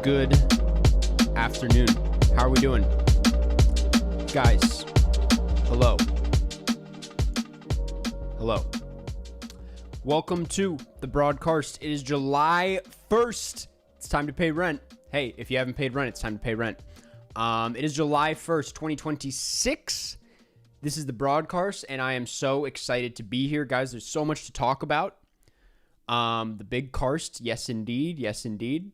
good afternoon. How are we doing? Guys, hello. Hello. Welcome to the Broadcast. It is July 1st. It's time to pay rent. Hey, if you haven't paid rent, it's time to pay rent. It is July 1st, 2026. This is the Broadcast, and I am so excited to be here, guys. There's so much to talk about. The big karst, yes indeed, yes indeed.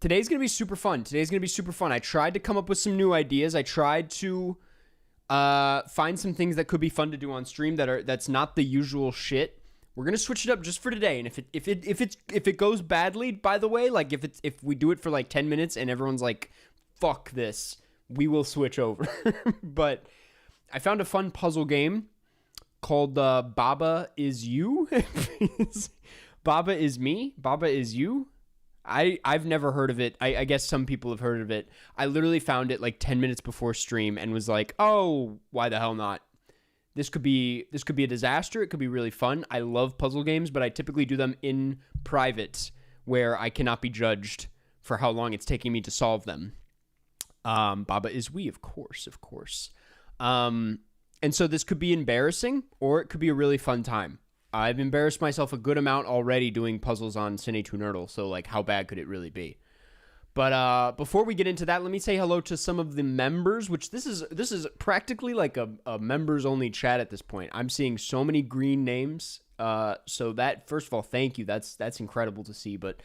Today's gonna be super fun. I tried to come up with some new ideas. I tried to find some things that could be fun to do on stream that's not the usual shit. We're gonna switch it up just for today, and if it goes badly, by the way, like if we do it for like 10 minutes and everyone's like, fuck this, we will switch over. But I found a fun puzzle game called Baba Is You. Baba Is Me. Baba Is You. I've never heard of it. I guess some people have heard of it. I literally found it like 10 minutes before stream and was like, oh, why the hell not? This could be a disaster. It could be really fun. I love puzzle games, but I typically do them in private where I cannot be judged for how long it's taking me to solve them. Baba Is We, of course. And so this could be embarrassing, or it could be a really fun time. I've embarrassed myself a good amount already doing puzzles on Cine2Nerdle, so like how bad could it really be? But before we get into that, let me say hello to some of the members, which this is practically like a members-only chat at this point. I'm seeing so many green names, so that, first of all, thank you. That's incredible to see, but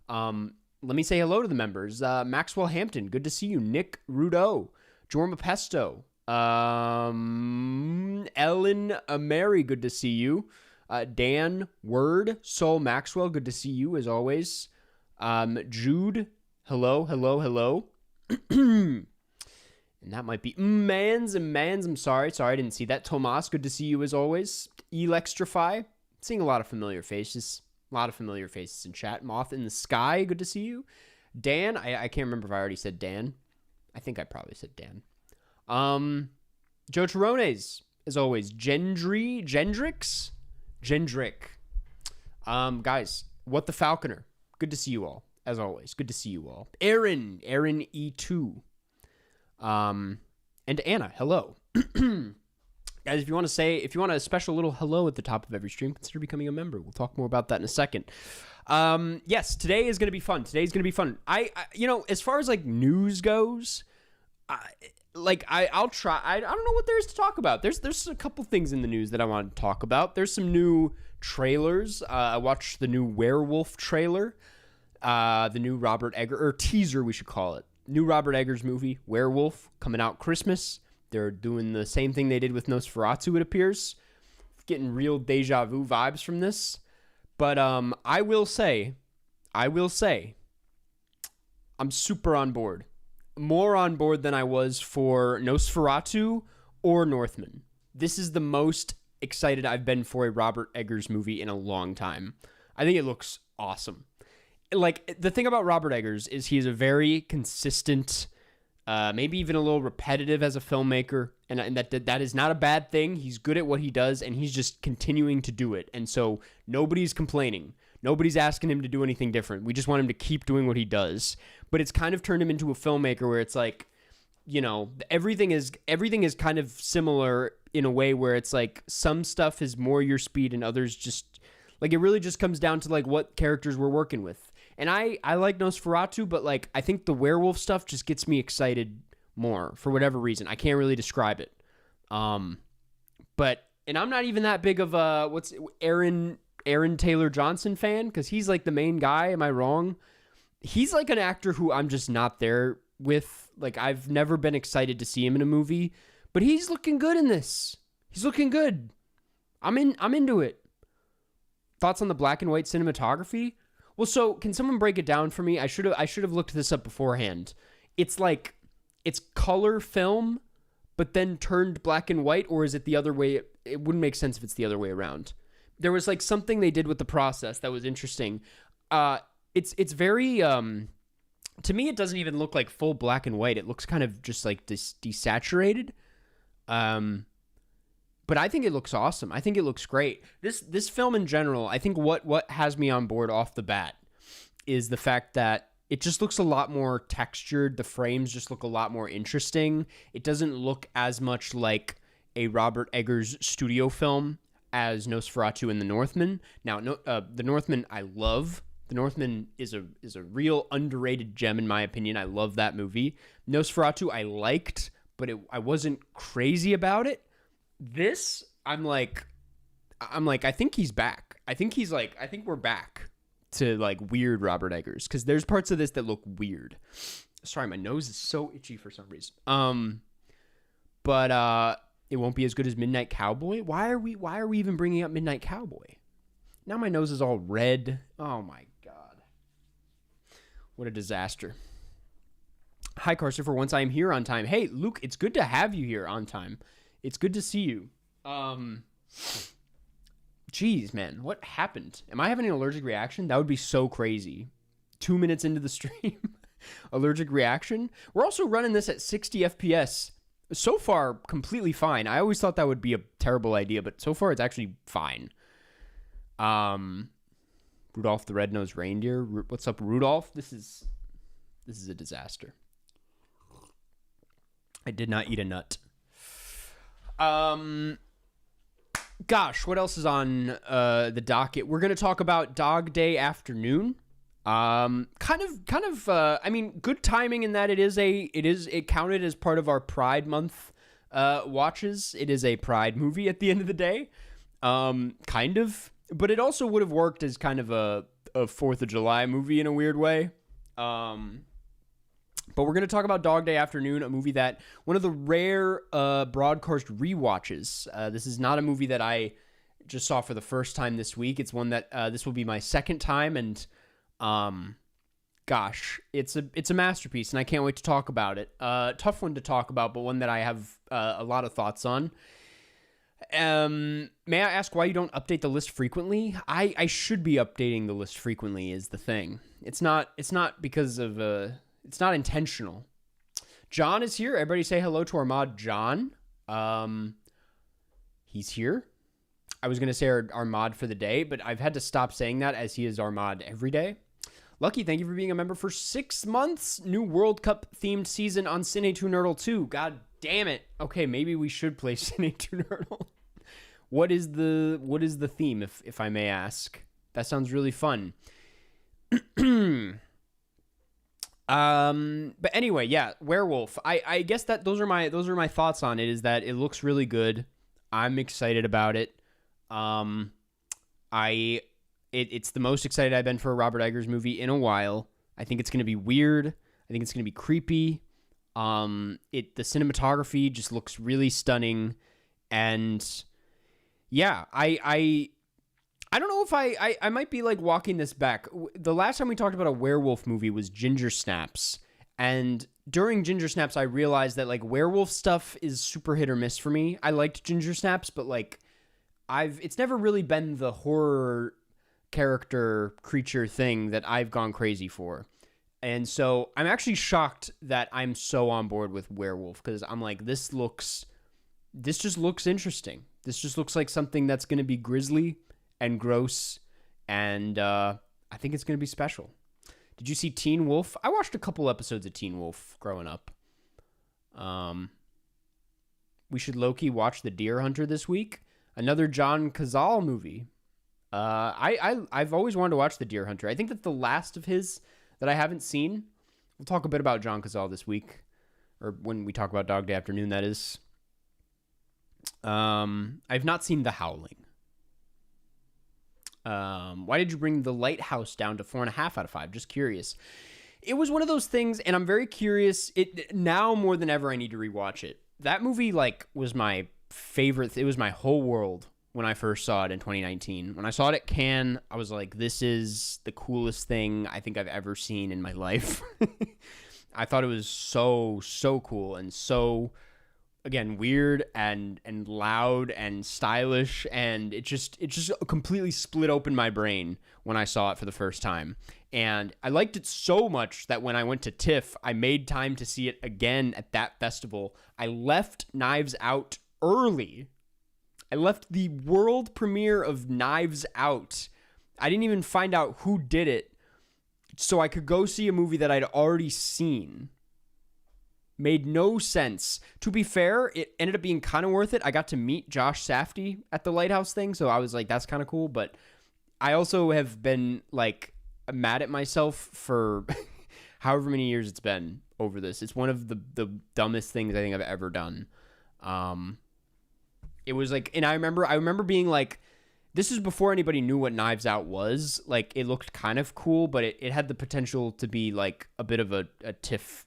let me say hello to the members. Maxwell Hampton, good to see you. Nick Rudeau, Jorma Pesto, Ellen Mary, good to see you. Dan Word, Soul Maxwell, good to see you as always. Jude, hello. And that might be Mans, I'm sorry, I didn't see that. Tomas, good to see you as always. Elextrify, seeing a lot of familiar faces. In chat. Moth in the Sky, good to see you. Dan, I can't remember if I already said Dan. I think I probably said Dan. Joe Tarones, as always. Gendrick. Guys, What the Falconer, good to see you all, as always. Good to see you all. Aaron E2. And Anna, hello. Guys, if you want a special little hello at the top of every stream, consider becoming a member. We'll talk more about that in a second. Yes, today is going to be fun. I as far as like news goes, I'll try. I don't know what there is to talk about. There's a couple things in the news that I want to talk about. There's some new trailers. I watched the new Werewolf trailer, the new Robert Eggers, or teaser we should call it. New Robert Eggers movie, Werewolf, coming out Christmas. They're doing the same thing they did with Nosferatu, it appears. Getting real deja vu vibes from this. But I will say, I'm super on board. More on board than I was for Nosferatu or Northman. This is the most excited I've been for a Robert Eggers movie in a long time. I think it looks awesome. Like, the thing about Robert Eggers is he's a very consistent, maybe even a little repetitive as a filmmaker, and that is not a bad thing. He's good at what he does, and he's just continuing to do it. And so nobody's complaining. Nobody's asking him to do anything different. We just want him to keep doing what he does. But it's kind of turned him into a filmmaker where it's like, everything is kind of similar in a way where it's like some stuff is more your speed and others just, like, it really just comes down to like what characters we're working with. And I like Nosferatu, but like I think the werewolf stuff just gets me excited more for whatever reason. I can't really describe it. And I'm not even that big of a Aaron Taylor Johnson fan, because he's like the main guy. Am I wrong? He's like an actor who I'm just not there with. Like, I've never been excited to see him in a movie, but he's looking good in this. He's looking good. I'm into it. Thoughts on the black and white cinematography? Well, so can someone break it down for me? I should have looked this up beforehand. It's like, it's color film, but then turned black and white, or is it the other way? It wouldn't make sense if it's the other way around. There was like something they did with the process that was interesting. It's very, to me, it doesn't even look like full black and white. It looks kind of just like desaturated. But I think it looks awesome. I think it looks great. This film in general, I think what has me on board off the bat is the fact that it just looks a lot more textured. The frames just look a lot more interesting. It doesn't look as much like a Robert Eggers studio film as Nosferatu and The Northman. Now, The Northman I love. The Northman is a real underrated gem in my opinion. I love that movie. Nosferatu I liked, but I wasn't crazy about it. This, I'm like, I think he's back. I think we're back to like weird Robert Eggers, because there's parts of this that look weird. Sorry, my nose is so itchy for some reason. But it won't be as good as Midnight Cowboy. Why are we even bringing up Midnight Cowboy? Now my nose is all red. Oh my god. What a disaster. Hi, Carson. For once I am here on time. Hey, Luke, it's good to have you here on time. It's good to see you. Jeez, man, what happened? Am I having an allergic reaction? That would be so crazy. 2 minutes into the stream, allergic reaction. We're also running this at 60 FPS. So far, completely fine. I always thought that would be a terrible idea, but so far it's actually fine. Rudolph the Red-Nosed Reindeer. What's up, Rudolph? This is a disaster. I did not eat a nut. Gosh, what else is on the docket? We're going to talk about Dog Day Afternoon. I mean, good timing in that it counted as part of our Pride Month watches. It is a Pride movie at the end of the day. Kind of, but it also would have worked as kind of a 4th of July movie in a weird way. But we're going to talk about Dog Day Afternoon, a movie that one of the rare Broadcast rewatches. This is not a movie that I just saw for the first time this week. It's one that this will be my second time, and gosh, it's a masterpiece, and I can't wait to talk about it. Tough one to talk about, but one that I have a lot of thoughts on. May I ask why you don't update the list frequently? I should be updating the list frequently is the thing. It's not because of it's not intentional. John is here. Everybody say hello to our mod, John. He's here. I was going to say our mod for the day, but I've had to stop saying that as he is our mod every day. Lucky, thank you for being a member for 6 months. New World Cup themed season on Cine 2 Nerdle 2. God damn it. Okay, maybe we should play Cine 2 Nerdle. What is the theme, if I may ask? That sounds really fun. But anyway, yeah, Werewolf. I guess that those are my thoughts on it, is that it looks really good. I'm excited about it. It's the most excited I've been for a Robert Eggers movie in a while. I think it's going to be weird. I think it's going to be creepy. The cinematography just looks really stunning, and yeah, I don't know if I might be like walking this back. The last time we talked about a werewolf movie was Ginger Snaps. And during Ginger Snaps, I realized that like werewolf stuff is super hit or miss for me. I liked Ginger Snaps, but like it's never really been the horror character creature thing that I've gone crazy for. And so I'm actually shocked that I'm so on board with Werewolf, because I'm like, this just looks interesting. This just looks like something that's going to be grisly and gross, and I think it's going to be special. Did you see Teen Wolf? I watched a couple episodes of Teen Wolf growing up. We should low-key watch The Deer Hunter this week. Another John Cazale movie. I've always wanted to watch The Deer Hunter. I think that's the last of his that I haven't seen. We'll talk a bit about John Cazale this week, or when we talk about Dog Day Afternoon, that is. I've not seen The Howling. Why did you bring The Lighthouse down to 4.5 out of 5? Just curious. It was one of those things, and I'm very curious. Now more than ever, I need to rewatch it. That movie was my favorite. It was my whole world when I first saw it in 2019. When I saw it at Cannes, I was like, this is the coolest thing I think I've ever seen in my life. I thought it was so cool, and so, again, weird and loud and stylish, and it just completely split open my brain when I saw it for the first time. And I liked it so much that when I went to TIFF, I made time to see it again at that festival. I left Knives Out early. I left the world premiere of Knives Out. I didn't even find out who did it so I could go see a movie that I'd already seen. Made no sense. To be fair, it ended up being kind of worth it. I got to meet Josh Safdie at the Lighthouse thing, so I was like, that's kind of cool. But I also have been like mad at myself for however many years it's been over this. It's one of the dumbest things I think I've ever done. It was like, and I remember being like, this is before anybody knew what Knives Out was. Like, it looked kind of cool, but it had the potential to be like a bit of a TIFF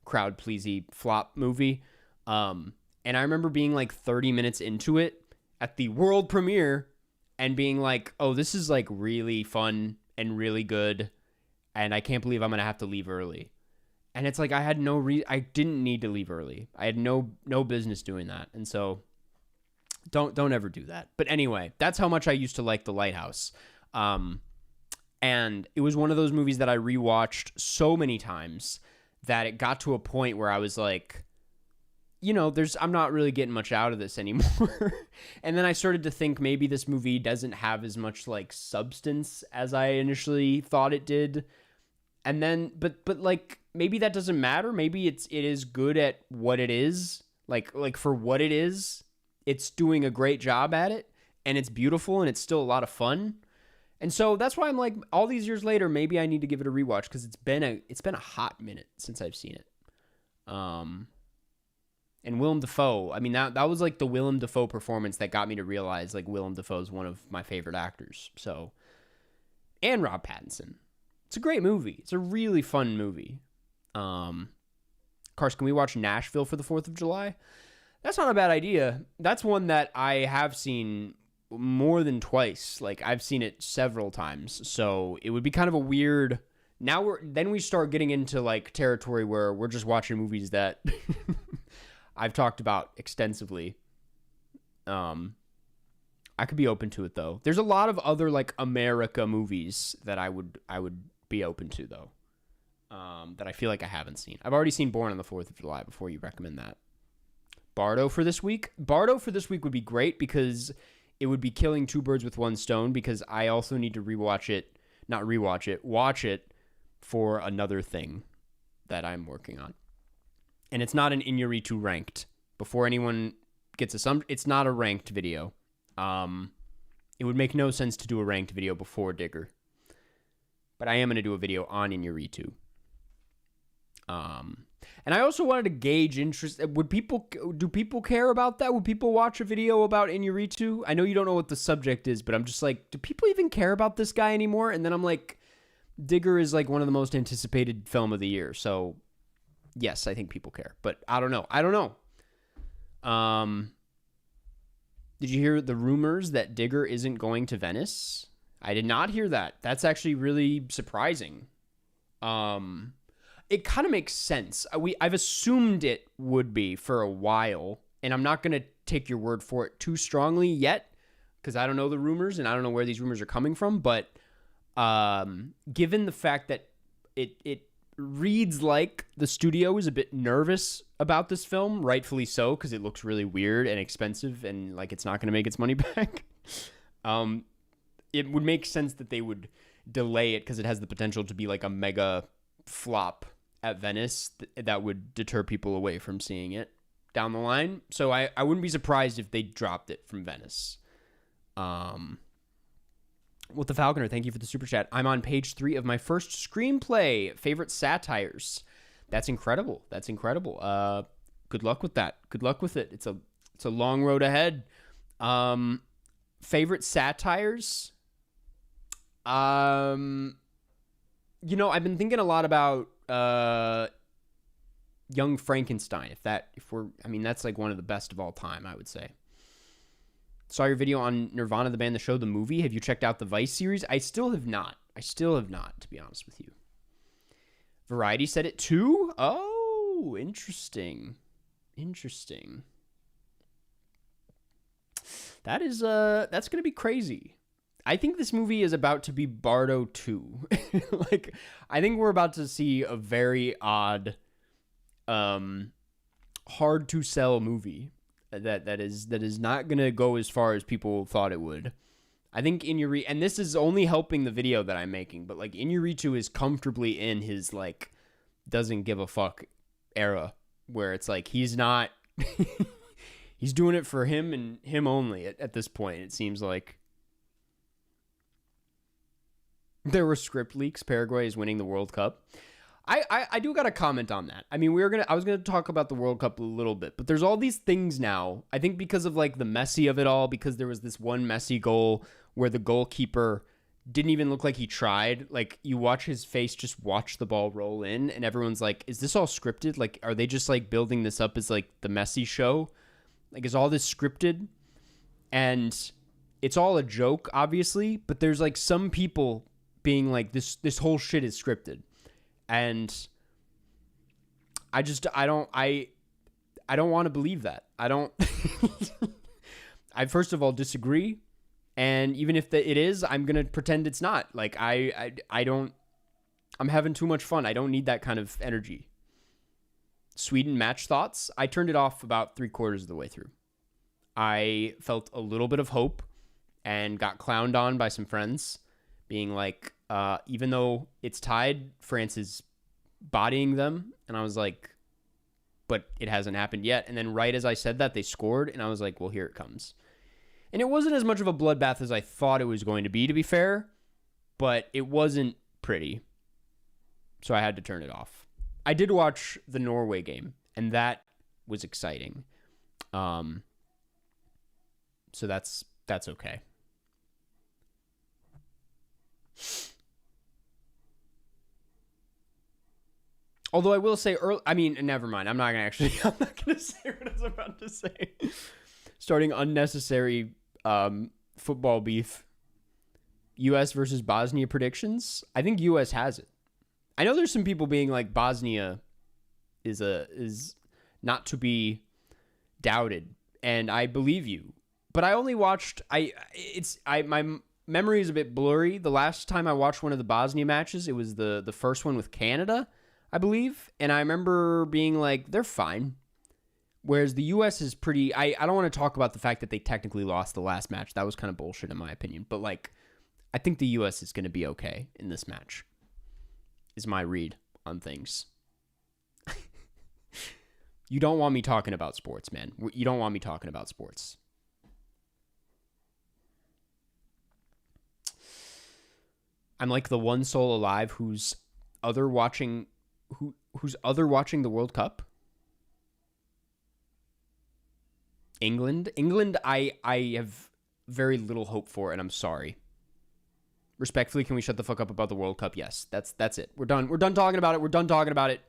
crowd pleasy flop movie. And I remember being like 30 minutes into it at the world premiere and being like, oh, this is like really fun and really good. And I can't believe I'm going to have to leave early. And it's like, I had I didn't need to leave early. I had no business doing that. And so don't ever do that. But anyway, that's how much I used to like The Lighthouse. And it was one of those movies that I rewatched so many times that it got to a point where I was like, you know, I'm not really getting much out of this anymore. And then I started to think maybe this movie doesn't have as much like substance as I initially thought it did. And then, but like, maybe that doesn't matter. Maybe it is good at what it is. Like for what it is, it's doing a great job at it, and it's beautiful, and it's still a lot of fun. And so that's why I'm like, all these years later, maybe I need to give it a rewatch, because it's been a hot minute since I've seen it. And Willem Dafoe, I mean, that was like the Willem Dafoe performance that got me to realize like Willem Dafoe is one of my favorite actors. So, and Rob Pattinson. It's a great movie. It's a really fun movie. Karst, can we watch Nashville for the 4th of July? That's not a bad idea. That's one that I have seen more than twice. Like, I've seen it several times. So it would be kind of a weird... Then we start getting into like territory where we're just watching movies that I've talked about extensively. I could be open to it though. There's a lot of other like America movies that I would be open to though. That I feel like I haven't seen. I've already seen Born on the 4th of July before you recommend that. Bardo for this week would be great because it would be killing two birds with one stone, because I also need to watch it for another thing that I'm working on. And it's not an Inuyoritu ranked. Before anyone gets it's not a ranked video. It would make no sense to do a ranked video before Digger. But I am going to do a video on Inuyoritu. And I also wanted to gauge interest. Do people care about that? Would people watch a video about Inuyoritu? I know you don't know what the subject is, but I'm just like, do people even care about this guy anymore? And then I'm like, Digger is like one of the most anticipated film of the year. So yes, I think people care, but I don't know. Did you hear the rumors that Digger isn't going to Venice? I did not hear that. That's actually really surprising. It kind of makes sense. I've assumed it would be for a while, and I'm not going to take your word for it too strongly yet, because I don't know the rumors, and I don't know where these rumors are coming from, but given the fact that it reads like the studio is a bit nervous about this film, rightfully so, because it looks really weird and expensive, and like it's not going to make its money back. It would make sense that they would delay it because it has the potential to be like a mega flop at Venice that would deter people away from seeing it down the line. So I wouldn't be surprised if they dropped it from Venice. With the Falconer, thank you for the super chat. I'm on page 3 of my first screenplay, favorite satires. That's incredible. Good luck with that. Good luck with it. It's a long road ahead. Favorite satires? I've been thinking a lot about Young Frankenstein. That's like one of the best of all time, I would say. Saw your video on Nirvana, the band, the show, the movie. Have you checked out the Vice series? I still have not, to be honest with you. Variety said it too? Oh, interesting. That's going to be crazy. I think this movie is about to be Bardo 2. Like, I think we're about to see a very odd, hard to sell movie that is not going to go as far as people thought it would. I think Inuyuri, and this is only helping the video that I'm making, but like Inuyuritu is comfortably in his like doesn't give a fuck era where it's like he's not he's doing it for him and him only at this point. It seems like there were script leaks. Paraguay is winning the World Cup. I do got to comment on that. I mean, I was gonna talk about the World Cup a little bit, but there's all these things now. I think because of like the messy of it all, because there was this one messy goal where the goalkeeper didn't even look like he tried. Like you watch his face just watch the ball roll in, and everyone's like, "Is this all scripted? Like, are they just like building this up as like the Messi show? Like, is all this scripted?" And it's all a joke, obviously. But there's like some people being like, "This whole shit is scripted." And I don't want to believe that. I first of all disagree. And even if it is, I'm going to pretend it's not. Like I'm having too much fun. I don't need that kind of energy. Sweden match thoughts. I turned it off about 3/4 of the way through. I felt a little bit of hope and got clowned on by some friends being like, even though it's tied, France is bodying them. And I was like, but it hasn't happened yet. And then right as I said that, they scored. And I was like, well, here it comes. And it wasn't as much of a bloodbath as I thought it was going to be fair. But it wasn't pretty. So I had to turn it off. I did watch the Norway game. And that was exciting. So that's okay. Although I will say, never mind. I'm not going to say what I was about to say. Starting unnecessary football beef. U.S. versus Bosnia predictions. I think U.S. has it. I know there's some people being like Bosnia is not to be doubted, and I believe you. But I only watched. My memory is a bit blurry. The last time I watched one of the Bosnia matches, it was the first one with Canada, I believe. And I remember being like, they're fine. Whereas the U.S. is pretty... I don't want to talk about the fact that they technically lost the last match. That was kind of bullshit in my opinion. But like, I think the U.S. is going to be okay in this match. Is my read on things. You don't want me talking about sports, man. You don't want me talking about sports. I'm like the one soul alive who's other watching the World Cup. England, I have very little hope for, and I'm sorry. Respectfully, can we shut the fuck up about the World Cup? Yes, that's it. We're done. We're done talking about it.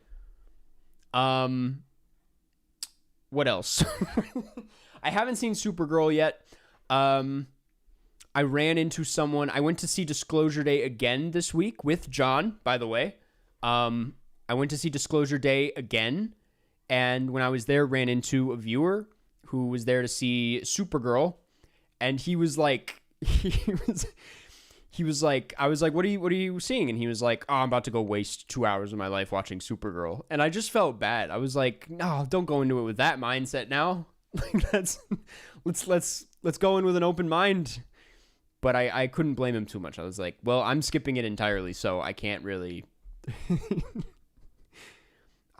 What else? I haven't seen Supergirl yet. I ran into someone. I went to see Disclosure Day again this week with John, by the way. I went to see Disclosure Day again, and when I was there, ran into a viewer who was there to see Supergirl, and he was like, I was like, what are you seeing? And he was like, oh, I'm about to go waste 2 hours of my life watching Supergirl. And I just felt bad. I was like, no, don't go into it with that mindset now. Like let's go in with an open mind. But I couldn't blame him too much. I was like, well, I'm skipping it entirely, so I can't really.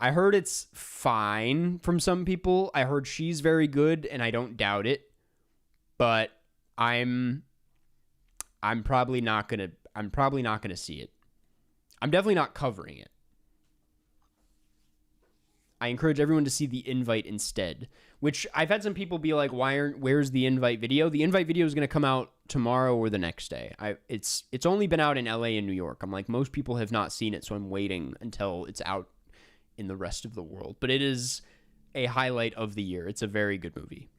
I heard it's fine from some people. I heard she's very good, and I don't doubt it. But I'm probably not gonna see it. I'm definitely not covering it. I encourage everyone to see the invite instead, which I've had some people be like, where's the invite video? The invite video is going to come out tomorrow or the next day. It's only been out in LA and New York. I'm like, most people have not seen it, so I'm waiting until it's out in the rest of the world. But it is a highlight of the year. It's a very good movie.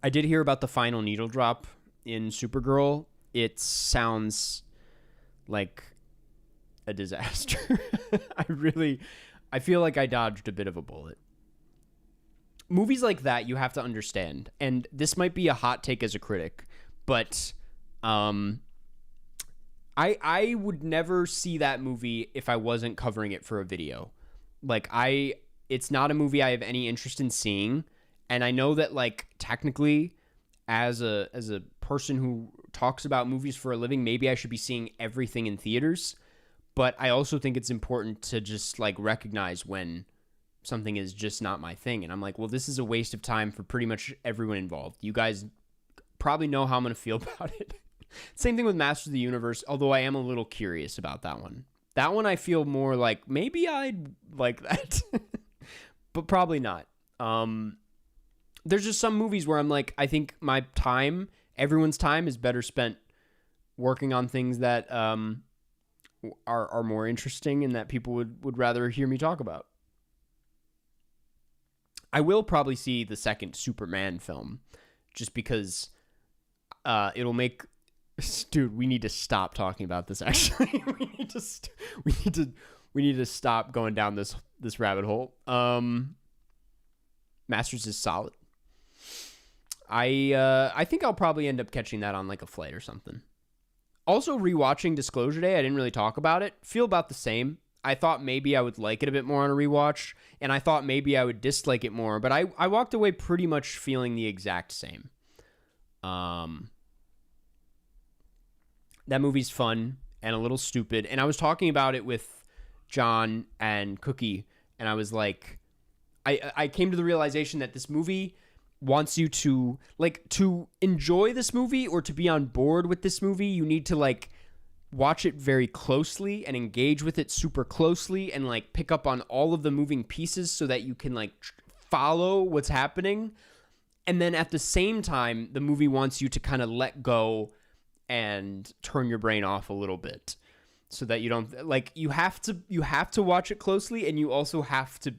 I did hear about the final needle drop in Supergirl. It sounds like a disaster. I feel like I dodged a bit of a bullet. Movies like that, you have to understand, and this might be a hot take as a critic, but I would never see that movie if I wasn't covering it for a video. Like it's not a movie I have any interest in seeing, and I know that like technically as a person who talks about movies for a living, maybe I should be seeing everything in theaters. But I also think it's important to just like recognize when something is just not my thing. And I'm like, well, this is a waste of time for pretty much everyone involved. You guys probably know how I'm going to feel about it. Same thing with Masters of the Universe, although I am a little curious about that one. That one I feel more like maybe I'd like that, but probably not. There's just some movies where I'm like, I think my time, everyone's time, is better spent working on things that are more interesting and that people would rather hear me talk about. I will probably see the second Superman film just because it'll make... Dude, we need to stop talking about this, actually. we need to stop going down this rabbit hole. Masters is solid. I think I'll probably end up catching that on like a flight or something. Also, rewatching Disclosure Day, I didn't really talk about it. Feel about the same. I thought maybe I would like it a bit more on a rewatch, and I thought maybe I would dislike it more, but I walked away pretty much feeling the exact same. That movie's fun and a little stupid, and I was talking about it with John and Cookie, and I was like, I came to the realization that this movie wants you to, like, to enjoy this movie or to be on board with this movie, you need to, like, watch it very closely and engage with it super closely and, like, pick up on all of the moving pieces so that you can, like, follow what's happening. And then at the same time, the movie wants you to kind of let go and turn your brain off a little bit so that you don't, like, you have to watch it closely, and you also have to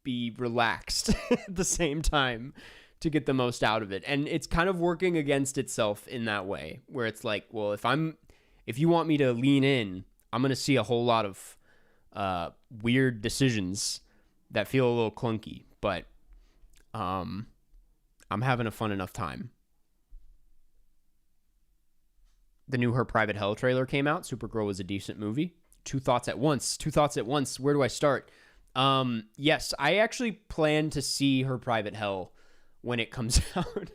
be relaxed at the same time to get the most out of it. And it's kind of working against itself in that way, where it's like, well, if you want me to lean in, I'm going to see a whole lot of weird decisions that feel a little clunky, but I'm having a fun enough time. The new Her Private Hell trailer came out. Supergirl was a decent movie. Two thoughts at once. Where do I start? Yes, I actually plan to see Her Private Hell when it comes out.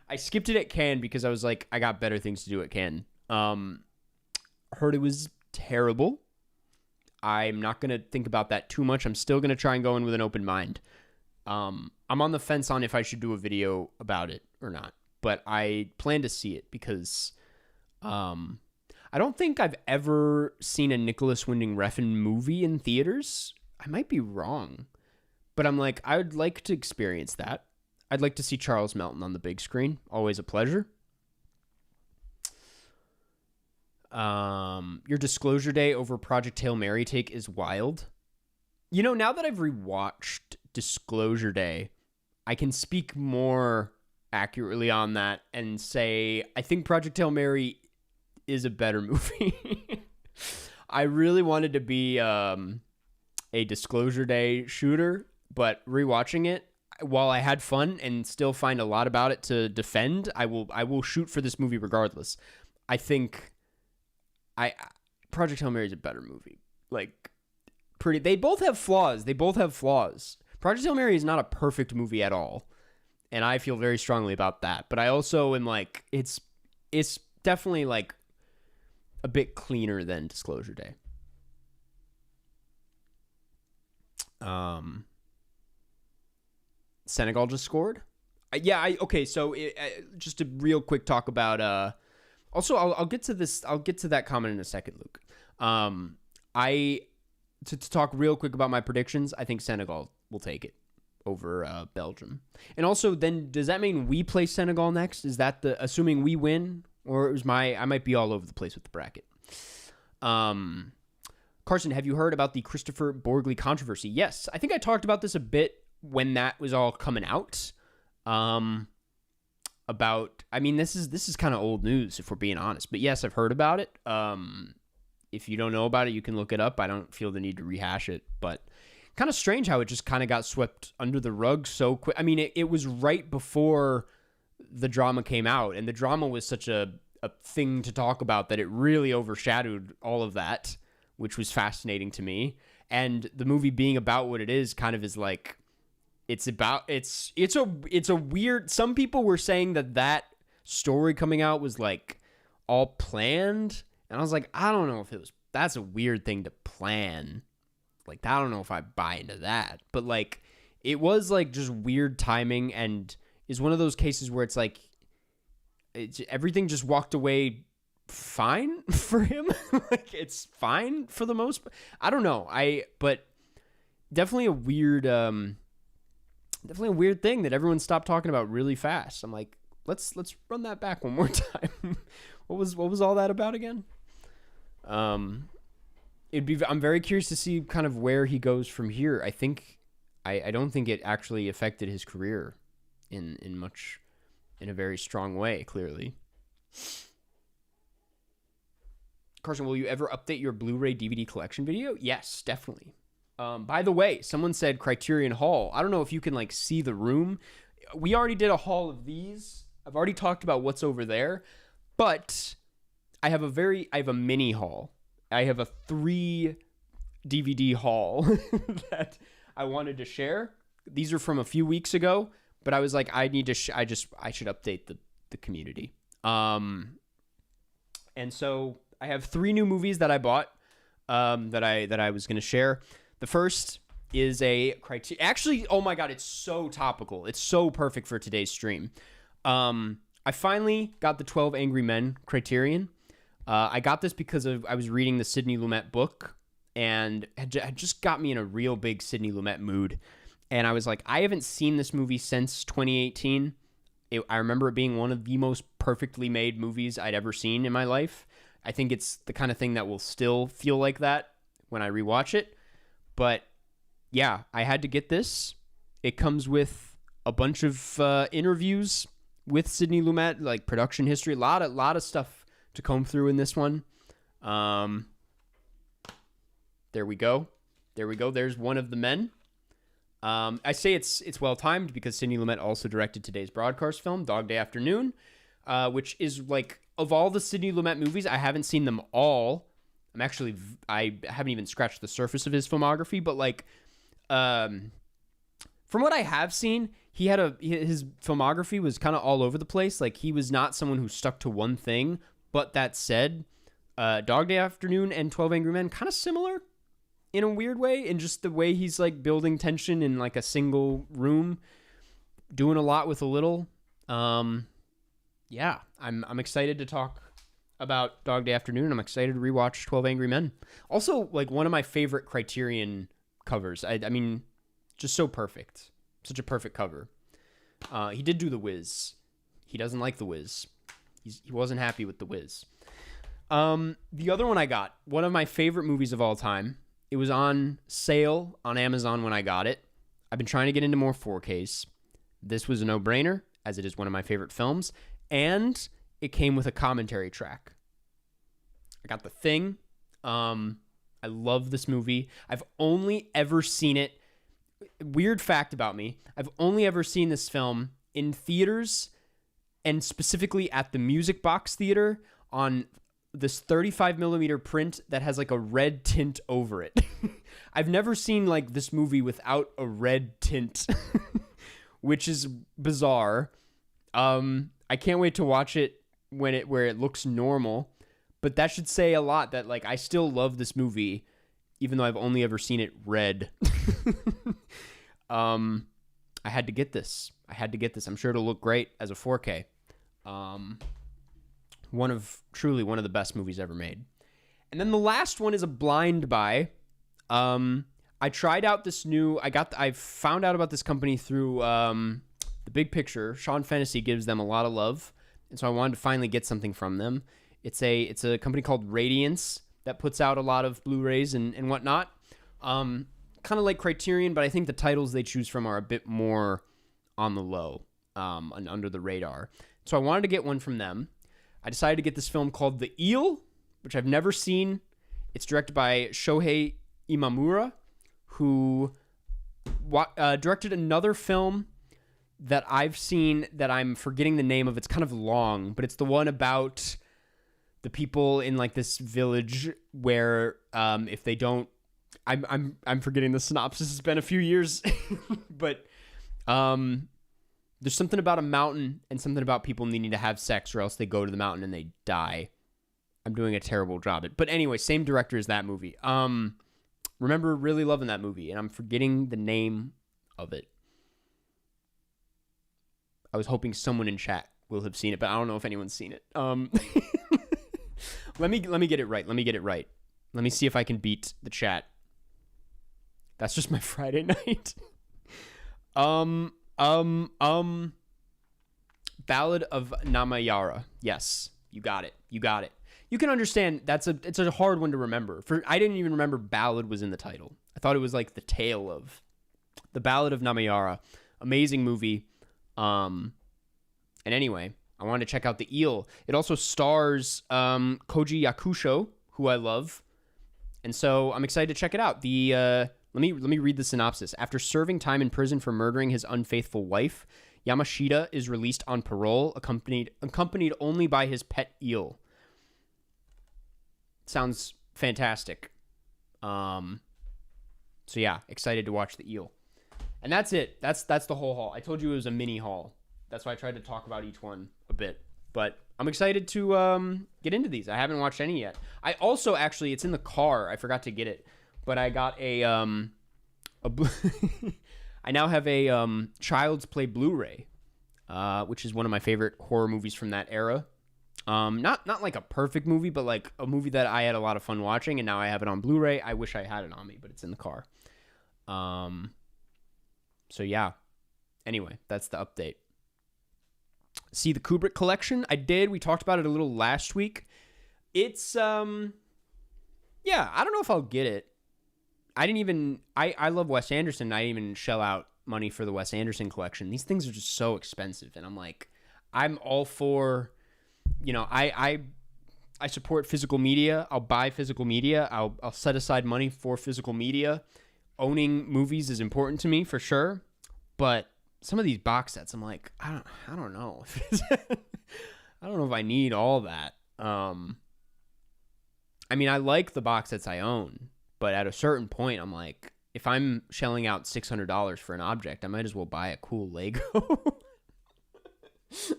I skipped it at Cannes because I was like, I got better things to do at Cannes. Heard it was terrible. I'm not going to think about that too much. I'm still going to try and go in with an open mind. I'm on the fence on if I should do a video about it or not, but I plan to see it because I don't think I've ever seen a Nicholas Winding Refn movie in theaters. I might be wrong, but I'm like, I would like to experience that. I'd like to see Charles Melton on the big screen. Always a pleasure. Your Disclosure Day over Project Hail Mary take is wild. You know, now that I've rewatched Disclosure Day, I can speak more accurately on that and say I think Project Hail Mary is a better movie. I really wanted to be a Disclosure Day shooter, but rewatching it, while I had fun and still find a lot about it to defend, I will shoot for this movie regardless. I think Project Hail Mary is a better movie. Like, they both have flaws. Project Hail Mary is not a perfect movie at all, and I feel very strongly about that. But I also am like, it's definitely like a bit cleaner than Disclosure Day. Senegal just scored. Okay. So just a real quick talk about. Also, I'll get to this. I'll get to that comment in a second, Luke. To talk real quick about my predictions, I think Senegal will take it over Belgium. And also, then does that mean we play Senegal next? Is that assuming we win, or I might be all over the place with the bracket. Carson, have you heard about the Christopher Borgli controversy? Yes, I think I talked about this a bit when that was all coming out. This is kind of old news if we're being honest, but yes, I've heard about it. If you don't know about it, you can look it up. I don't feel the need to rehash it, but kind of strange how it just kind of got swept under the rug so quick. I mean, it was right before the drama came out, and the drama was such a thing to talk about that it really overshadowed all of that, which was fascinating to me. And the movie being about what it is kind of is like, it's a weird, some people were saying that story coming out was like all planned. And I was like, I don't know if that's a weird thing to plan. Like, I don't know if I buy into that. But like, it was like just weird timing, and is one of those cases where it's like, everything just walked away fine for him. Like, it's fine for the most part. I don't know. But definitely a weird thing that everyone stopped talking about really fast. I'm like, let's run that back one more time. What was all that about again? I'm very curious to see kind of where he goes from here. I don't think it actually affected his career in a very strong way, clearly. Carson, will you ever update your Blu-ray DVD collection video? Yes, definitely. By the way, someone said Criterion Hall. I don't know if you can like see the room. We already did a haul of these. I've already talked about what's over there, but I have a mini haul. I have a 3 DVD haul that I wanted to share. These are from a few weeks ago, but I was like, I should update the community. And so I have 3 new movies that I bought, that I was going to share. The first is a Criterion. Actually, oh my God, it's so topical. It's so perfect for today's stream. I finally got the 12 Angry Men Criterion. I got this because I was reading the Sidney Lumet book, and had just got me in a real big Sidney Lumet mood. And I was like, I haven't seen this movie since 2018. I remember it being one of the most perfectly made movies I'd ever seen in my life. I think it's the kind of thing that will still feel like that when I rewatch it. But yeah, I had to get this. It comes with a bunch of interviews with Sidney Lumet, like production history, a lot of stuff to comb through in this one. There we go. There's one of the men. I say it's well timed because Sidney Lumet also directed today's broadcast film, Dog Day Afternoon, which is like, of all the Sidney Lumet movies, I haven't seen them all. I haven't even scratched the surface of his filmography, but like, from what I have seen, his filmography was kind of all over the place. Like, he was not someone who stuck to one thing. But that said, Dog Day Afternoon and 12 Angry Men kind of similar in a weird way, in just the way he's like building tension in like a single room, doing a lot with a little. Yeah, I'm excited to talk about Dog Day Afternoon. I'm excited to rewatch 12 Angry Men. Also, like, one of my favorite Criterion covers. I mean, just so perfect. Such a perfect cover. He did do The Wiz. He doesn't like The Wiz. He wasn't happy with The Wiz. The other one I got, one of my favorite movies of all time. It was on sale on Amazon when I got it. I've been trying to get into more 4Ks. This was a no-brainer, as it is one of my favorite films. And it came with a commentary track. I got The Thing. I love this movie. I've only ever seen it. Weird fact about me. I've only ever seen this film in theaters, and specifically at the Music Box Theater on this 35 millimeter print that has like a red tint over it. I've never seen like this movie without a red tint, which is bizarre. I can't wait to watch it where it looks normal, but that should say a lot that like I still love this movie, even though I've only ever seen it red. I had to get this. I'm sure it'll look great as a 4K. Truly one of the best movies ever made. And then the last one is a blind buy. I tried out this new. I found out about this company through The Big Picture. Sean Fennessy gives them a lot of love, and so I wanted to finally get something from them. It's a company called Radiance that puts out a lot of Blu-rays and whatnot. Kind of like Criterion, but I think the titles they choose from are a bit more on the low, and under the radar. So I wanted to get one from them. I decided to get this film called The Eel, which I've never seen. It's directed by Shohei Imamura, who directed another film that I've seen that I'm forgetting the name of. It's kind of long, but it's the one about the people in like this village where if they don't, I'm forgetting the synopsis. It's been a few years, but There's something about a mountain and something about people needing to have sex or else they go to the mountain and they die. I'm doing a terrible job at it. But anyway, same director as that movie. Remember really loving that movie, and I'm forgetting the name of it. I was hoping someone in chat will have seen it, but I don't know if anyone's seen it. Let me get it right. Let me get it right. Let me see if I can beat the chat. That's just my Friday night. Ballad of Namayara. Yes, you got it. You got it. You can understand it's a hard one to remember. I didn't even remember Ballad was in the title. I thought it was like the tale of the Ballad of Namayara. Amazing movie. And anyway, I wanted to check out The Eel. It also stars Koji Yakusho, who I love. And so I'm excited to check it out. Let me read the synopsis. After serving time in prison for murdering his unfaithful wife, Yamashita is released on parole, accompanied only by his pet eel. Sounds fantastic. So yeah, excited to watch The Eel. And that's it. That's the whole haul. I told you it was a mini haul. That's why I tried to talk about each one a bit. But I'm excited to get into these. I haven't watched any yet. I also actually, it's in the car. I forgot to get it. But I got I now have a Child's Play Blu-ray, which is one of my favorite horror movies from that era. Not like a perfect movie, but like a movie that I had a lot of fun watching, and now I have it on Blu-ray. I wish I had it on me, but it's in the car. So yeah. Anyway, that's the update. See the Kubrick collection? I did. We talked about it a little last week. It's yeah, I don't know if I'll get it. I love Wes Anderson. I didn't even shell out money for the Wes Anderson collection. These things are just so expensive, and I'm like, I'm all for, I support physical media. I'll buy physical media. I'll set aside money for physical media. Owning movies is important to me for sure, but some of these box sets, I'm like, I don't know. I don't know if I need all that. I mean, I like the box sets I own, but at a certain point, I'm like, if I'm shelling out $600 for an object, I might as well buy a cool Lego. It's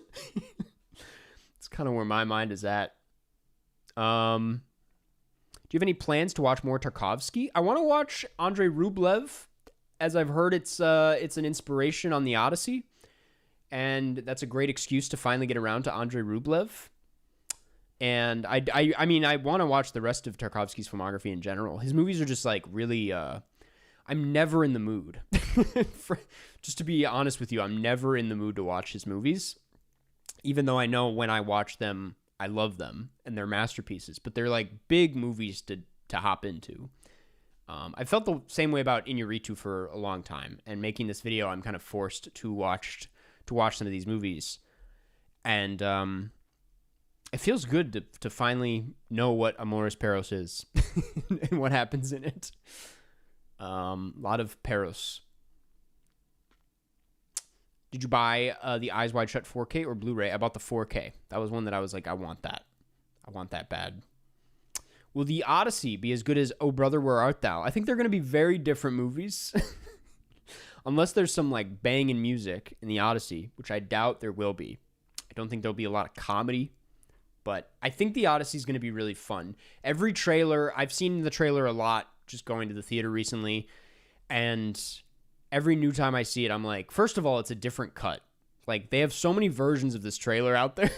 kind of where my mind is at. Do you have any plans to watch more Tarkovsky? I want to watch Andrei Rublev, as I've heard it's an inspiration on the Odyssey, and that's a great excuse to finally get around to Andrei Rublev. And I mean, I want to watch the rest of Tarkovsky's filmography in general. His movies are just like really, I'm never in the mood. Just to be honest with you, I'm never in the mood to watch his movies, even though I know when I watch them, I love them and they're masterpieces, but they're like big movies to hop into. I felt the same way about Iñárritu for a long time, and making this video, I'm kind of forced to watch some of these movies. And, it feels good to finally know what Amores Perros is and what happens in it. A lot of Perros. Did you buy the Eyes Wide Shut 4K or Blu-ray? I bought the 4K. That was one that I was like, I want that. I want that bad. Will the Odyssey be as good as Oh Brother, Where Art Thou? I think they're going to be very different movies. Unless there's some like banging music in the Odyssey, which I doubt there will be. I don't think there'll be a lot of comedy. But I think the Odyssey is going to be really fun. Every trailer, I've seen the trailer a lot just going to the theater recently. And every new time I see it, I'm like, first of all, it's a different cut. Like, they have so many versions of this trailer out there.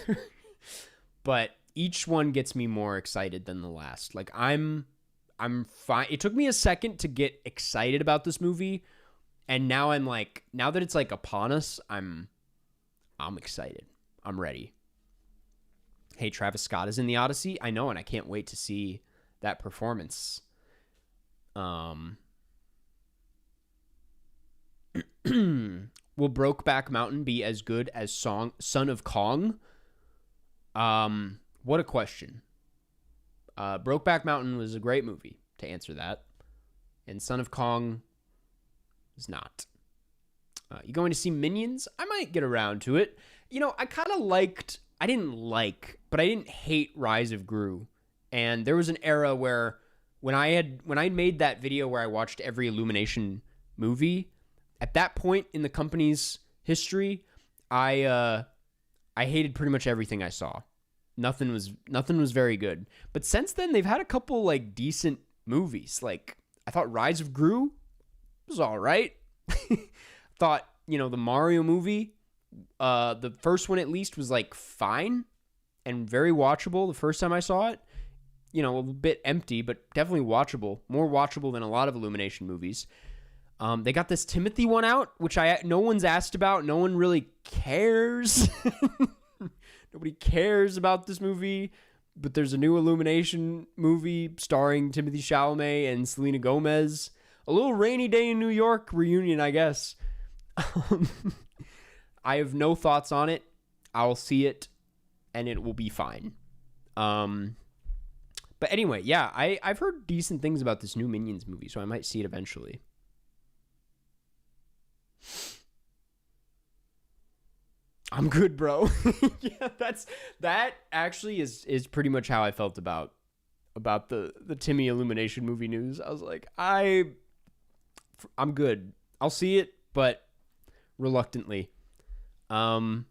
But each one gets me more excited than the last. Like, I'm fine. It took me a second to get excited about this movie. And now I'm like, now that it's like upon us, I'm excited. I'm ready. Hey, Travis Scott is in the Odyssey. I know, and I can't wait to see that performance. Will Brokeback Mountain be as good as Son of Kong? What a question. Brokeback Mountain was a great movie, to answer that. And Son of Kong is not. You going to see Minions? I might get around to it. I kind of I didn't hate Rise of Gru. And there was an era where when I made that video where I watched every Illumination movie, at that point in the company's history, I hated pretty much everything I saw. Nothing was very good. But since then, they've had a couple like decent movies. Like I thought Rise of Gru was all right. Thought the Mario movie, the first one at least was like fine and very watchable. The first time I saw it, a bit empty, but definitely watchable. More watchable than a lot of Illumination movies. They got this Timothy one out, which no one's asked about. No one really cares. Nobody cares about this movie, but there's a new Illumination movie starring Timothée Chalamet and Selena Gomez. A little Rainy Day in New York reunion, I guess. I have no thoughts on it. I'll see it, and it will be fine. But anyway, yeah, I've heard decent things about this new Minions movie, so I might see it eventually. I'm good, bro. Yeah, that actually is pretty much how I felt about the Timmy Illumination movie news. I was like, I'm good. I'll see it, but reluctantly. Someone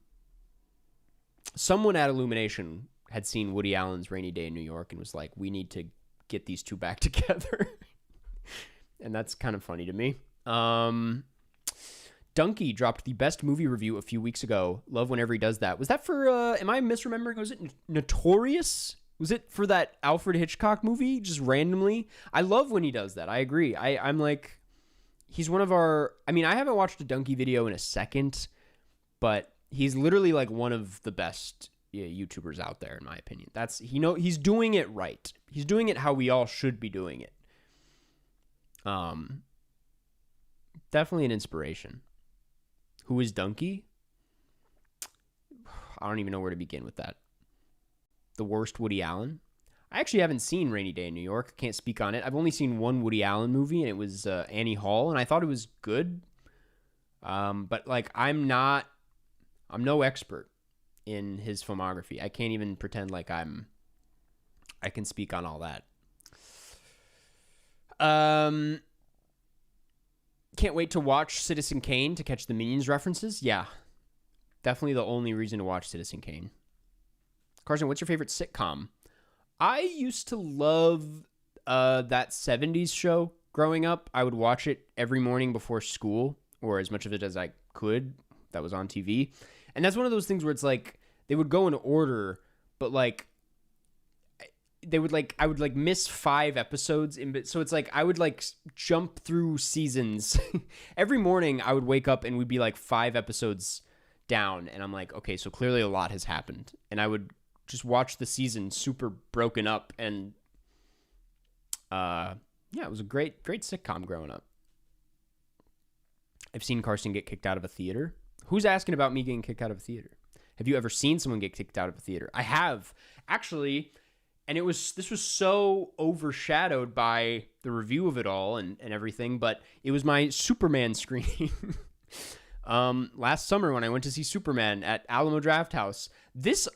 at Illumination had seen Woody Allen's Rainy Day in New York and was like, we need to get these two back together. And that's kind of funny to me. Dunkey dropped the best movie review a few weeks ago. Love whenever he does that. Was that for, am I misremembering? Was it Notorious? Was it for that Alfred Hitchcock movie? Just randomly? I love when he does that. I agree. I'm like, he's one of our, I haven't watched a Dunkey video in a second, but he's literally like one of the best YouTubers out there, in my opinion. He's doing it right. He's doing it how we all should be doing it. Definitely an inspiration. Who is Dunkey? I don't even know where to begin with that. The worst Woody Allen? I actually haven't seen Rainy Day in New York. Can't speak on it. I've only seen one Woody Allen movie, and it was Annie Hall, and I thought it was good. But like, I'm no expert in his filmography. I can't even pretend like I can speak on all that. Can't wait to watch Citizen Kane to catch the Minions references. Yeah, definitely the only reason to watch Citizen Kane. Carson, what's your favorite sitcom? I used to love that 70s show growing up. I would watch it every morning before school, or as much of it as I could that was on TV. And that's one of those things where it's like they would go in order, but like I would like miss 5 episodes so it's like I would like jump through seasons. Every morning I would wake up and we'd be like 5 episodes down, and I'm like, okay, so clearly a lot has happened. And I would just watch the season super broken up, and it was a great sitcom growing up. I've seen Carson get kicked out of a theater. Who's asking about me getting kicked out of a theater? Have you ever seen someone get kicked out of a theater? I have, actually. And this was so overshadowed by the review of it all and everything, but it was my Superman screening last summer when I went to see Superman at Alamo Drafthouse. This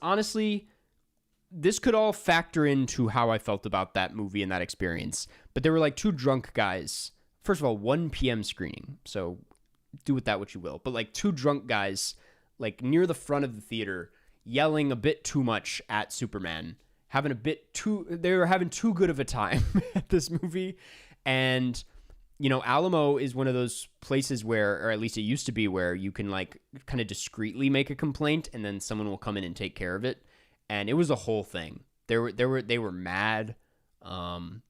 could all factor into how I felt about that movie and that experience. But there were like 2 drunk guys. First of all, 1 p.m. screening, so do with that what you will. But like 2 drunk guys, like near the front of the theater, yelling a bit too much at Superman. They were having too good of a time at this movie. And, Alamo is one of those places where, or at least it used to be, where you can like kind of discreetly make a complaint and then someone will come in and take care of it. And it was a whole thing. They were mad.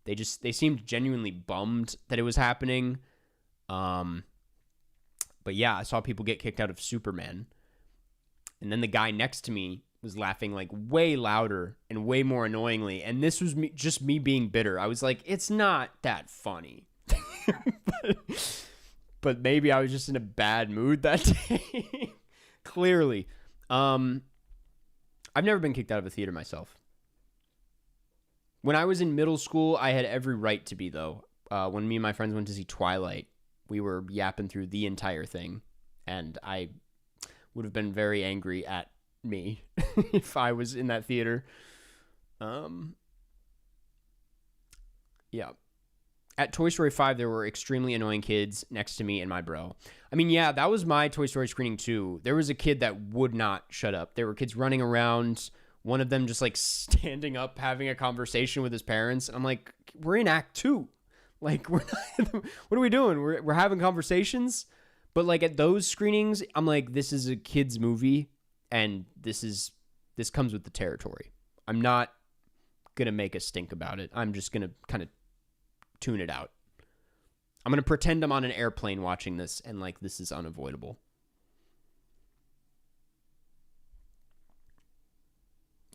They seemed genuinely bummed that it was happening. But yeah, I saw people get kicked out of Superman. And then the guy next to me was laughing like way louder and way more annoyingly, and this was just me being bitter. I was like, it's not that funny. but maybe I was just in a bad mood that day. Clearly. I've never been kicked out of a theater myself. When I was in middle school, I had every right to be, though. When me and my friends went to see Twilight, we were yapping through the entire thing, and I would have been very angry at me if I was in that theater. Yeah. At Toy Story 5, there were extremely annoying kids next to me and my bro. I mean, yeah, that was my Toy Story screening too. There was a kid that would not shut up. There were kids running around, one of them just like standing up, having a conversation with his parents. And I'm like, we're in Act 2. Like, we're not, what are we doing? We're having conversations. But like at those screenings, I'm like, this is a kid's movie, and this comes with the territory. I'm not going to make a stink about it. I'm just going to kind of tune it out. I'm going to pretend I'm on an airplane watching this, and like this is unavoidable.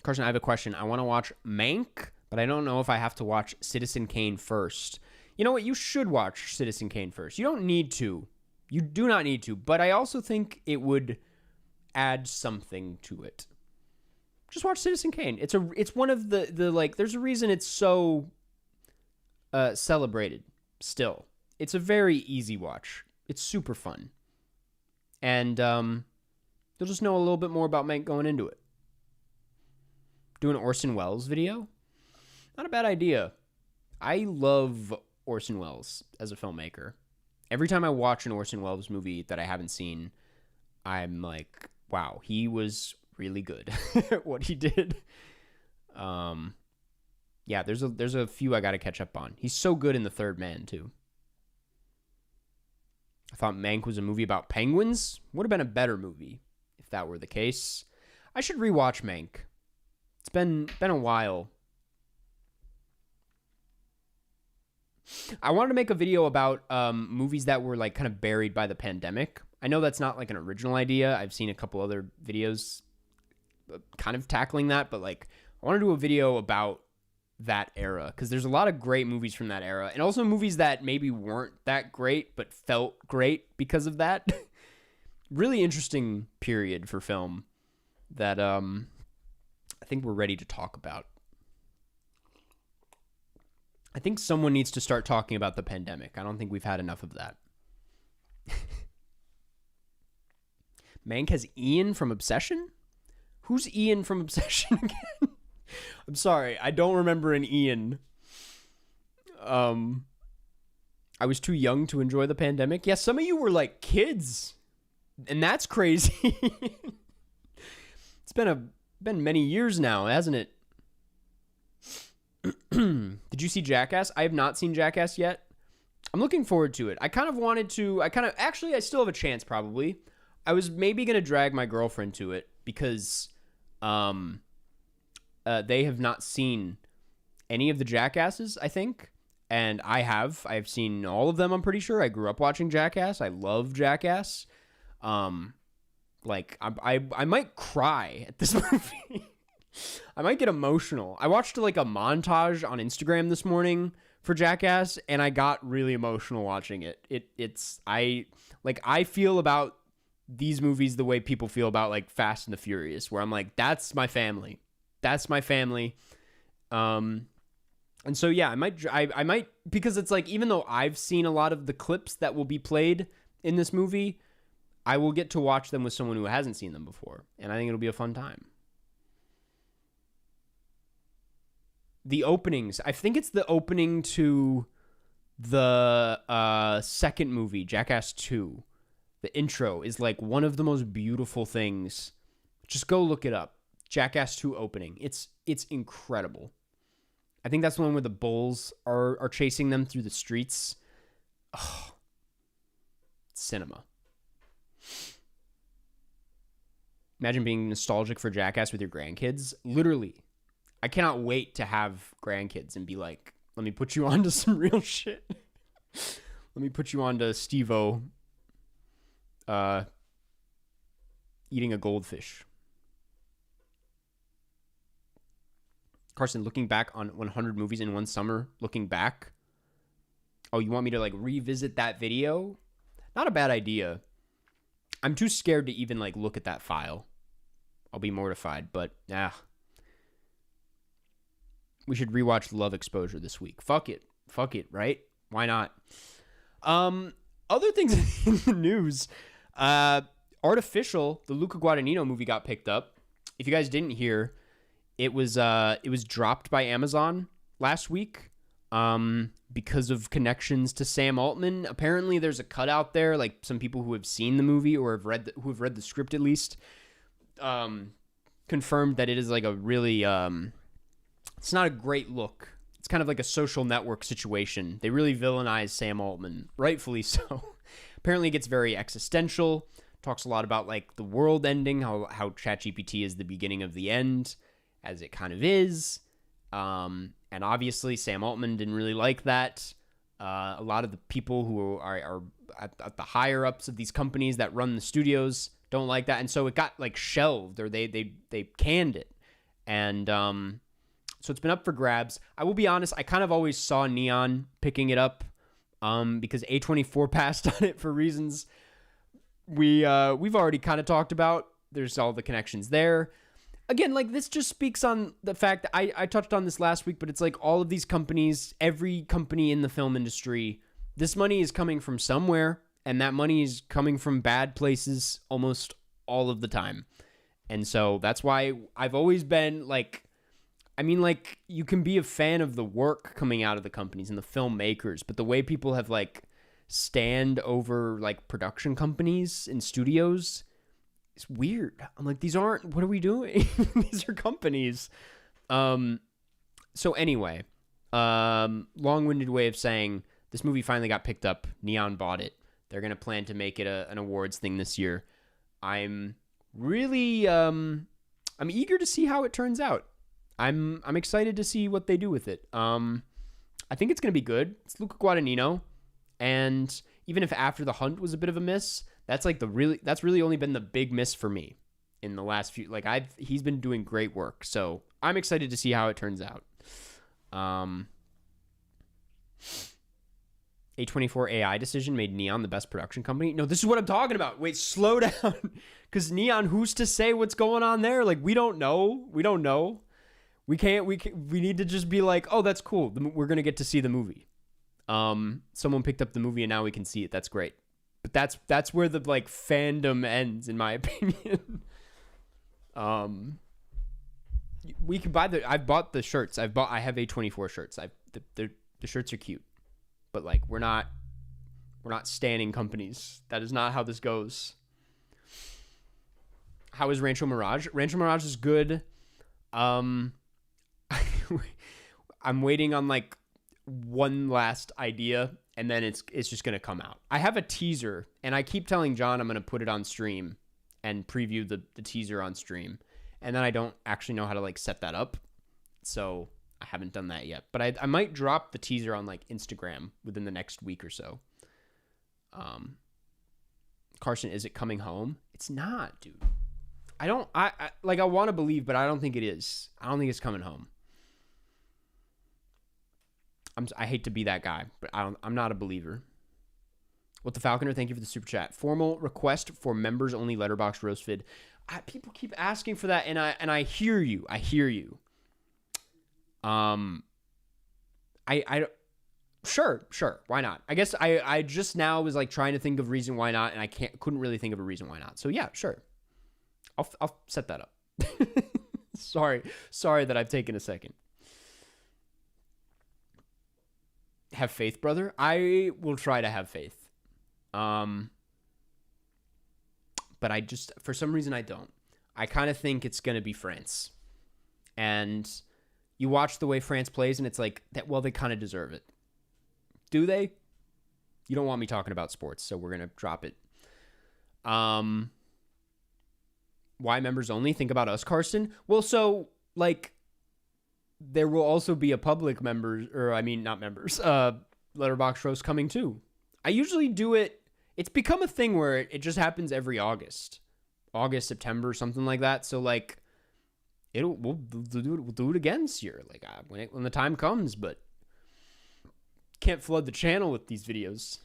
Carson, I have a question. I want to watch Mank, but I don't know if I have to watch Citizen Kane first. You know what? You should watch Citizen Kane first. You don't need to. You do not need to, but I also think it would add something to it. Just watch Citizen Kane. It's one of the like, there's a reason it's so celebrated still. It's a very easy watch. It's super fun. And you'll just know a little bit more about Mank going into it. Do an Orson Welles video? Not a bad idea. I love Orson Welles as a filmmaker. Every time I watch an Orson Welles movie that I haven't seen, I'm like, wow, he was really good at what he did. Yeah, there's a few I got to catch up on. He's so good in The Third Man, too. I thought Mank was a movie about penguins. Would have been a better movie if that were the case. I should rewatch Mank. It's been a while. I wanted to make a video about movies that were like kind of buried by the pandemic. I know that's not like an original idea. I've seen a couple other videos kind of tackling that, but like I want to do a video about that era because there's a lot of great movies from that era, and also movies that maybe weren't that great but felt great because of that. Really interesting period for film that I think we're ready to talk about. I think someone needs to start talking about the pandemic. I don't think we've had enough of that. Mank has Ian from Obsession? Who's Ian from Obsession again? I'm sorry, I don't remember an Ian. I was too young to enjoy the pandemic. Yeah, some of you were like kids, and that's crazy. It's been many years now, hasn't it? Did you see Jackass? I have not seen Jackass yet. I'm looking forward to it. I still have a chance probably. I was maybe going to drag my girlfriend to it because they have not seen any of the Jackasses, I think. And I have. I've seen all of them, I'm pretty sure. I grew up watching Jackass. I love Jackass. Like, I might cry at this movie. I might get emotional. I watched like a montage on Instagram this morning for Jackass, and I got really emotional watching it. I feel about these movies the way people feel about like Fast and the Furious, where I'm like, that's my family. That's my family. And so yeah, I might because it's like, even though I've seen a lot of the clips that will be played in this movie, I will get to watch them with someone who hasn't seen them before, and I think it'll be a fun time. The openings. I think it's the opening to the second movie, Jackass 2. The intro is like one of the most beautiful things. Just go look it up. Jackass 2 opening. It's incredible. I think that's the one where the bulls are chasing them through the streets. Oh, cinema. Imagine being nostalgic for Jackass with your grandkids. Literally. I cannot wait to have grandkids and be like, let me put you on to some real shit. Let me put you on to Steve-O eating a goldfish. Carson, looking back on 100 movies in one summer, looking back. Oh, you want me to like revisit that video? Not a bad idea. I'm too scared to even like look at that file. I'll be mortified, but we should rewatch Love Exposure this week. Fuck it, right? Why not? Other things in the news. Artificial, the Luca Guadagnino movie got picked up. If you guys didn't hear, it was dropped by Amazon last week. because of connections to Sam Altman. Apparently, there's a cutout there, like some people who have seen the movie or who have read the script at least, confirmed that it is like a really, it's not a great look. It's kind of like a Social Network situation. They really villainize Sam Altman, rightfully so. Apparently, it gets very existential. Talks a lot about like the world ending, how ChatGPT is the beginning of the end, as it kind of is. And obviously, Sam Altman didn't really like that. A lot of the people who are at the higher ups of these companies that run the studios don't like that, and so it got like shelved, or they canned it, and so it's been up for grabs. I will be honest, I kind of always saw Neon picking it up, because A24 passed on it for reasons we've already kind of talked about. There's all the connections there. Again, like, this just speaks on the fact that I touched on this last week, but it's like all of these companies, every company in the film industry, this money is coming from somewhere, and that money is coming from bad places almost all of the time. And so that's why I've always been like, I mean, like, you can be a fan of the work coming out of the companies and the filmmakers, but the way people have like stand over like production companies and studios, it's weird. I'm like, these aren't, what are we doing? These are companies. So anyway, long-winded way of saying this movie finally got picked up. Neon bought it. They're going to plan to make it an awards thing this year. I'm really, I'm eager to see how it turns out. I'm excited to see what they do with it. I think it's going to be good. It's Luca Guadagnino. And even if After the Hunt was a bit of a miss, that's really only been the big miss for me in the last few, like, he's been doing great work. So I'm excited to see how it turns out. A24 AI decision made Neon the best production company. No, this is what I'm talking about. Wait, slow down. Because Neon, who's to say what's going on there? Like, we don't know. We need to just be like, oh, that's cool. We're going to get to see the movie. Someone picked up the movie and now we can see it. That's great. But that's where the like fandom ends, in my opinion. We can buy I've bought the shirts. I have A24 shirts. The shirts are cute. But like, we're not standing companies. That is not how this goes. How is Rancho Mirage? Rancho Mirage is good. I'm waiting on like one last idea, and then it's just gonna come out. I have a teaser, and I keep telling John I'm gonna put it on stream and preview the teaser on stream, and then I don't actually know how to like set that up, so I haven't done that yet. But I might drop the teaser on like Instagram within the next week or so. Carson, is it coming home? It's not, dude. I want to believe, but I don't think it is. I don't think it's coming home. I hate to be that guy, but I'm not a believer. What the Falconer, thank you for the super chat. Formal request for members only Letterboxd roast vid. People keep asking for that, and I hear you. Sure. Why not? I guess I just now was like trying to think of reason why not, and couldn't really think of a reason why not. So yeah, sure. I'll set that up. Sorry that I've taken a second. Have faith, brother. I will try to have faith. But I just, for some reason, I don't. I kind of think it's going to be France. And you watch the way France plays, and it's like, well, they kind of deserve it. Do they? You don't want me talking about sports, so we're going to drop it. Why members only? Think about us, Carson. Well, so, like, there will also be a public members, or I mean, not members, Letterboxd roast coming too. I usually do it. It's become a thing where it just happens every August, September, something like that. So like, we'll do it again this year, like when the time comes. But can't flood the channel with these videos.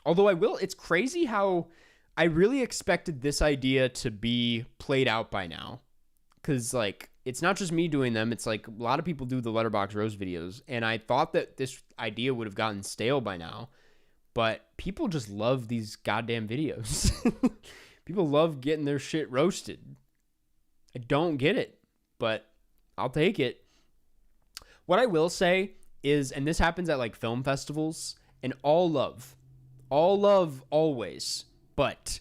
Although I will. It's crazy how I really expected this idea to be played out by now, because like, it's not just me doing them. It's like a lot of people do the Letterboxd roast videos, and I thought that this idea would have gotten stale by now, but people just love these goddamn videos. People love getting their shit roasted. I don't get it, but I'll take it. What I will say is, and this happens at like film festivals, and all love, always, but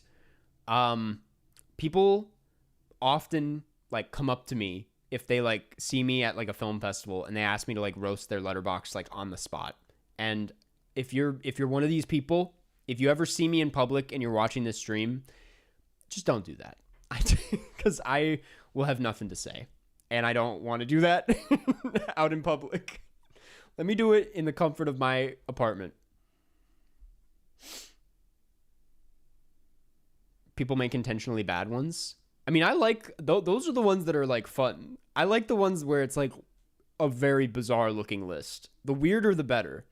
people often like come up to me if they like see me at like a film festival and they ask me to like roast their letterbox like on the spot. And if you're one of these people, if you ever see me in public and you're watching this stream, just don't do that. Because I will have nothing to say. And I don't want to do that out in public. Let me do it in the comfort of my apartment. People make intentionally bad ones. I mean, I like those are the ones that are like fun. I like the ones where it's like a very bizarre looking list. The weirder the better.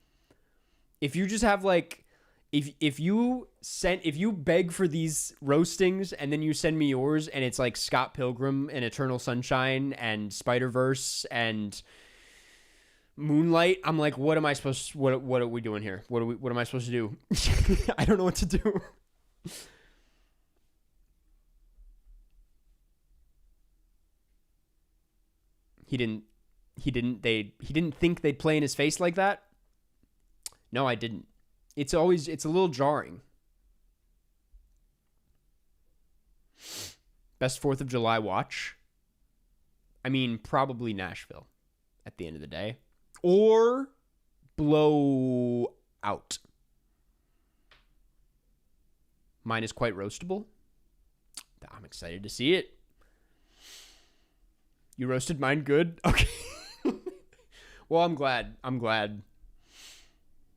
If you just have like if you beg for these roastings and then you send me yours and it's like Scott Pilgrim and Eternal Sunshine and Spider-Verse and Moonlight, I'm like, what am I supposed to, what are we doing here? What am I supposed to do? I don't know what to do. He didn't think they'd play in his face like that? No, I didn't. It's a little jarring. Best 4th of July watch? I mean, probably Nashville at the end of the day. Or Blow Out. Mine is quite roastable. I'm excited to see it. You roasted mine good? Okay. Well, I'm glad.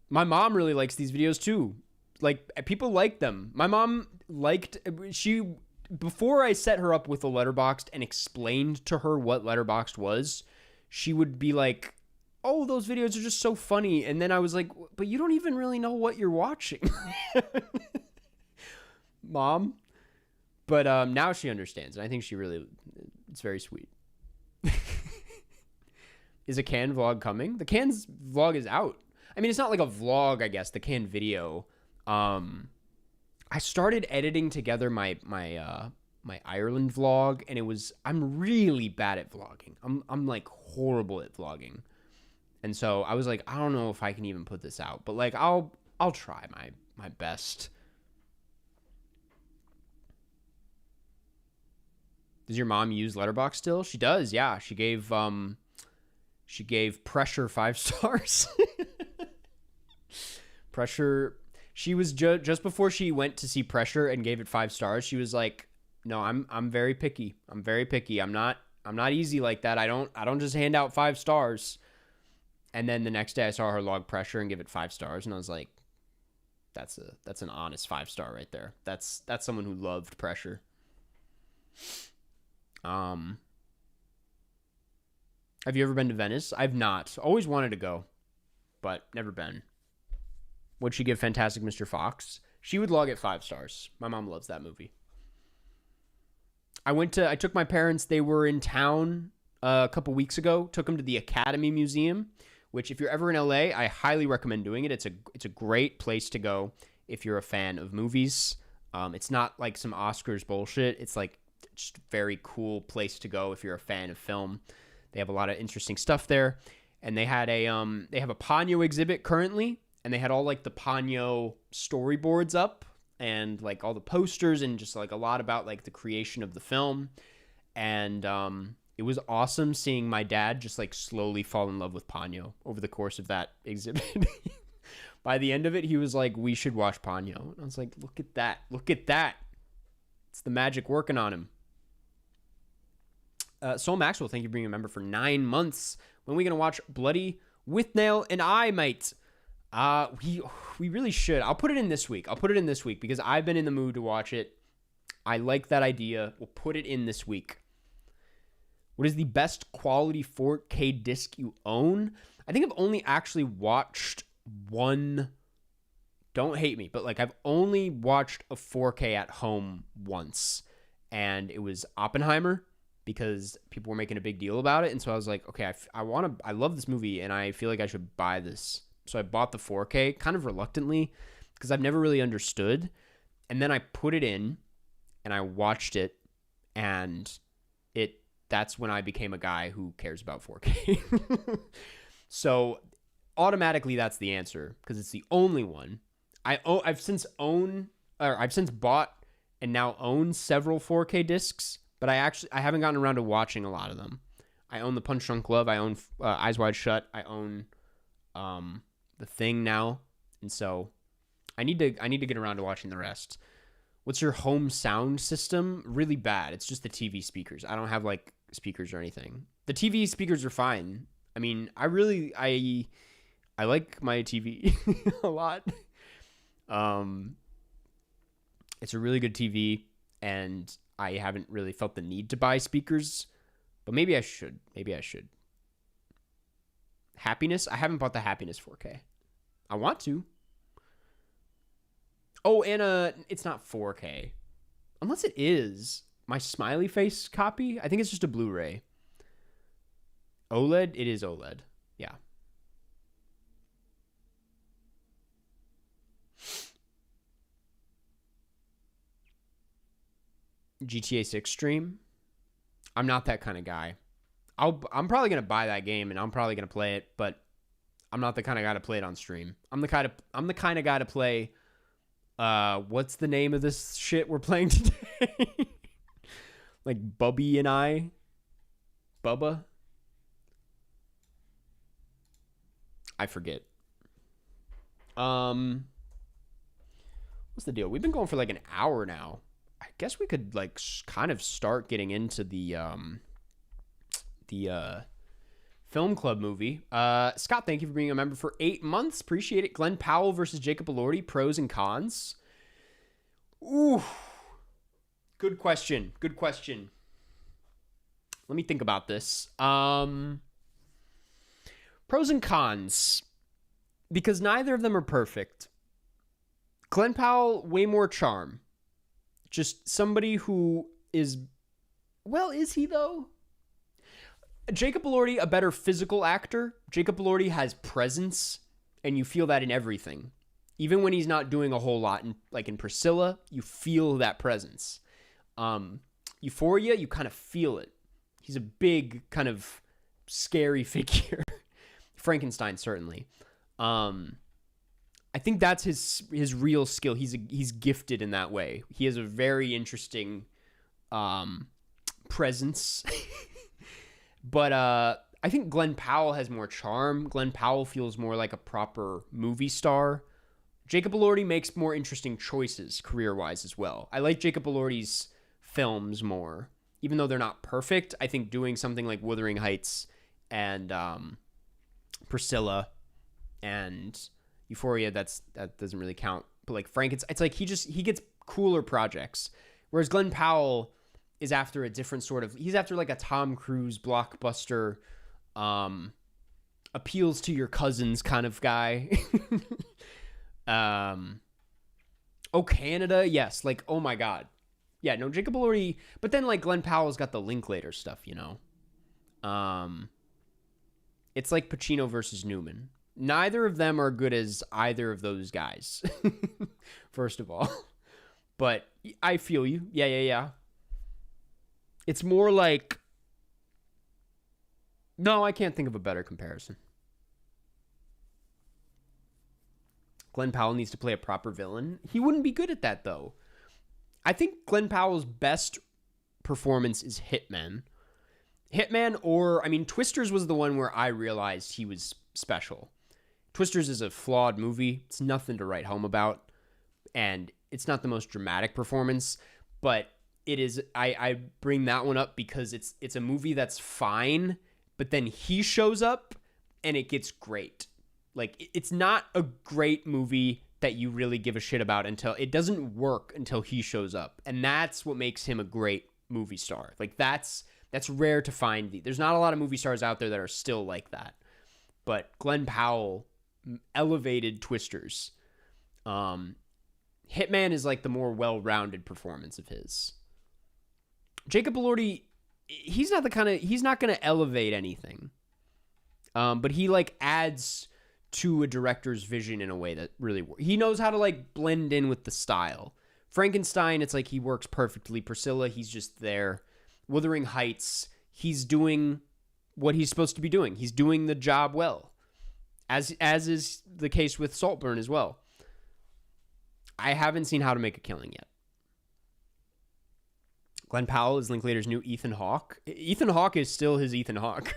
My mom really likes these videos too. Like, people like them. My mom before I set her up with a Letterboxd and explained to her what Letterboxd was, she would be like, oh, those videos are just so funny. And then I was like, but you don't even really know what you're watching. Mom. But now she understands. And I think it's very sweet. Is a canned vlog coming? The cans vlog is out. I mean, it's not like a vlog, I guess, the canned video. I started editing together my Ireland vlog, and I'm really bad at vlogging. I'm like horrible at vlogging. And so I was like, I don't know if I can even put this out, but like I'll try my best. Does your mom use Letterboxd still? She does, yeah. She gave Pressure 5 stars. Pressure. She was just before she went to see Pressure and gave it 5 stars. She was like, "No, I'm very picky. I'm very picky. I'm not easy like that. I don't just hand out 5 stars." And then the next day I saw her log Pressure and give it 5 stars, and I was like, "That's an honest 5 star right there. That's someone who loved Pressure." Have you ever been to Venice? I've not. Always wanted to go, but never been. Would she give Fantastic Mr. Fox? She would log it 5 stars. My mom loves that movie. I took my parents, they were in town a couple weeks ago, took them to the Academy Museum, which if you're ever in LA, I highly recommend doing it. It's a great place to go if you're a fan of movies. It's not like some Oscars bullshit. It's like just a very cool place to go if you're a fan of film. They have a lot of interesting stuff there, and they have a Ponyo exhibit currently, and they had all like the Ponyo storyboards up and like all the posters and just like a lot about like the creation of the film. And it was awesome seeing my dad just like slowly fall in love with Ponyo over the course of that exhibit. By the end of it, he was like, "We should watch Ponyo." And I was like, look at that. It's the magic working on him. Soul Maxwell, thank you for being a member for 9 months. When are we going to watch Bloody with Nail and I, mate? We really should. I'll put it in this week because I've been in the mood to watch it. I like that idea. We'll put it in this week. What is the best quality 4K disc you own? I think I've only actually watched one. Don't hate me, but like I've only watched a 4K at home once, and it was Oppenheimer, because people were making a big deal about it. And so I was like, okay, I love this movie and I feel like I should buy this. So I bought the 4K kind of reluctantly because I've never really understood. And then I put it in and I watched it, and that's when I became a guy who cares about 4K. So automatically that's the answer because it's the only one. I've since bought and now own several 4K discs, but I haven't gotten around to watching a lot of them. I own the Punch Drunk Love. I own Eyes Wide Shut. I own The Thing now, and so I need to get around to watching the rest. What's your home sound system? Really bad. It's just the TV speakers. I don't have like speakers or anything. The TV speakers are fine. I mean, I like my TV a lot. It's a really good TV, and I haven't really felt the need to buy speakers, but maybe I should. Happiness? I haven't bought the Happiness 4K. I want to. Oh, and it's not 4K. Unless it is. My smiley face copy? I think it's just a Blu-ray. OLED? It is OLED. Yeah. GTA 6 stream? I'm not that kind of guy. I'm probably going to buy that game and I'm probably going to play it, but I'm not the kind of guy to play it on stream. I'm the kind of guy to play what's the name of this shit we're playing today? Like Bubby and I? Bubba? I forget. What's the deal? We've been going for like an hour now. I guess we could like kind of start getting into the film club movie. Scott, thank you for being a member for 8 months. Appreciate it. Glenn Powell versus Jacob Elordi. Pros and cons. Ooh, good question. Let me think about this. Pros and cons, because neither of them are perfect. Glenn Powell, way more charm. Just somebody who is, well, is he though? Jacob Elordi, a better physical actor. Jacob Elordi has presence, and you feel that in everything. Even when he's not doing a whole lot, like in Priscilla, you feel that presence. Euphoria, you kind of feel it. He's a big, kind of scary figure. Frankenstein, certainly. I think that's his real skill. He's gifted in that way. He has a very interesting presence. But I think Glenn Powell has more charm. Glenn Powell feels more like a proper movie star. Jacob Elordi makes more interesting choices career-wise as well. I like Jacob Elordi's films more. Even though they're not perfect, I think doing something like Wuthering Heights and Priscilla and Euphoria, that doesn't really count. But like Frankenstein, it's like he gets cooler projects. Whereas Glenn Powell is after a different sort of, he's after like a Tom Cruise blockbuster, appeals to your cousins kind of guy. Canada, yes, like, oh my god. Yeah, no, Jacob Elordi, but then like Glenn Powell's got the Linklater stuff, you know. It's like Pacino versus Newman. Neither of them are good as either of those guys. First of all. But I feel you. Yeah. It's more like, no, I can't think of a better comparison. Glenn Powell needs to play a proper villain. He wouldn't be good at that, though. I think Glenn Powell's best performance is Hitman. Twisters was the one where I realized he was special. Twisters is a flawed movie. It's nothing to write home about. And it's not the most dramatic performance, but it is. I bring that one up because it's a movie that's fine, but then he shows up and it gets great. Like, it's not a great movie that you really give a shit about until it doesn't work until he shows up. And that's what makes him a great movie star. Like, that's rare to find. There's not a lot of movie stars out there that are still like that. But Glenn Powell elevated Twisters. Hitman is like the more well-rounded performance of his. Jacob Elordi, he's not going to elevate anything. But he like adds to a director's vision in a way that really works. He knows how to like blend in with the style. Frankenstein, it's like he works perfectly. Priscilla, he's just there. Wuthering Heights, he's doing what he's supposed to be doing. He's doing the job well. as is the case with Saltburn as well. I haven't seen How to Make a Killing yet. Glenn Powell is Linklater's new Ethan Hawke. Ethan Hawke is still his Ethan Hawke.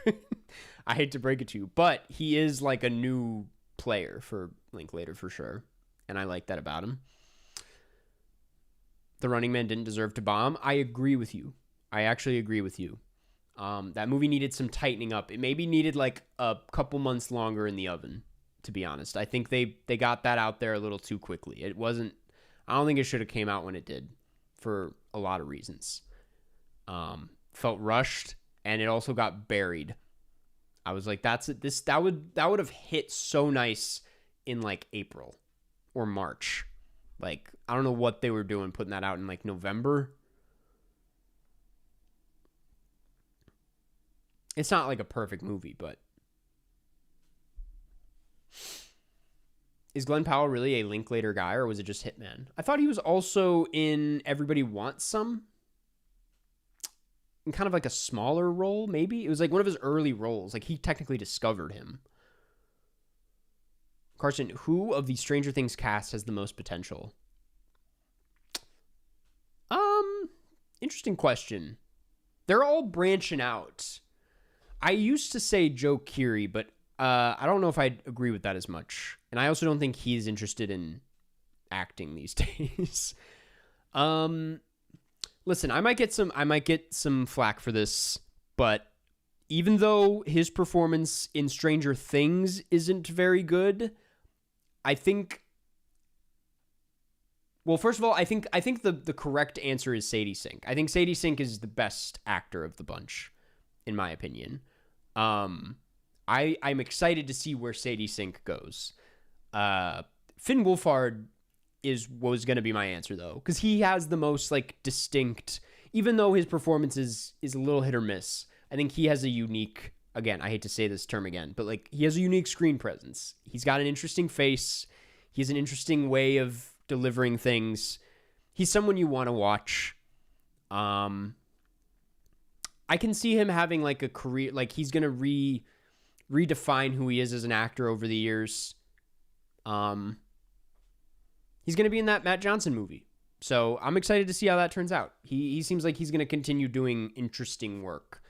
I hate to break it to you, but he is like a new player for Linklater for sure, and I like that about him. The Running Man didn't deserve to bomb. I agree with you. I actually agree with you. That movie needed some tightening up. It maybe needed like a couple months longer in the oven, to be honest. I think they got that out there a little too quickly. It wasn't, I don't think it should have came out when it did for a lot of reasons. Felt rushed, and it also got buried. I was like, that would have hit so nice in like April or March. Like, I don't know what they were doing putting that out in like November. It's not like a perfect movie, but is Glenn Powell really a Linklater guy, or was it just Hitman? I thought he was also in Everybody Wants Some. In kind of like a smaller role, maybe? It was like one of his early roles. Like, he technically discovered him. Carson, who of the Stranger Things cast has the most potential? Interesting question. They're all branching out. I used to say Joe Keery, but I don't know if I'd agree with that as much. And I also don't think he's interested in acting these days. Listen, I might get some flack for this, but even though his performance in Stranger Things isn't very good, I think, well, first of all, I think the correct answer is Sadie Sink. I think Sadie Sink is the best actor of the bunch, in my opinion. I'm excited to see where Sadie Sink goes. Finn Wolfhard was going to be my answer, though, because he has the most like distinct, even though his performance is a little hit or miss. I think he has a unique, again, I hate to say this term again, but like he has a unique screen presence. He's got an interesting face. He has an interesting way of delivering things. He's someone you want to watch. I can see him having like a career, like he's going to redefine who he is as an actor over the years. He's going to be in that Matt Johnson movie. So I'm excited to see how that turns out. He seems like he's going to continue doing interesting work.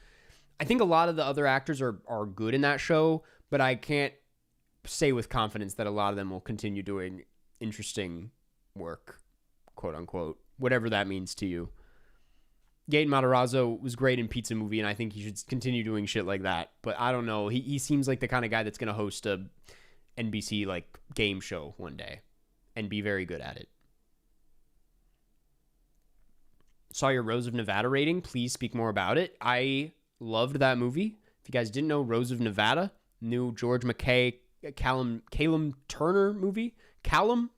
I think a lot of the other actors are good in that show, but I can't say with confidence that a lot of them will continue doing interesting work, quote unquote, whatever that means to you. Gaten Matarazzo was great in Pizza Movie, and I think he should continue doing shit like that. But I don't know. He seems like the kind of guy that's going to host a NBC like game show one day and be very good at it. Saw your Rose of Nevada rating. Please speak more about it. I loved that movie. If you guys didn't know, Rose of Nevada, new George McKay, Callum Turner movie. Callum?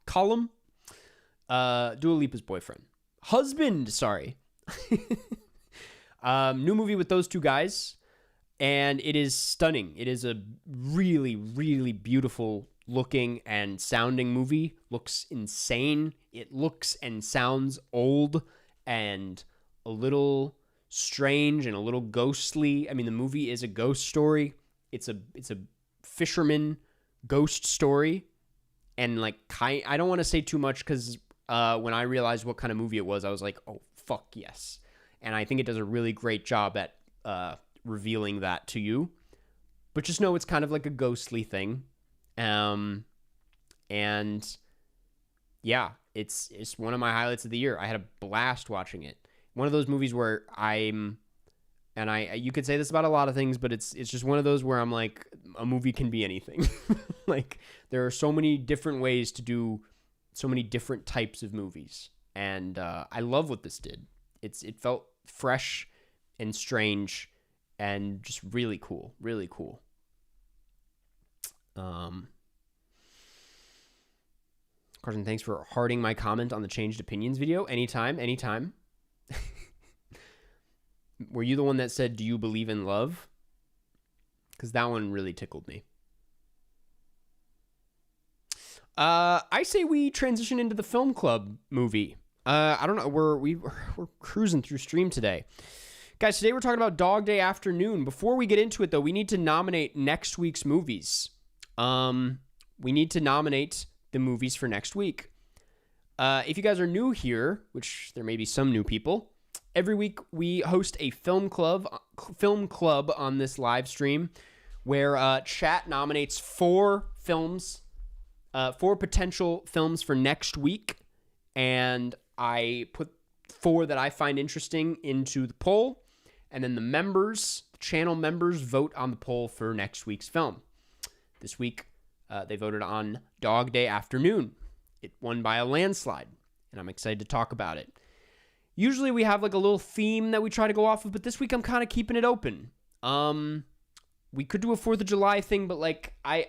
Dua Lipa's boyfriend. Husband, sorry. New movie with those two guys, and it is stunning. It is a really, really beautiful looking and sounding movie. Looks insane. It looks and sounds old and a little strange and a little ghostly. I mean, the movie is a ghost story. It's a fisherman ghost story, and like I don't want to say too much because when I realized what kind of movie it was, I was like, oh fuck yes. And I think it does a really great job at revealing that to you. But just know it's kind of like a ghostly thing. And yeah, it's one of my highlights of the year. I had a blast watching it. One of those movies where you could say this about a lot of things, but it's just one of those where I'm like, a movie can be anything. Like, there are so many different ways to do so many different types of movies. And I love what this did. It felt fresh and strange and just really cool. Really cool. Carson, thanks for hearting my comment on the Changed Opinions video. Anytime. Were you the one that said, do you believe in love? Because that one really tickled me. I say we transition into the film club movie. I don't know. We're cruising through stream today. Guys, today we're talking about Dog Day Afternoon. Before we get into it, though, we need to nominate next week's movies. We need to nominate the movies for next week. If you guys are new here, which there may be some new people, every week we host a film club on this live stream where chat nominates 4 films, 4 potential films for next week, and I put 4 that I find interesting into the poll, and then the channel members, vote on the poll for next week's film. This week, they voted on Dog Day Afternoon. It won by a landslide, and I'm excited to talk about it. Usually we have like a little theme that we try to go off of, but this week I'm kind of keeping it open. We could do a 4th of July thing, but like I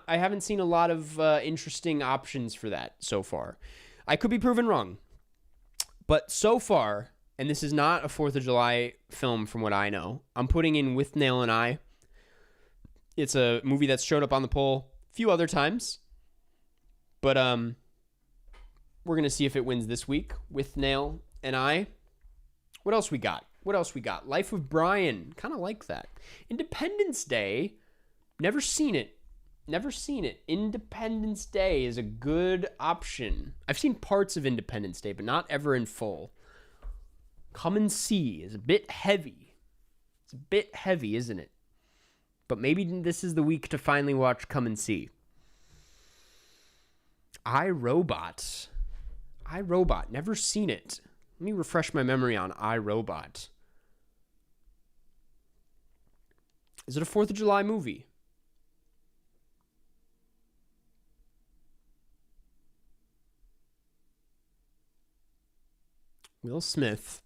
haven't seen a lot of interesting options for that so far. I could be proven wrong, but so far, and this is not a 4th of July film from what I know, I'm putting in With Nail and I. It's a movie that's showed up on the poll a few other times, but we're going to see if it wins this week. With Nail and I. What else we got? Life of Brian. Kind of like that. Independence Day. Never seen it. Independence Day is a good option. I've seen parts of Independence Day, but not ever in full. Come and See is a bit heavy. It's a bit heavy, isn't it? But maybe this is the week to finally watch Come and See. I, Robot. Never seen it. Let me refresh my memory on I, Robot. Is it a 4th of July movie? Will Smith.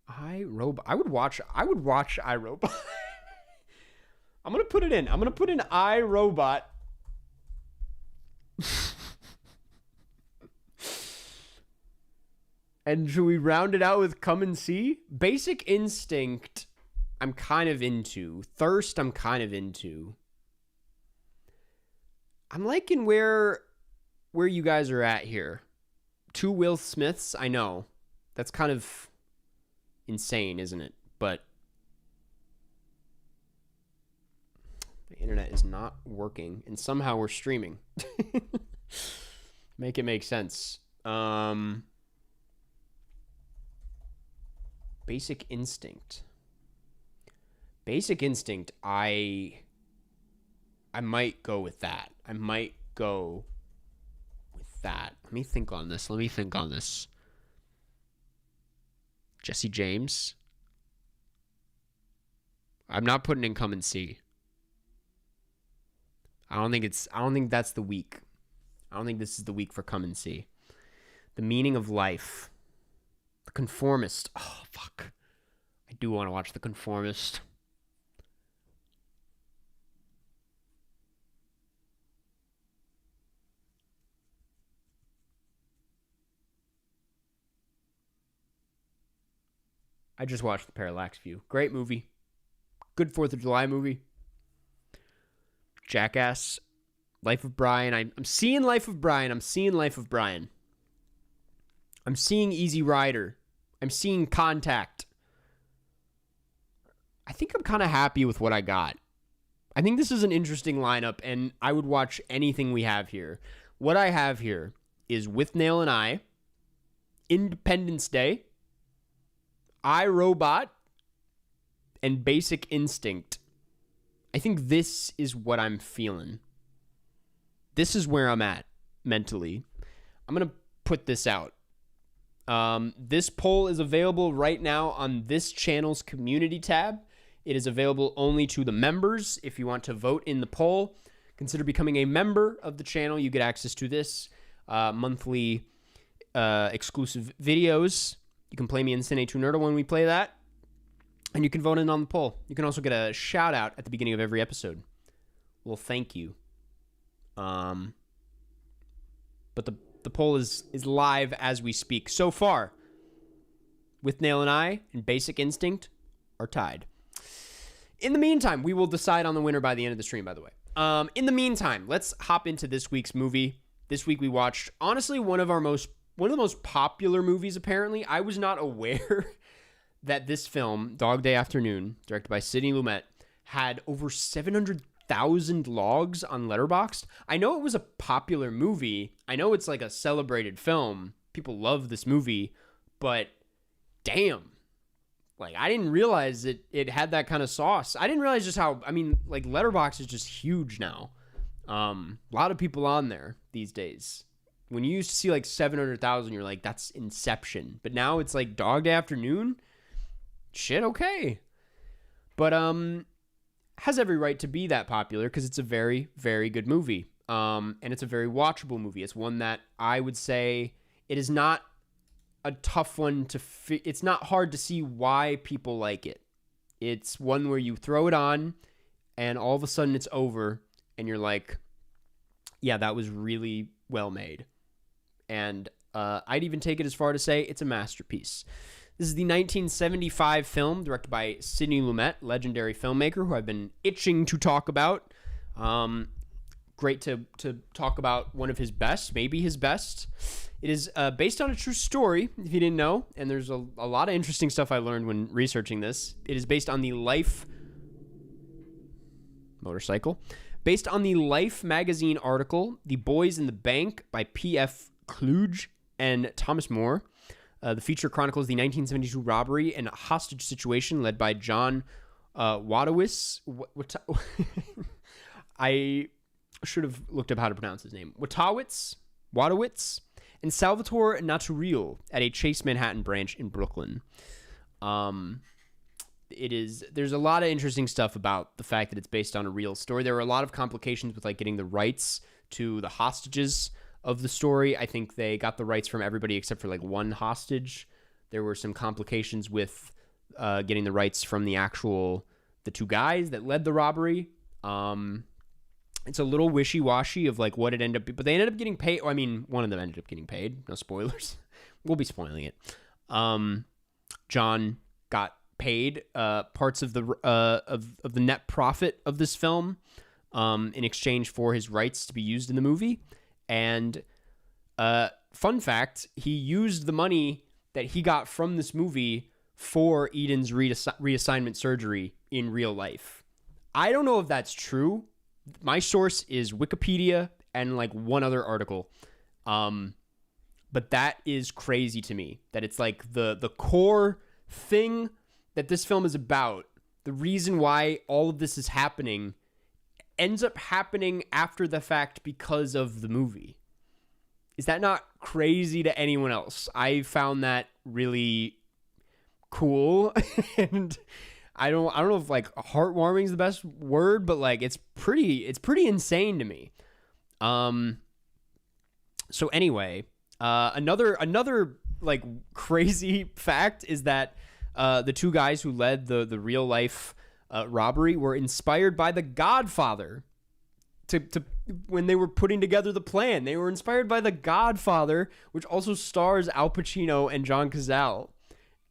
I, Robot. I would watch I, Robot. I'm going to put it in. I'm going to put in I, Robot. And should we round it out with Come and See? Basic Instinct, I'm kind of into. Thirst, I'm kind of into. I'm liking where you guys are at here. 2 Will Smiths, I know. That's kind of insane, isn't it? But the internet is not working, and somehow we're streaming. Make it make sense. Basic Instinct. I might go with that. Let me think on this. Jesse James. I'm not putting in Come and See. I don't think that's the week. I don't think this is the week for Come and See. The Meaning of Life. The Conformist. Oh, fuck. I do want to watch The Conformist. I just watched The Parallax View. Great movie. Good 4th of July movie. Jackass. Life of Brian. I'm seeing Life of Brian. I'm seeing Easy Rider. I'm seeing Contact. I think I'm kind of happy with what I got. I think this is an interesting lineup, and I would watch anything we have here. What I have here is With Nail and I, Independence Day, I, Robot, and Basic Instinct. I think this is what I'm feeling. This is where I'm at mentally. I'm going to put this out. This poll is available right now on this channel's community tab. It is available only to the members. If you want to vote in the poll, consider becoming a member of the channel. You get access to this monthly exclusive videos. You can play me in Cine 2 Nerdle when we play that. And you can vote in on the poll. You can also get a shout out at the beginning of every episode. Well, thank you. But the poll is live as we speak. So far, With Nail and I and Basic Instinct are tied. In the meantime, we will decide on the winner by the end of the stream, by the way. In the meantime, let's hop into this week's movie. This week we watched, honestly, one of the most popular movies, apparently. I was not aware that this film, Dog Day Afternoon, directed by Sidney Lumet, had over 700,000 logs on Letterboxd. I know it was a popular movie. I know it's like a celebrated film. People love this movie, but damn. Like, I didn't realize it had that kind of sauce. I didn't realize just how, I mean, like, Letterboxd is just huge now. A lot of people on there these days. When you used to see like 700,000, you're like, that's Inception. But now it's like Dog Day Afternoon. Shit, okay. But has every right to be that popular because it's a very, very good movie. And it's a very watchable movie. It's one that I would say it is not a tough one to it's not hard to see why people like it. It's one where you throw it on and all of a sudden it's over and you're like, yeah, that was really well made. And I'd even take it as far to say it's a masterpiece. This is the 1975 film directed by Sidney Lumet, legendary filmmaker who I've been itching to talk about. Great to talk about one of his best, maybe his best. It is based on a true story, if you didn't know, and there's a lot of interesting stuff I learned when researching this. It is based on the Life magazine article, The Boys in the Bank by P.F. Kluge and Thomas More. The feature chronicles the 1972 robbery and hostage situation led by John Wadowitz. I should have looked up how to pronounce his name. Wadowitz, and Salvatore Naturil at a Chase Manhattan branch in Brooklyn. There's a lot of interesting stuff about the fact that it's based on a real story. There were a lot of complications with like getting the rights to the hostages of the story. I think they got the rights from everybody except for like one hostage. There were some complications with getting the rights from the two guys that led the robbery. It's a little wishy-washy of like what it ended up, but they ended up getting paid. I mean, one of them ended up getting paid. No spoilers. We'll be spoiling it. John got paid parts of the net profit of this film in exchange for his rights to be used in the movie. And fun fact, he used the money that he got from this movie for Eden's reassignment surgery in real life. I don't know if that's true. My source is Wikipedia and like one other article. But that is crazy to me that it's like the core thing that this film is about. The reason why all of this is happening ends up happening after the fact because of the movie. Is that not crazy to anyone else? I found that really cool. And I don't know if like heartwarming is the best word, but like it's pretty insane to me. So anyway, another like crazy fact is that the two guys who led the real life robbery were inspired by The Godfather to when they were putting together the plan. They were inspired by The Godfather, which also stars Al Pacino and John Cazale.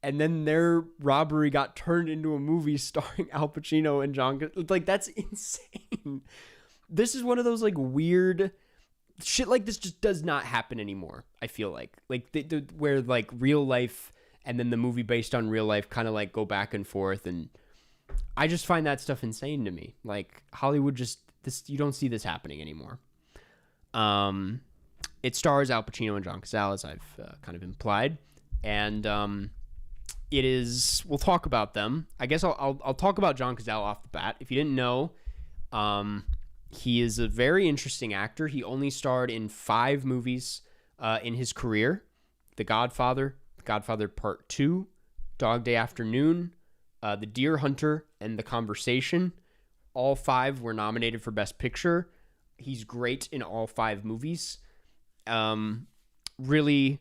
And then their robbery got turned into a movie starring Al Pacino and John Cazale. Like, that's insane. This is one of those like weird shit like this just does not happen anymore. I feel like where like real life and then the movie based on real life kind of like go back and forth, and I just find that stuff insane to me. Like Hollywood you don't see this happening anymore. It stars Al Pacino and John Cazale, as I've kind of implied, and it is. We'll talk about them. I guess I'll talk about John Cazale off the bat. If you didn't know, he is a very interesting actor. He only starred in 5 movies in his career: The Godfather, The Godfather Part 2, Dog Day Afternoon, The Deer Hunter, and The Conversation. All 5 were nominated for Best Picture. He's great in all 5 movies. Really,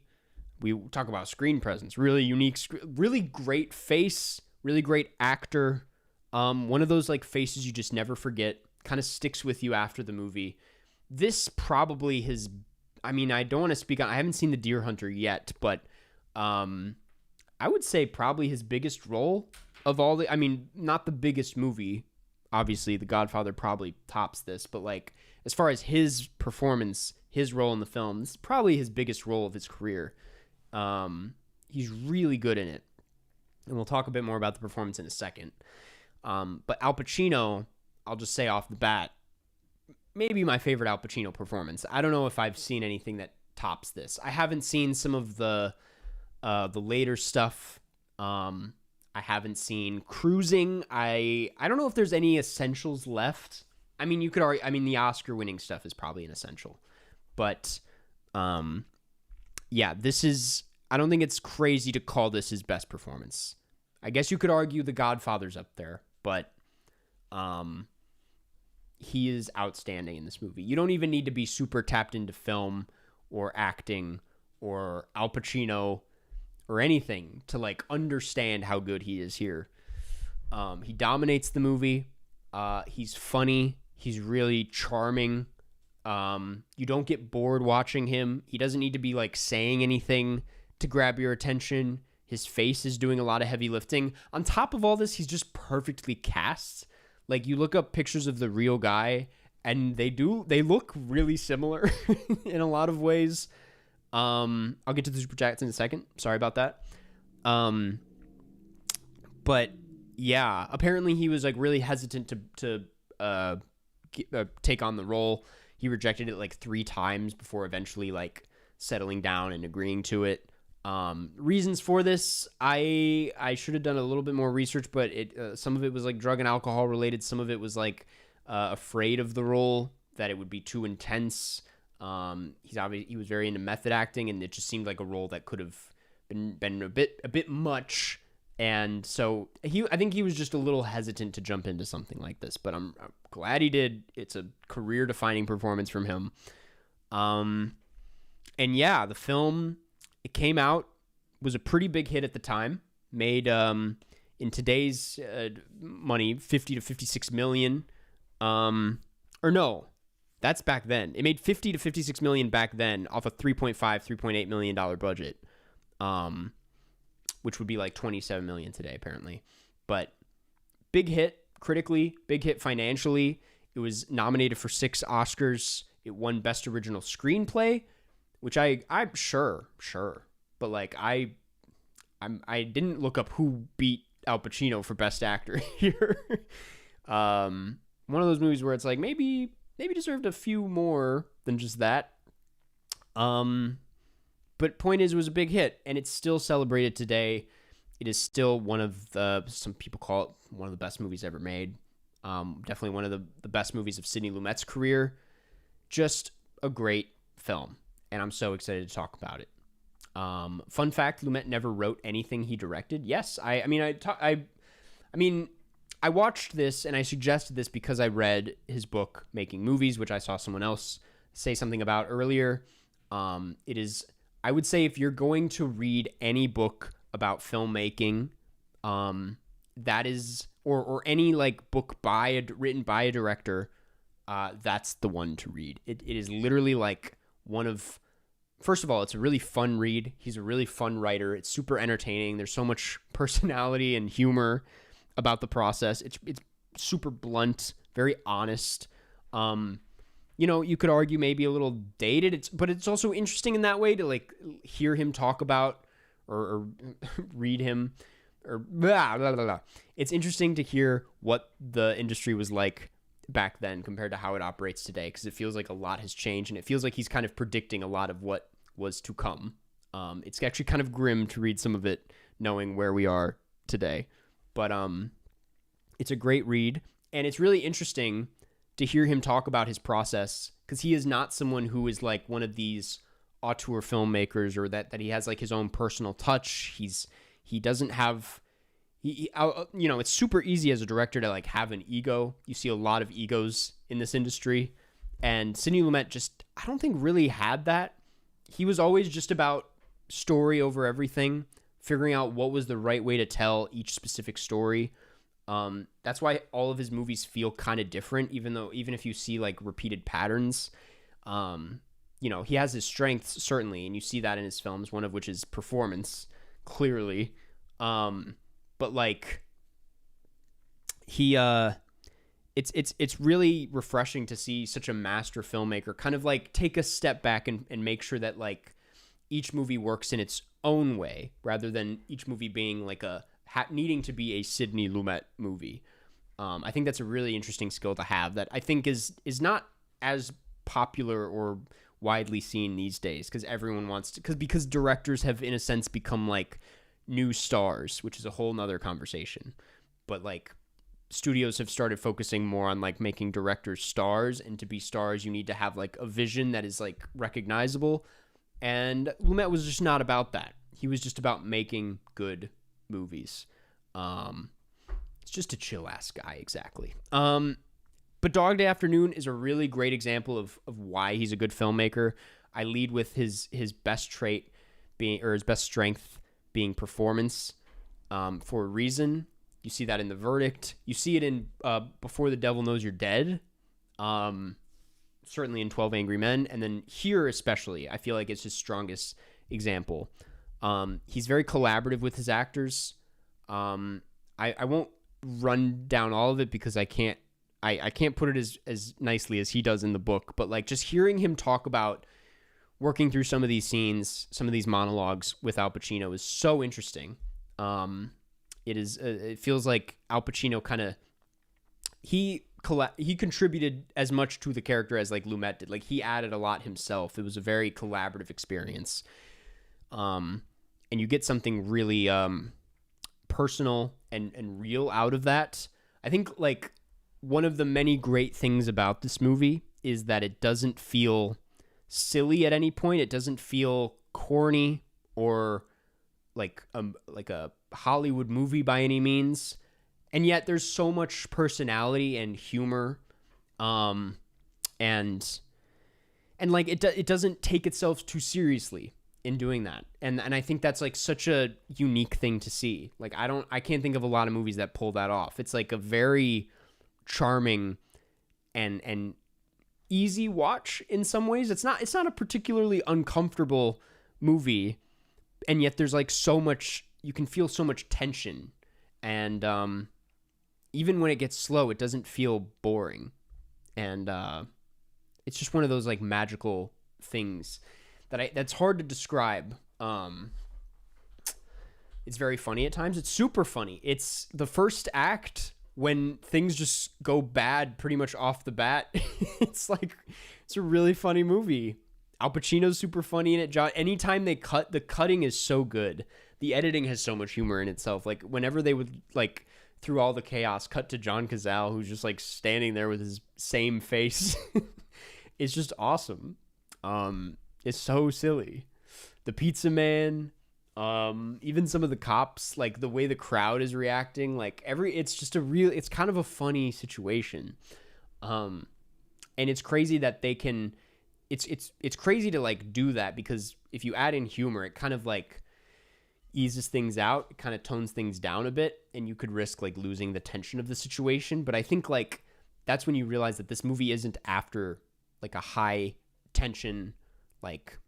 we talk about screen presence. Really unique, really great face, really great actor. One of those like faces you just never forget. Kind of sticks with you after the movie. This probably I don't want to speak on, I haven't seen The Deer Hunter yet, but I would say probably his biggest role of all not the biggest movie. Obviously, The Godfather probably tops this, but like as far as his performance, his role in the film, this is probably his biggest role of his career. He's really good in it. And we'll talk a bit more about the performance in a second. But Al Pacino, I'll just say off the bat, maybe my favorite Al Pacino performance. I don't know if I've seen anything that tops this. I haven't seen some of the later stuff. I haven't seen Cruising. I don't know if there's any essentials left. I mean, you could argue. I mean, the Oscar-winning stuff is probably an essential, but yeah, this is. I don't think it's crazy to call this his best performance. I guess you could argue The Godfather's up there, but he is outstanding in this movie. You don't even need to be super tapped into film or acting or Al Pacino or anything to like understand how good he is here. He dominates the movie. He's funny. He's really charming. You don't get bored watching him. He doesn't need to be like saying anything to grab your attention. His face is doing a lot of heavy lifting. On top of all this, he's just perfectly cast. Like, you look up pictures of the real guy, and they look really similar in a lot of ways. I'll get to the Super Chats in a second. Sorry about that. But yeah, apparently he was like really hesitant to take on the role. He rejected it like 3 times before eventually like settling down and agreeing to it. Reasons for this, I should have done a little bit more research, but some of it was like drug and alcohol related. Some of it was like afraid of the role, that it would be too intense. He was very into method acting, and it just seemed like a role that could have been a bit much. And so I think he was just a little hesitant to jump into something like this, but I'm glad he did. It's a career defining performance from him. And yeah, the film, it came out, was a pretty big hit at the time, made in today's money 50 to 56 million. Or no, that's back then. It made 50 to 56 million back then off a $3.8 million budget, which would be like 27 million today apparently. But big hit critically, big hit financially. It was nominated for 6 Oscars. It won Best Original Screenplay, which I'm sure, but like I didn't look up who beat Al Pacino for Best Actor here. One of those movies where it's like maybe deserved a few more than just that. But point is, it was a big hit, and it's still celebrated today. It is still one of some people call it one of the best movies ever made. Definitely one of the best movies of Sidney Lumet's career. Just a great film, and I'm so excited to talk about it. Fun fact: Lumet never wrote anything he directed. Yes, I watched this and I suggested this because I read his book Making Movies, which I saw someone else say something about earlier. It is, I would say, if you're going to read any book about filmmaking, that is, or any like book written by a director, that's the one to read. It is literally like one of, first of all, it's a really fun read. He's a really fun writer. It's super entertaining. There's so much personality and humor about the process. It's super blunt, very honest. You could argue maybe a little dated, but it's also interesting in that way to like hear him talk about or read him or blah, blah, blah, blah. It's interesting to hear what the industry was like back then compared to how it operates today, because it feels like a lot has changed, and it feels like he's kind of predicting a lot of what was to come. It's actually kind of grim to read some of it knowing where we are today, but it's a great read, and it's really interesting to hear him talk about his process, because he is not someone who is like one of these auteur filmmakers, or that he has like his own personal touch. He doesn't have, it's super easy as a director to like have an ego. You see a lot of egos in this industry, and Sidney Lumet just, I don't think really had that. He was always just about story over everything, figuring out what was the right way to tell each specific story. That's why all of his movies feel kind of different, even if you see like repeated patterns. He has his strengths certainly, and you see that in his films, one of which is performance, clearly. But like it's really refreshing to see such a master filmmaker kind of like take a step back and make sure that like each movie works in its own way, rather than each movie being like needing to be a Sidney Lumet movie. I think that's a really interesting skill to have that I think is not as popular or widely seen these days because everyone wants to because directors have in a sense become like new stars, which is a whole nother conversation. But like studios have started focusing more on like making directors stars, and to be stars you need to have like a vision that is like recognizable, and Lumet was just not about that. He was just about making good movies. It's just a chill ass guy, exactly. But Dog Day Afternoon is a really great example of why he's a good filmmaker. I lead with his best trait being, or his best strength being performance, for a reason. You see that in The Verdict. You see it in Before the Devil Knows You're Dead. Certainly in 12 Angry Men. And then here especially, I feel like it's his strongest example. He's very collaborative with his actors. I won't run down all of it because I can't put it as nicely as he does in the book. But like just hearing him talk about working through some of these scenes, some of these monologues with Al Pacino is so interesting. It feels like Al Pacino kind of he contributed as much to the character as like Lumet did. Like he added a lot himself. It was a very collaborative experience. And you get something really personal and real out of that. I think like one of the many great things about this movie is that it doesn't feel silly at any point. It doesn't feel corny or like a Hollywood movie by any means, and yet there's so much personality and humor, and like it doesn't take itself too seriously in doing that, and I think that's like such a unique thing to see. Like I can't think of a lot of movies that pull that off. It's like a very charming and easy watch in some ways. It's not a particularly uncomfortable movie, and yet there's like so much, you can feel so much tension, and even when it gets slow, it doesn't feel boring, and it's just one of those like magical things that's hard to describe. It's very funny at times. It's super funny. It's the first act when things just go bad pretty much off the bat. It's a really funny movie. Al Pacino's super funny in it. Anytime they cut, the cutting is so good. The editing has so much humor in itself. Like whenever they would like through all the chaos cut to John Cazale, who's just like standing there with his same face. It's just awesome. It's so silly. The Pizza Man, even some of the cops, like the way the crowd is reacting, like it's kind of a funny situation. And it's crazy that they can, it's crazy to like do that, because if you add in humor, it kind of like eases things out. It kind of tones things down a bit, and you could risk like losing the tension of the situation. But I think like that's when you realize that this movie isn't after like a high tension, like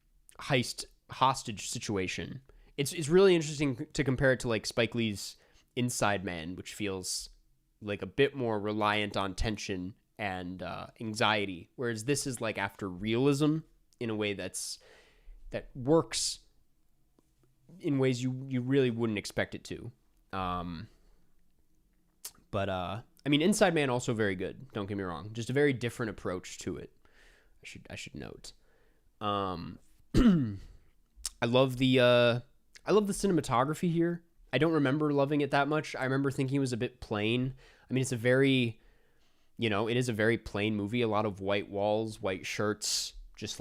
heist hostage situation. It's really interesting to compare it to like Spike Lee's Inside Man, which feels like a bit more reliant on tension and anxiety, whereas this is like after realism in a way that works in ways you really wouldn't expect it to. But I mean, Inside Man also very good. Don't get me wrong, just a very different approach to it. I should note. I love the cinematography here. I don't remember loving it that much. I remember thinking it was a bit plain. I mean, it is a very plain movie. A lot of white walls, white shirts, just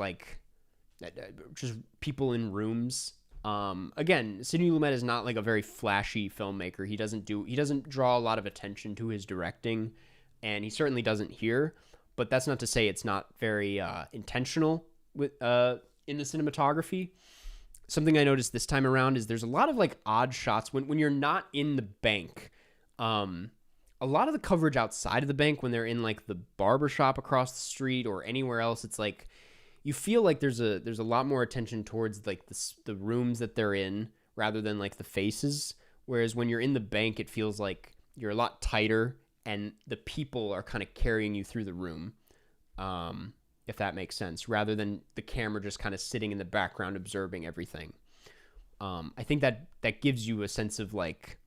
people in rooms. Again, Sidney Lumet is not like a very flashy filmmaker. He doesn't draw a lot of attention to his directing, and he certainly doesn't here. But that's not to say it's not very intentional with in the cinematography. Something I noticed this time around is there's a lot of like odd shots when you're not in the bank. A lot of the coverage outside of the bank, when they're in like the barbershop across the street or anywhere else, it's like you feel like there's a lot more attention towards like the rooms that they're in rather than like the faces. Whereas when you're in the bank, it feels like you're a lot tighter and the people are kind of carrying you through the room. If that makes sense, rather than the camera just kind of sitting in the background observing everything. I think that gives you a sense of like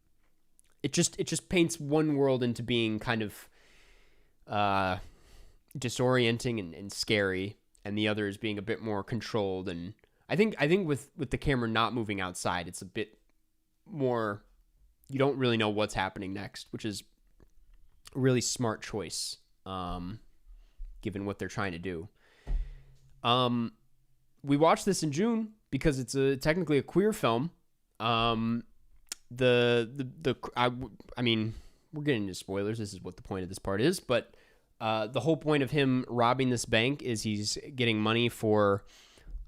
it just paints one world into being kind of disorienting and scary, and the other is being a bit more controlled. And I think with the camera not moving outside, it's a bit more, you don't really know what's happening next, which is a really smart choice, given what they're trying to do. We watched this in June because it's technically a queer film. I mean, we're getting into spoilers. This is what the point of this part is, but the whole point of him robbing this bank is he's getting money for,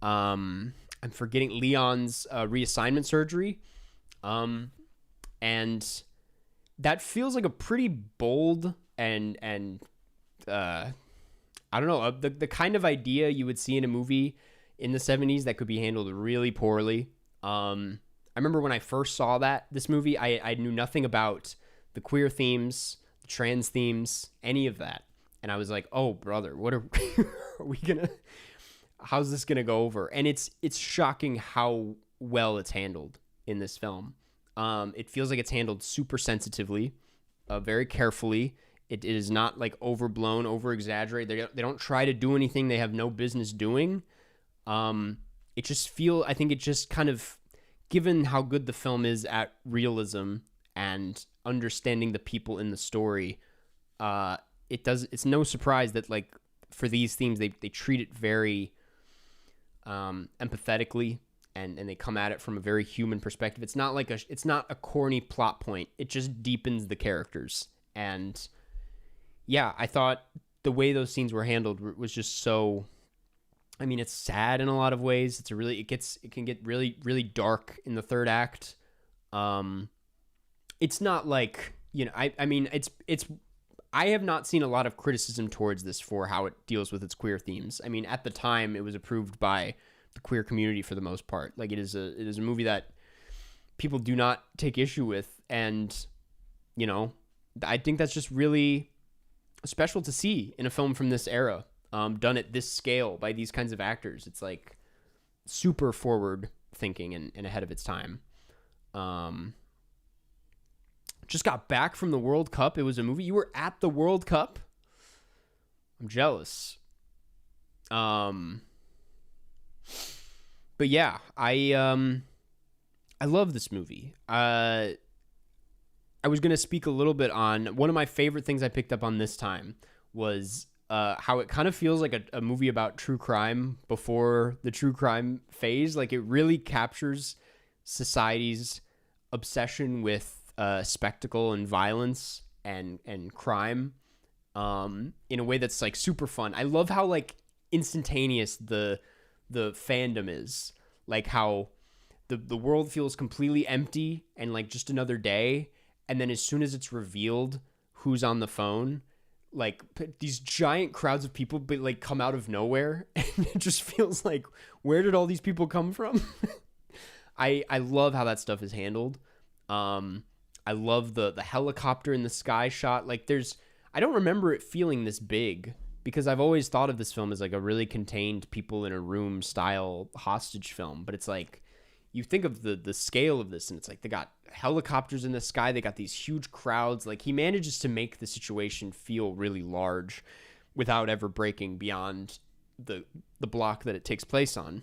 I'm forgetting, Leon's reassignment surgery. And that feels like a pretty bold and I don't know, the kind of idea you would see in a movie in the 70s that could be handled really poorly. I remember when I first saw this movie, I knew nothing about the queer themes, the trans themes, any of that. And I was like, oh, brother, what are we gonna, how's this gonna go over? And it's shocking how well it's handled in this film. It feels like it's handled super sensitively, very carefully. It is not like overblown, over exaggerated. They don't try to do anything they have no business doing. I think it just kind of, given how good the film is at realism and understanding the people in the story, it's no surprise that, like, for these themes, they treat it very empathetically, and they come at it from a very human perspective. It's not a corny plot point. It just deepens the characters. And yeah, I thought the way those scenes were handled was just so, I mean, it's sad in a lot of ways. It can get really, really dark in the third act. It's not like, I mean, I have not seen a lot of criticism towards this for how it deals with its queer themes. I mean, at the time, it was approved by the queer community for the most part. Like, it is a movie that people do not take issue with, and I think that's just really special to see in a film from this era, done at this scale by these kinds of actors. It's like super forward thinking and ahead of its time. Just got back from the World Cup. It was a movie. You were at the World Cup? I'm jealous. But yeah, I love this movie. I was going to speak a little bit on one of my favorite things I picked up on this time was how it kind of feels like a movie about true crime before the true crime phase. Like, it really captures society's obsession with spectacle and violence and crime in a way that's like super fun. I love how like instantaneous the fandom is, like how the world feels completely empty and like just another day, and then as soon as it's revealed who's on the phone, like these giant crowds of people but like come out of nowhere, and it just feels like, where did all these people come from? I love how that stuff is handled. I love the helicopter in the sky shot. Like, I don't remember it feeling this big, because I've always thought of this film as like a really contained people in a room style hostage film. But it's like, you think of the scale of this, and it's like they got helicopters in the sky. They got these huge crowds. Like, he manages to make the situation feel really large without ever breaking beyond the block that it takes place on.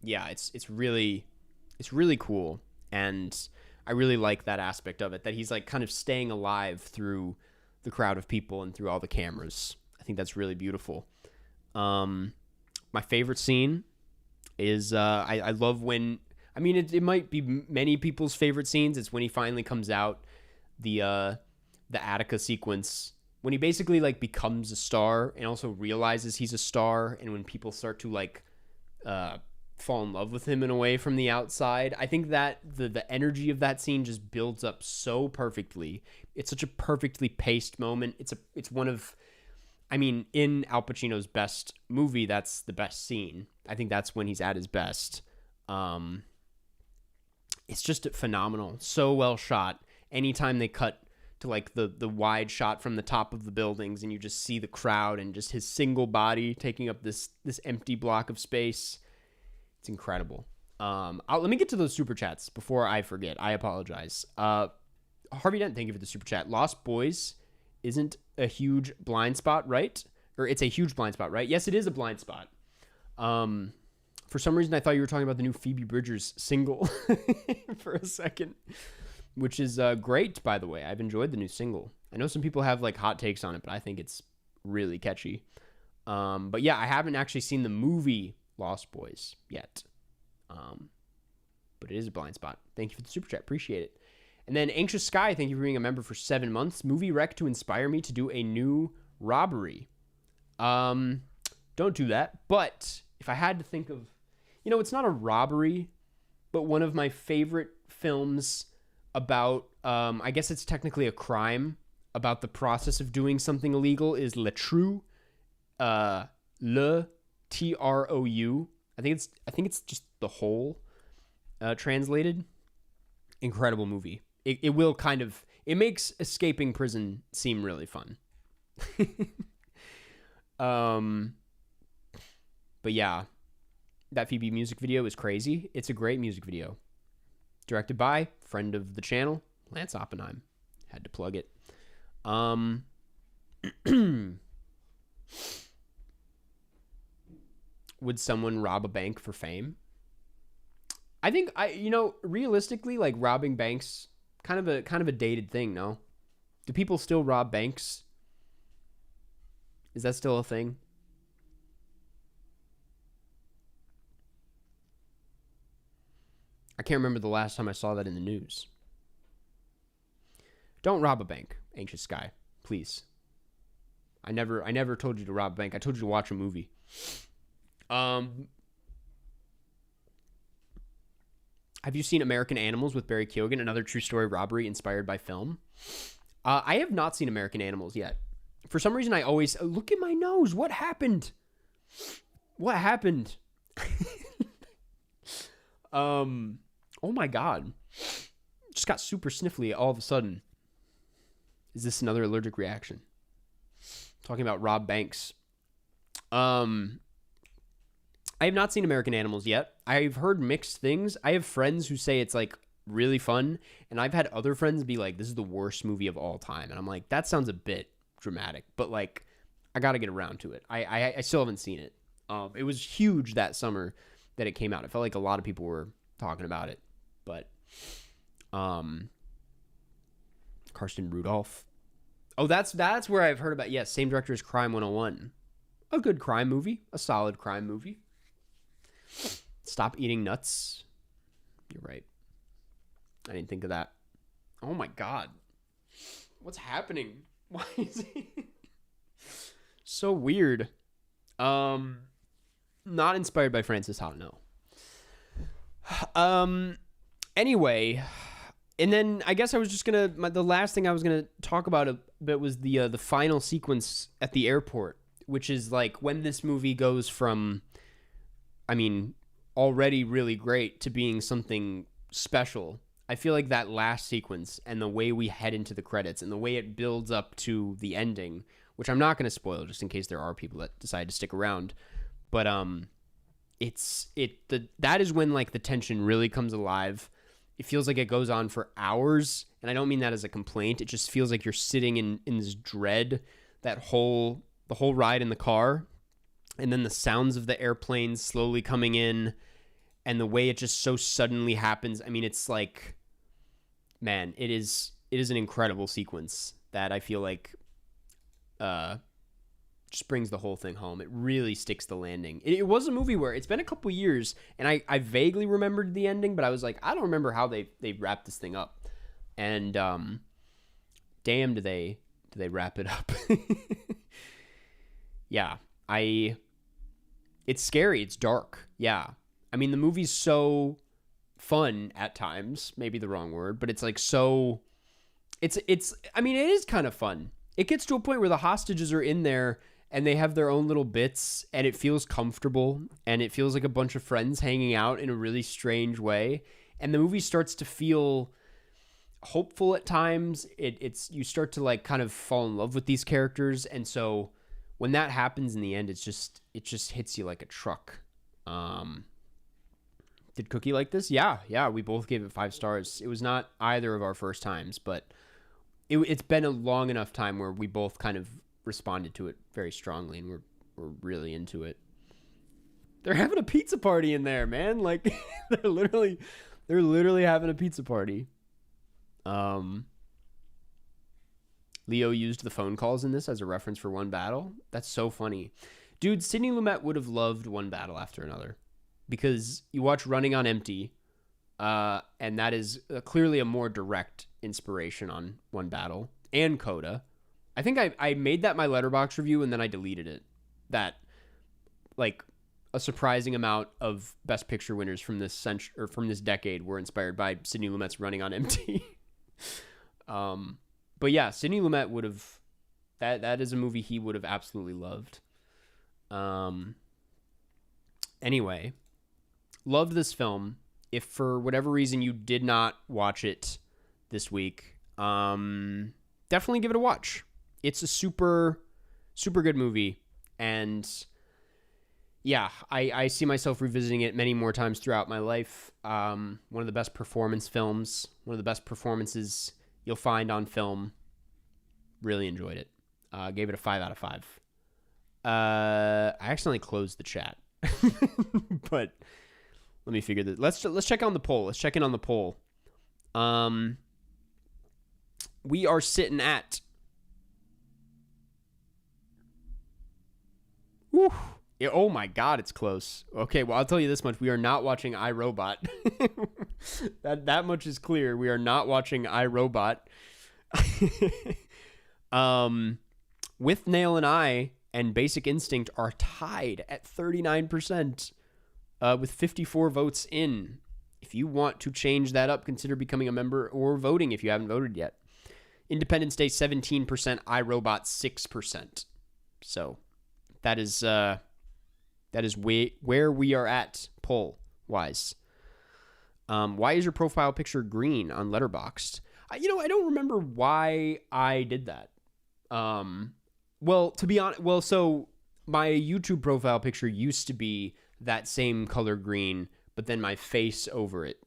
Yeah, it's really cool. And I really like that aspect of it, that he's like kind of staying alive through the crowd of people and through all the cameras. I think that's really beautiful. My favorite scene is I love when, I mean, it might be many people's favorite scenes. It's when he finally comes out, the Attica sequence, when he basically like becomes a star and also realizes he's a star, and when people start to like fall in love with him in a way from the outside. I think that the energy of that scene just builds up so perfectly. It's such a perfectly paced moment. It's one of, I mean, in Al Pacino's best movie, that's the best scene. I think that's when he's at his best. It's just phenomenal. So well shot. Anytime they cut to like the wide shot from the top of the buildings, and you just see the crowd and just his single body taking up this empty block of space, it's incredible. Let me get to those super chats before I forget. I apologize. Harvey Dent, thank you for the super chat. Lost Boys isn't a huge blind spot, right? Or it's a huge blind spot, right? Yes, it is a blind spot. For some reason, I thought you were talking about the new Phoebe Bridgers single for a second, which is great, by the way. I've enjoyed the new single. I know some people have like hot takes on it, but I think it's really catchy. But yeah, I haven't actually seen the movie Lost Boys yet. But it is a blind spot. Thank you for the super chat. Appreciate it. And then Anxious Sky, thank you for being a member for 7 months. Movie rec to inspire me to do a new robbery. Don't do that. But if I had to think of, it's not a robbery, but one of my favorite films about, I guess it's technically a crime, about the process of doing something illegal is Le Trou. Le Trou. I think it's just the whole translated. Incredible movie. It will it makes escaping prison seem really fun. But yeah, that Phoebe music video is crazy. It's a great music video. Directed by friend of the channel, Lance Oppenheim. Had to plug it. Would someone rob a bank for fame? I think realistically, like robbing banks, kind of a dated thing, no? Do people still rob banks? Is that still a thing? I can't remember the last time I saw that in the news. Don't rob a bank, Anxious Sky, please. I never told you to rob a bank. I told you to watch a movie. Have you seen American Animals with Barry Keoghan, another true story robbery inspired by film? I have not seen American Animals yet. For some reason, I always look at my nose. What happened? What happened? Oh my God. Just got super sniffly all of a sudden. Is this another allergic reaction? Talking about Rob Banks. I have not seen American Animals yet. I've heard mixed things. I have friends who say it's like really fun, and I've had other friends be like, this is the worst movie of all time. And I'm like, that sounds a bit dramatic, but like, I got to get around to it. I still haven't seen it. It was huge that summer that it came out. It felt like a lot of people were talking about it, but Karsten Rudolph. Oh, that's where I've heard about. Yes, same director as Crime 101. A good crime movie, a solid crime movie. Stop Eating Nuts. You're right. I didn't think of that. Oh my God. What's happening? Why is it so weird? Not inspired by Francis Ha, no. Anyway, and then I guess I was just the last thing I was gonna talk about a bit was the final sequence at the airport, which is like when this movie goes from, I mean, already really great to being something special. I feel like that last sequence and the way we head into the credits and the way it builds up to the ending, which I'm not going to spoil just in case there are people that decide to stick around, but that is when like the tension really comes alive. It feels like it goes on for hours, and I don't mean that as a complaint. It just feels like you're sitting in this dread the whole ride in the car, and then the sounds of the airplanes slowly coming in, and the way it just so suddenly happens. I mean, it's like, man, it is an incredible sequence that I feel like just brings the whole thing home. It really sticks the landing. It was a movie where it's been a couple years, and I vaguely remembered the ending, but I was like, I don't remember how they wrapped this thing up. And damn, do they wrap it up. Yeah, it's scary. It's dark. Yeah. I mean, the movie's so fun at times, maybe the wrong word, but it's like so, I mean, it is kind of fun. It gets to a point where the hostages are in there and they have their own little bits, and it feels comfortable, and it feels like a bunch of friends hanging out in a really strange way. And the movie starts to feel hopeful at times. You start to like kind of fall in love with these characters. And so when that happens in the end, it just hits you like a truck. Did Did Cookie like this? Yeah, yeah. We both gave it 5 stars. It was not either of our first times, but it's been a long enough time where we both kind of responded to it very strongly, and we're really into it. They're having a pizza party in there, man. Like they're literally having a pizza party. Um, Leo used the phone calls in this as a reference for One Battle. That's so funny. Dude, Sidney Lumet would have loved One Battle After Another because you watch Running on Empty, and that is clearly a more direct inspiration on One Battle and Coda. I think I made that my Letterboxd review and then I deleted it. That, like, a surprising amount of Best Picture winners from this century or from this decade were inspired by Sidney Lumet's Running on Empty. But yeah, Sidney Lumet would have that is a movie he would have absolutely loved. Anyway, loved this film. If for whatever reason you did not watch it this week, definitely give it a watch. It's a super good movie, and yeah, I see myself revisiting it many more times throughout my life. One of the best performance films, one of the best performances you'll find on film. Really enjoyed it. Gave it a 5 out of 5. I accidentally closed the chat, but let me figure this. Let's check on the poll. Let's check in on the poll. We are sitting at. Whew. Yeah, oh my God, it's close. Okay, well, I'll tell you this much. We are not watching iRobot. that much is clear. We are not watching iRobot. With Nail and I and Basic Instinct are tied at 39%, with 54 votes in. If you want to change that up, consider becoming a member or voting if you haven't voted yet. Independence Day 17%, iRobot 6%. So that is where we are at poll wise. Why is your profile picture green on Letterboxd? I don't remember why I did that. Well, to be honest, so my YouTube profile picture used to be that same color green, but then my face over it.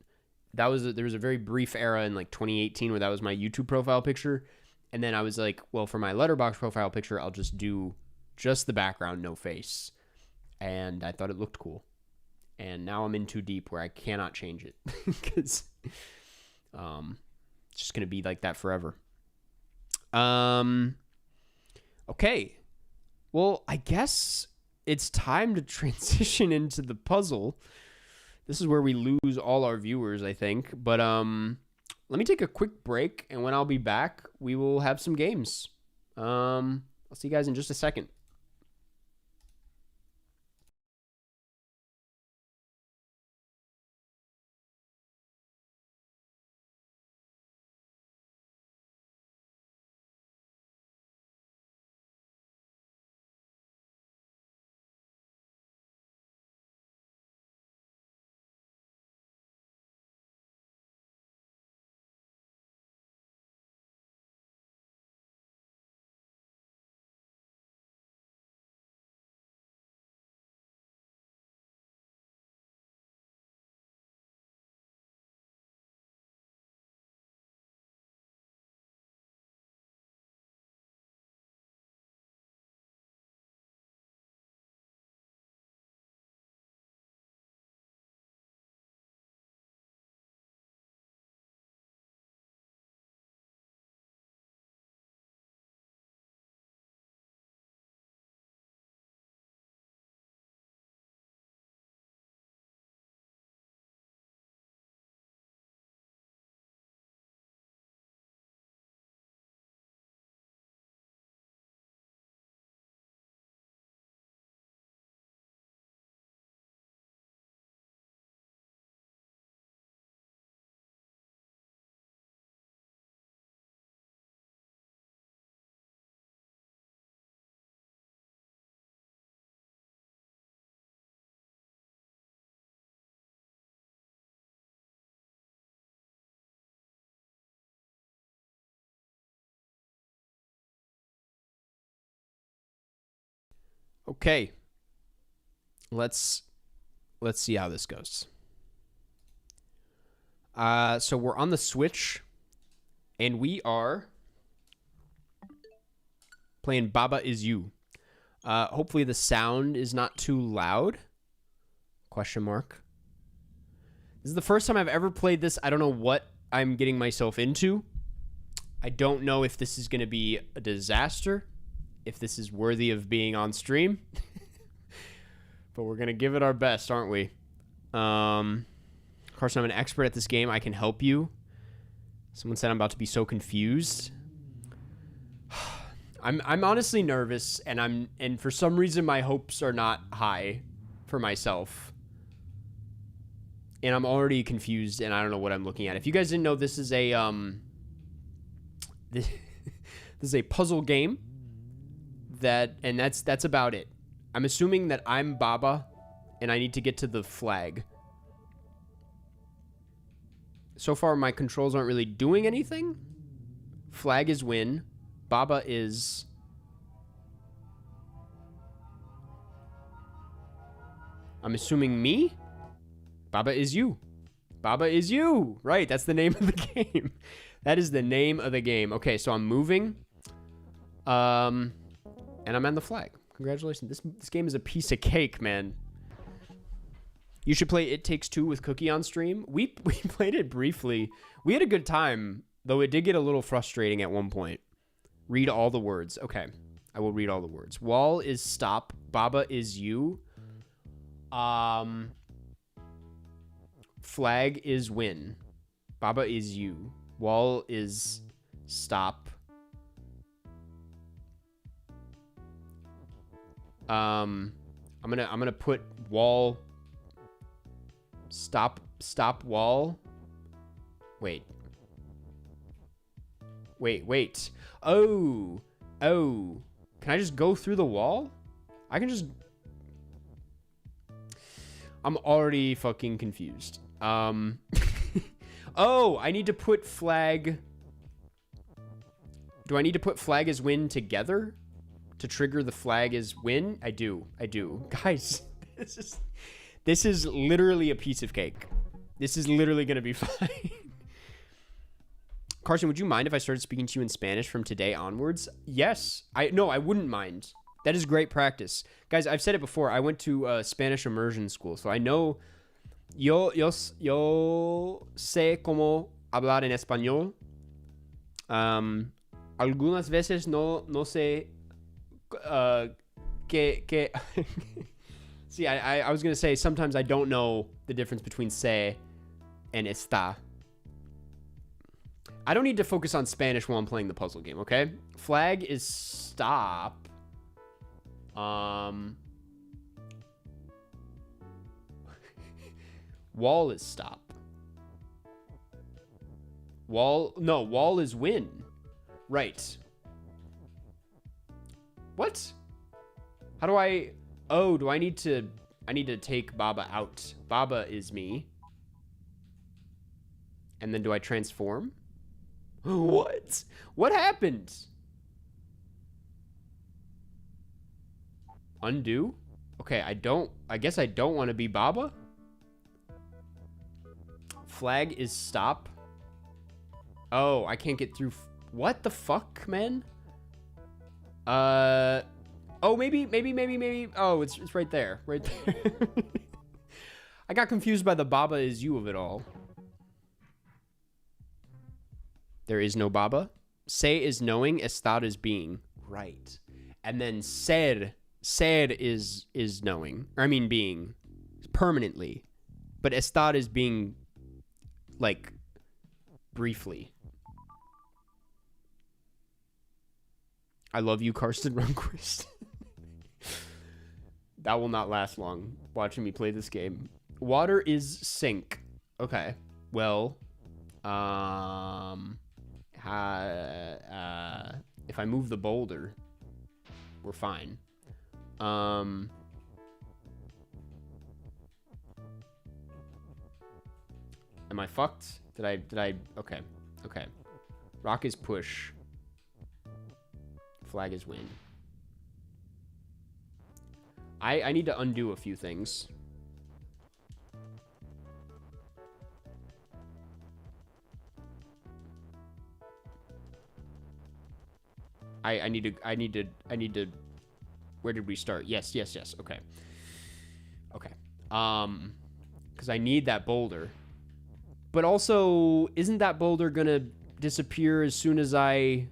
There was a very brief era in like 2018 where that was my YouTube profile picture, and then I was like, well, for my Letterboxd profile picture, I'll just do just the background, no face, and I thought it looked cool. And now I'm in too deep where I cannot change it because it's just gonna be like that forever. Okay. Well, I guess it's time to transition into the puzzle. This is where we lose all our viewers, I think. But let me take a quick break, and when I'll be back, we will have some games. I'll see you guys in just a second. Okay. Let's see how this goes. So we're on the Switch, and we are playing Baba Is You. Hopefully the sound is not too loud. Question mark. This is the first time I've ever played this. I don't know what I'm getting myself into. I don't know if this is going to be a disaster, if this is worthy of being on stream. But we're going to give it our best, aren't we? Carson, I'm an expert at this game. I can help you. Someone said I'm about to be so confused. I'm honestly nervous, and for some reason my hopes are not high for myself. And I'm already confused, and I don't know what I'm looking at. If you guys didn't know, this is a this is a puzzle game. That's about it. I'm assuming that I'm Baba, and I need to get to the flag. So far, my controls aren't really doing anything. Flag is win. Baba is... I'm assuming me? Baba is you. Baba is you. Right, that's the name of the game. That is the name of the game. Okay, so I'm moving. And I'm on the flag. Congratulations. This game is a piece of cake, man. You should play It Takes Two with Cookie on stream. We played it briefly. We had a good time, though it did get a little frustrating at one point. Read all the words. Okay, I will read all the words. Wall is stop. Baba is you. Flag is win. Baba is you. Wall is stop. I'm gonna put wall. Stop wall. Wait. Oh. Can I just go through the wall? I can just... I'm already fucking confused. Oh, I need to put flag... Do I need to put flag as win together to trigger the flag as win? I do. Guys, this is literally a piece of cake. This is literally going to be fine. Carson, would you mind if I started speaking to you in Spanish from today onwards? Yes. No, I wouldn't mind. That is great practice. Guys, I've said it before. I went to Spanish immersion school, so I know... Yo sé cómo hablar en español. Algunas veces no sé que... See, I was going to say, sometimes I don't know the difference between sé and está. I don't need to focus on Spanish while I'm playing the puzzle game, okay? Flag is stop. Wall is stop. Wall is win. Right. What? How do I... Oh, do I need to... I need to take Baba out. Baba is me. And then do I transform? What? What happened? Undo? Okay, I guess I don't want to be Baba. Flag is stop. Oh, I can't get through. What the fuck, man? Oh, maybe. Oh, it's right there. Right there. I got confused by the Baba is you of it all. There is no Baba. Sé is knowing, estar is being. Right. And then ser is knowing. Or I mean being. Permanently. But estar is being, like, briefly. I love you, Karsten Runquist. That will not last long, watching me play this game. Water is sink. Okay. Well, if I move the boulder, we're fine. Am I fucked? Did I? Okay. Rock is push. Flag is win. I need to undo a few things. I need to. Where did we start? Yes. Okay. Because I need that boulder. But also, isn't that boulder gonna disappear as soon as I...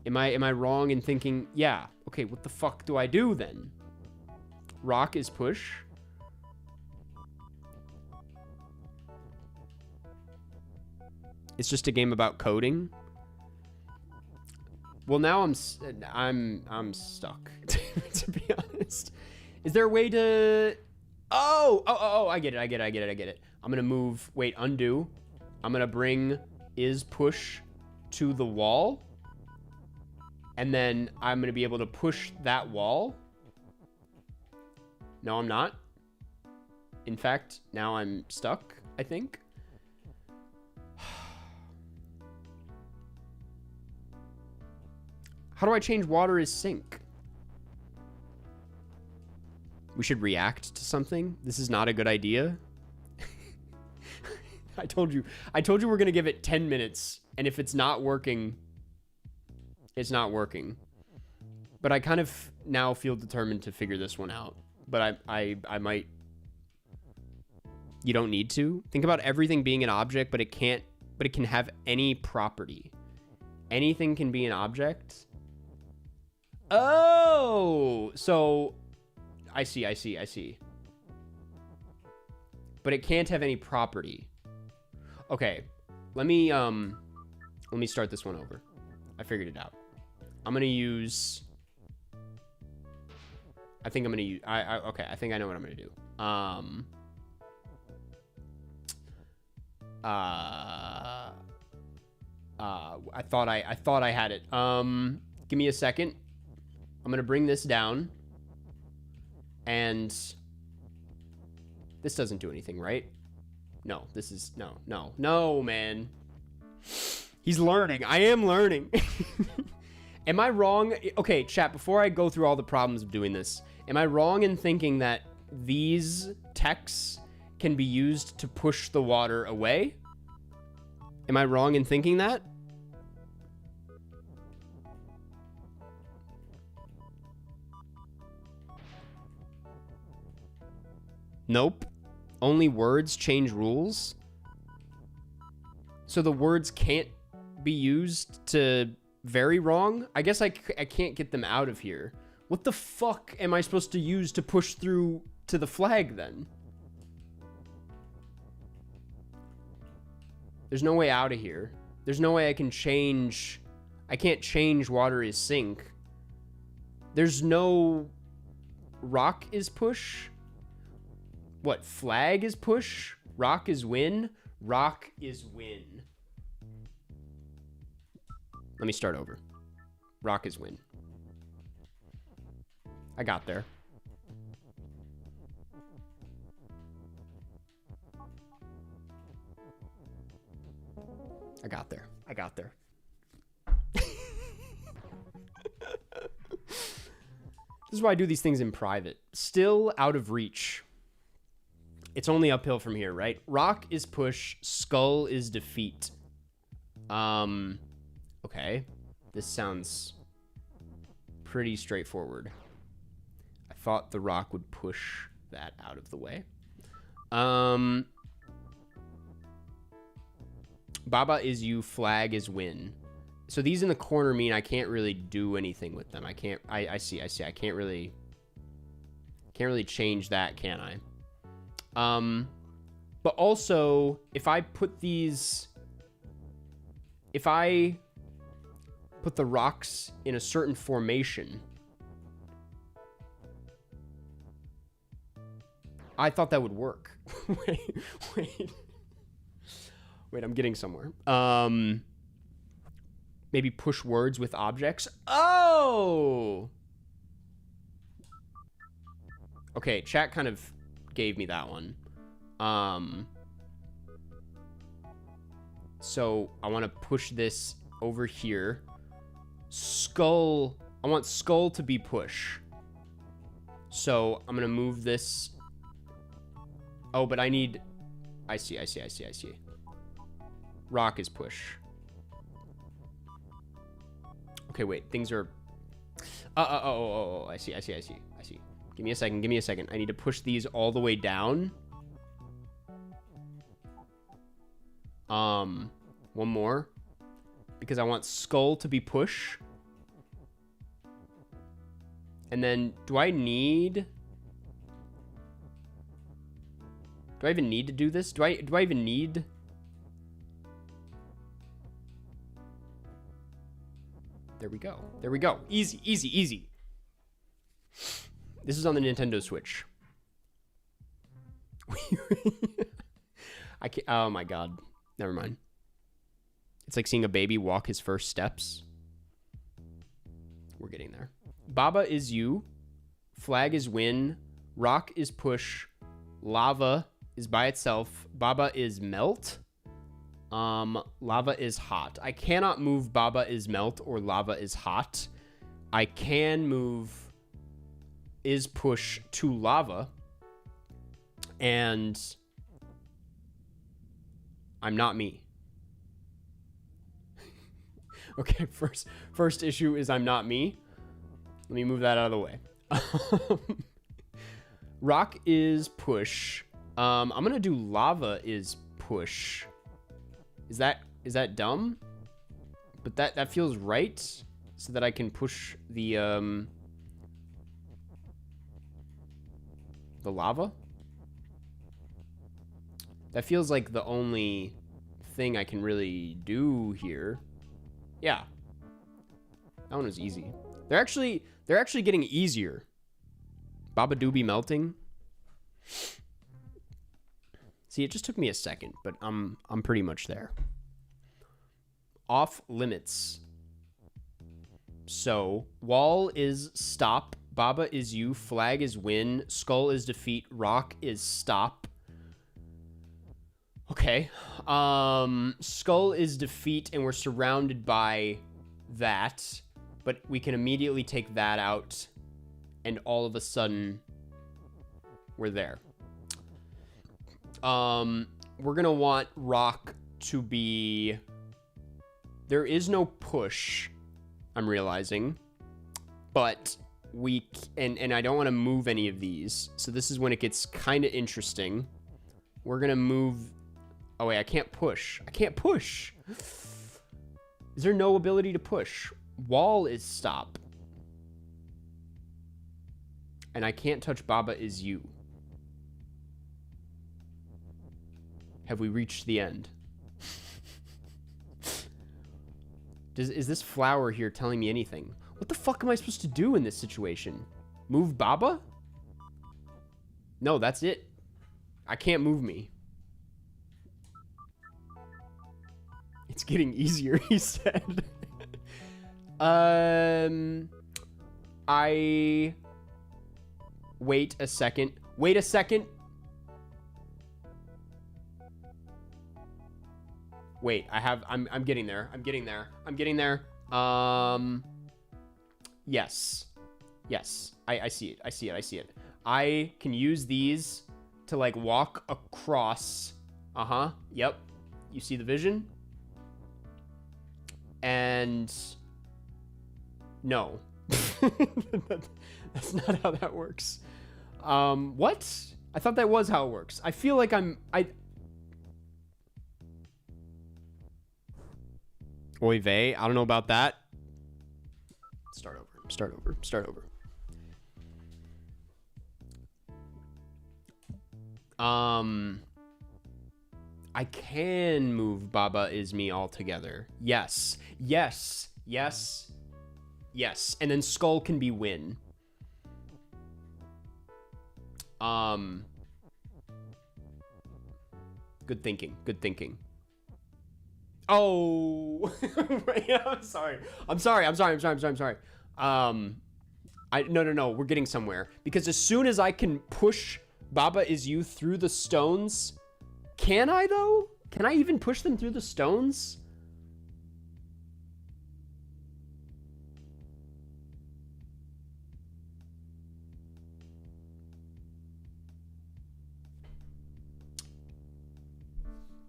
Am I wrong in thinking, yeah, okay, what the fuck do I do then? Rock is push. It's just a game about coding. Well, now I'm stuck, to be honest. Is there a way to... Oh, I get it. I'm gonna move, wait, undo. I'm gonna bring is push to the wall. And then I'm gonna be able to push that wall. No, I'm not. In fact, now I'm stuck, I think. How do I change water is sink? We should react to something. This is not a good idea. I told you we're gonna give it 10 minutes, and if it's not working, it's not working. But I kind of now feel determined to figure this one out. But I might. You don't need to. Think about everything being an object, but it can have any property. Anything can be an object. Oh, so I see. But it can't have any property. Okay, let me start this one over. I figured it out. I'm gonna use. I think I think I know what I'm gonna do. I thought I had it. Give me a second. I'm gonna bring this down. And this doesn't do anything, right? No, this is no, man. He's learning. I am learning. Am I wrong? Okay, chat, before I go through all the problems of doing this, am I wrong in thinking that these texts can be used to push the water away? Am I wrong in thinking that? Nope. Only words change rules? So the words can't be used to vary wrong? I guess I can't get them out of here. What the fuck am I supposed to use to push through to the flag then? There's no way out of here. There's no way I can change... I can't change water is sink. There's no... Rock is push? What, flag is push? Rock is win? Rock is win. Let me start over. Rock is win. I got there. I got there. This is why I do these things in private. Still out of reach. It's only uphill from here, right? Rock is push, skull is defeat. Okay. This sounds pretty straightforward. I thought the rock would push that out of the way. Baba is you, flag is win. So these in the corner mean I can't really do anything with them. I can't, I see. I can't really change that, can I? But also, if I put these... If I put the rocks in a certain formation... I thought that would work. Wait, I'm getting somewhere. Maybe push words with objects. Oh! Okay, chat kind of gave me that one. So I want to push this over here. Skull. I want skull to be push. So I'm going to move this. Oh, but I need... I see. Rock is push. Okay, wait. Things are... Oh, I see. Give me a second. I need to push these all the way down. One more. Because I want skull to be push. And then, do I even need to do this? Do I even need... There we go. Easy. This is on the Nintendo Switch. I can't... Oh my god. Never mind. It's like seeing a baby walk his first steps. We're getting there. Baba is you. Flag is win. Rock is push. Lava is by itself. Baba is melt. Lava is hot. I cannot move Baba is melt or lava is hot. I can move is push to lava. And I'm not me. Okay, first issue is I'm not me. Let me move that out of the way. Rock is push. I'm gonna do lava is push. Is that dumb? But that feels right, so that I can push the lava. That feels like the only thing I can really do here. Yeah. That one was easy. They're actually getting easier. Baba Doobie melting. See, it just took me a second, but I'm pretty much there. Off limits. So, wall is stop, Baba is you, flag is win, skull is defeat, rock is stop. Okay. Skull is defeat, and we're surrounded by that, but we can immediately take that out, and all of a sudden, we're there. We're gonna want rock to be... There is no push, I'm realizing, but we... And I don't want to move any of these, so this is when it gets kind of interesting. We're gonna move... Oh, wait, I can't push. Is there no ability to push? Wall is stop. And I can't touch Baba is you. Have we reached the end? Is this flower here telling me anything? What the fuck am I supposed to do in this situation? Move Baba? No, that's it. I can't move me. It's getting easier, he said. I... Wait a second. Wait a second. Wait, I'm getting there. I'm getting there. Yes. I see it. I can use these to like walk across. Yep. You see the vision? And no. That's not how that works. What? I thought that was how it works. I feel like Oy vey, I don't know about that. Start over. I can move Baba is me altogether. Yes. And then skull can be win. Good thinking. Oh, I'm sorry. No, we're getting somewhere. Because as soon as I can push Baba is you through the stones, can I though? Can I even push them through the stones?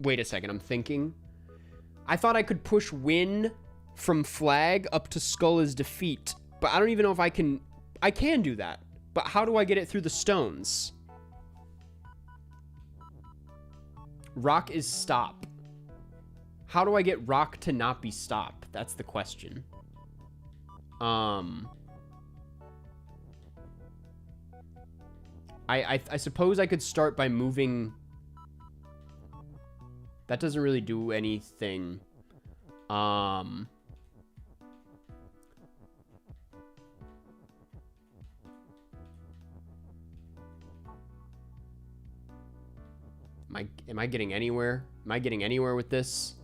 Wait a second, I'm thinking. I thought I could push win from flag up to skull is defeat. But I don't even know if I can do that. But how do I get it through the stones? Rock is stop. How do I get rock to not be stop? That's the question. I suppose I could start by moving. That doesn't really do anything. Am I getting anywhere? Am I getting anywhere with this?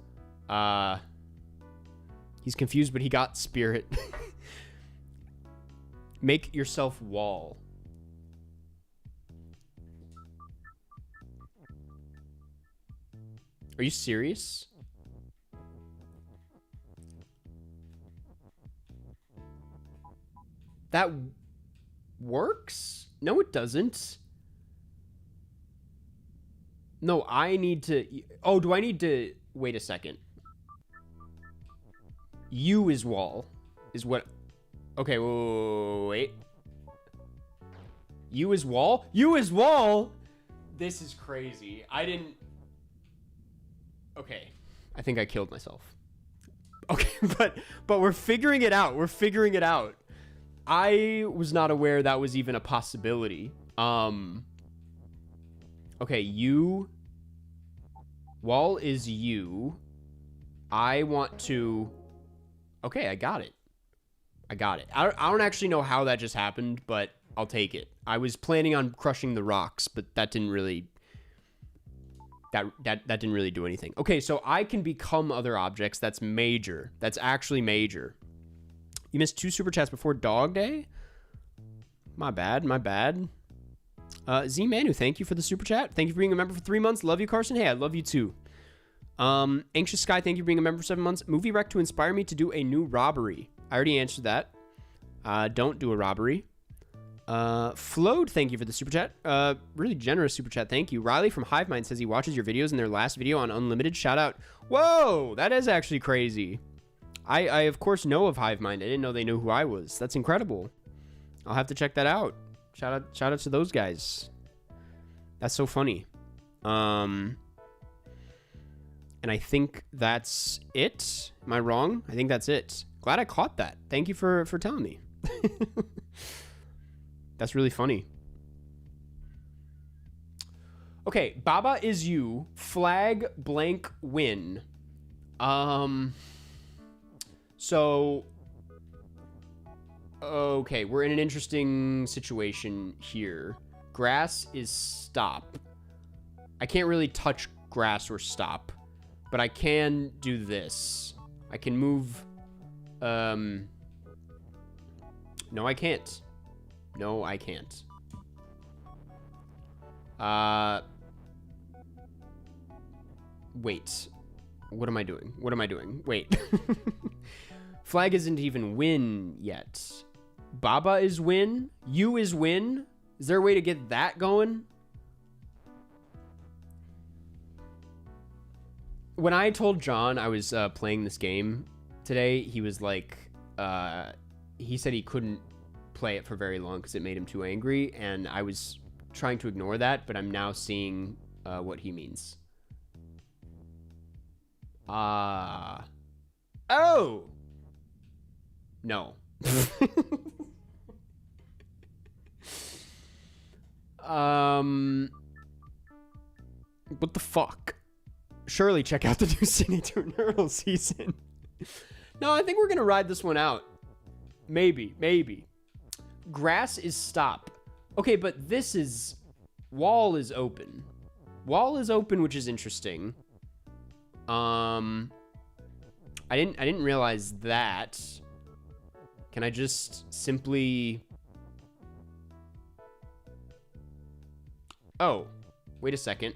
He's confused, but he got spirit. Make yourself wall. Are you serious? That works? No, it doesn't. No, I need to... Oh, do I need to... Wait a second. U is wall. Is what... Okay, wait. U is wall? U is wall? This is crazy. I didn't... Okay. I think I killed myself. Okay, but we're figuring it out. We're figuring it out. I was not aware that was even a possibility. Okay, U. Wall is U. I want to... Okay, I got it. I got it. I don't actually know how that just happened, but I'll take it. I was planning on crushing the rocks, but that didn't really... That didn't really do anything. Okay, so I can become other objects. That's major. That's actually major. You missed 2 super chats before Dog Day? My bad, my bad. Z Manu, thank you for the super chat. Thank you for being a member for 3 months. Love you, Carson. Hey, I love you too. Anxious Sky, thank you for being a member for 7 months. Movie rec to inspire me to do a new robbery. I already answered that. Don't do a robbery. Flowed, thank you for the super chat. Really generous super chat, thank you. Riley from Hivemind says he watches your videos in their last video on Unlimited. Shout out. Whoa, that is actually crazy. I of course know of Hivemind. I didn't know they knew who I was. That's incredible. I'll have to check that out. Shout out to those guys. That's so funny. And I think that's it. Am I wrong? I think that's it. Glad I caught that. Thank you for telling me. That's really funny. Okay, Baba is you. Flag blank win. So okay, we're in an interesting situation here. Grass is stop. I can't really touch grass or stop, but I can do this. I can move. No, I can't. No, I can't. Wait. What am I doing? What am I doing? Wait. Flag isn't even win yet. Baba is win. You is win. Is there a way to get that going? When I told John I was playing this game today, he was like, he said he couldn't play it for very long because it made him too angry, and I was trying to ignore that, but I'm now seeing what he means. Oh! No. What the fuck? Surely check out the new Cine Eternal season. No, I think we're gonna ride this one out. Maybe. Grass is stop. Okay, but this is... Wall is open. Wall is open, which is interesting. I didn't realize that. Can I just simply... Oh, wait a second.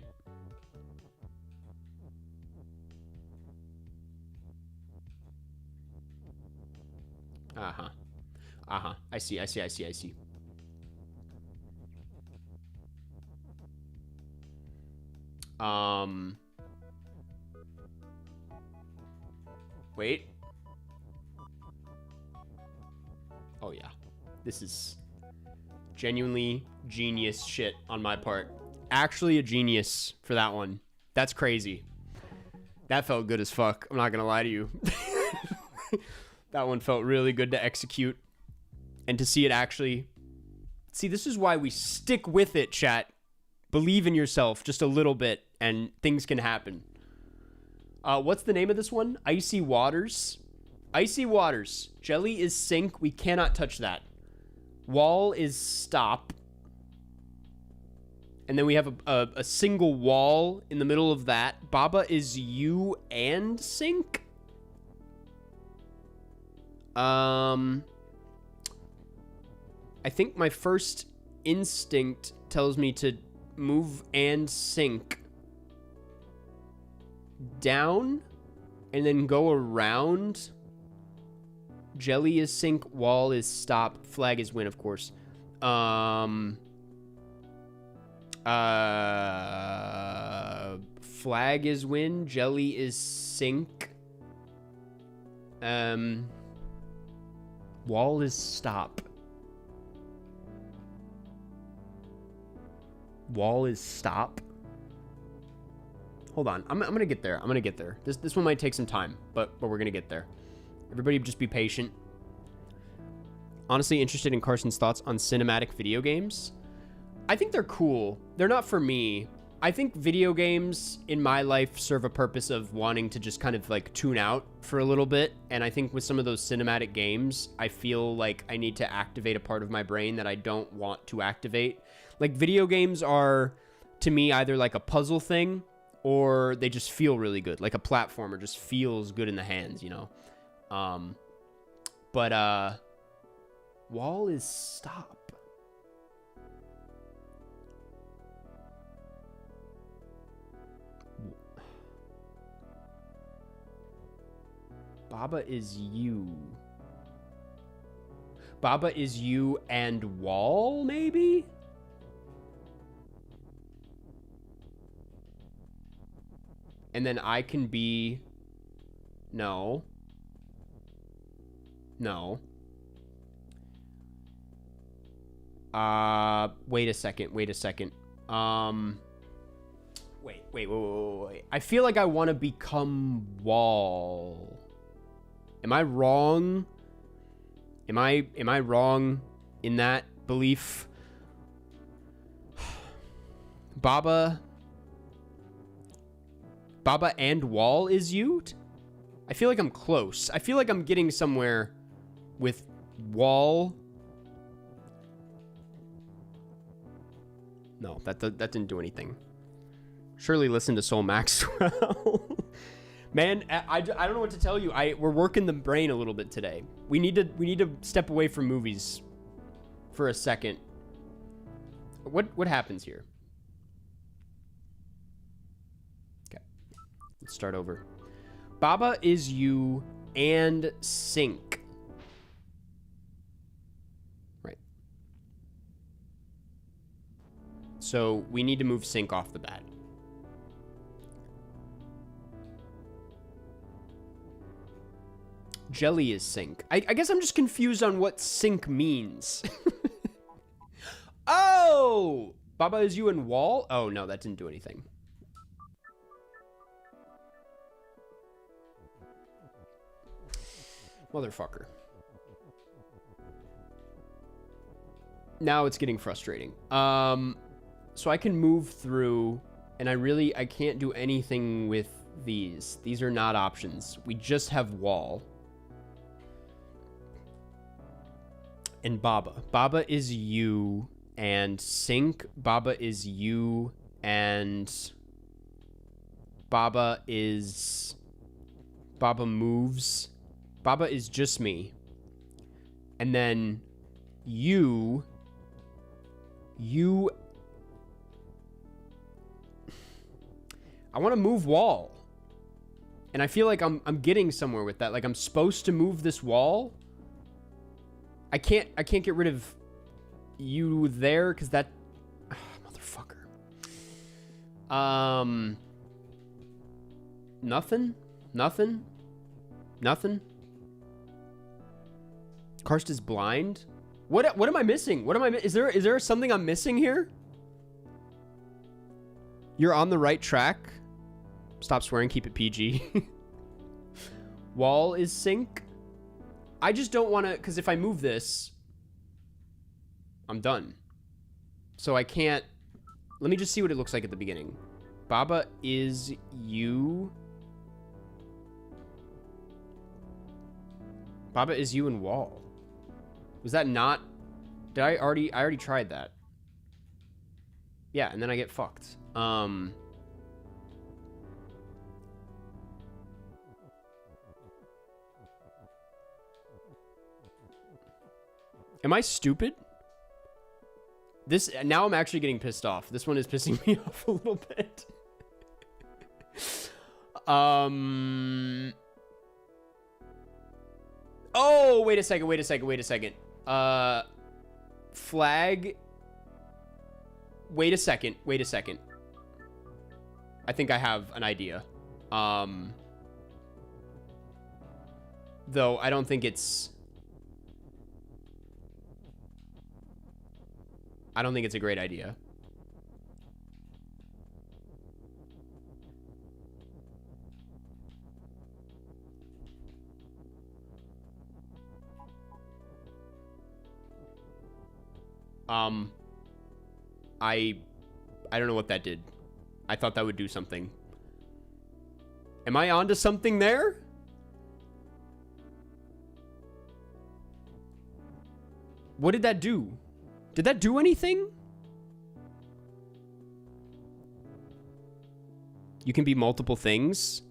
I see. Wait. Oh, yeah. This is genuinely genius shit on my part. Actually a genius for that one. That's crazy. That felt good as fuck. I'm not gonna lie to you. That one felt really good to execute. And to see it actually... See, this is why we stick with it, chat. Believe in yourself just a little bit, and things can happen. What's the name of this one? Icy Waters. Icy Waters. Jelly is sink. We cannot touch that. Wall is stop. And then we have a single wall in the middle of that. Baba is you and sink. I think my first instinct tells me to move and sink down and then go around. Jelly is sink, wall is stop, flag is win, of course. Flag is win, jelly is sink. Wall is stop. Wall is stop. Hold on. I'm gonna get there. I'm gonna get there. This one might take some time, but we're gonna get there. Everybody just be patient. Honestly interested in Carson's thoughts on cinematic video games. I think they're cool. They're not for me. I think video games in my life serve a purpose of wanting to just kind of like tune out for a little bit. And I think with some of those cinematic games, I feel like I need to activate a part of my brain that I don't want to activate. Like video games are, to me, either like a puzzle thing or they just feel really good. Like a platformer just feels good in the hands, you know? Wall is stop. Baba is you. Baba is you and wall, maybe? And then I can be... No. No. Wait a second. Wait. I feel like I want to become wall. Am I wrong? Am I wrong in that belief? Baba and wall is you? I feel like I'm close. I feel like I'm getting somewhere with wall. No, that didn't do anything. Surely listen to Soul Maxwell. Man, I don't know what to tell you. We're working the brain a little bit today. We need to step away from movies for a second. What happens here? Okay. Let's start over. Baba is you and sink. Right. So we need to move sink off the bat. Jelly is sink. I guess I'm just confused on what sink means. Oh! Baba is you and wall? Oh, no, that didn't do anything. Motherfucker. Now it's getting frustrating. So I can move through, and I can't do anything with these. These are not options. We just have wall. And Baba. Baba is you and sink. Baba is you and Baba moves. Baba is just me. And then you I want to move wall. And I feel like I'm getting somewhere with that. Like I'm supposed to move this wall. I can't get rid of you there because that motherfucker. Nothing. Karst is blind. What am I missing? What am I? Is there something I'm missing here? You're on the right track. Stop swearing. Keep it PG. Wall is sync. I just don't want to, because if I move this, I'm done. So I can't. Let me just see what it looks like at the beginning. Baba is you. Baba is you and Wall. Was that not? Did I already tried that. Yeah, and then I get fucked. Am I stupid? This, now I'm actually getting pissed off. This one is pissing me off a little bit. Oh, wait a second. Flag. Wait a second. I think I have an idea. Though I don't think it's a great idea. I don't know what that did. I thought that would do something. Am I onto something there? What did that do? Did that do anything? You can be multiple things.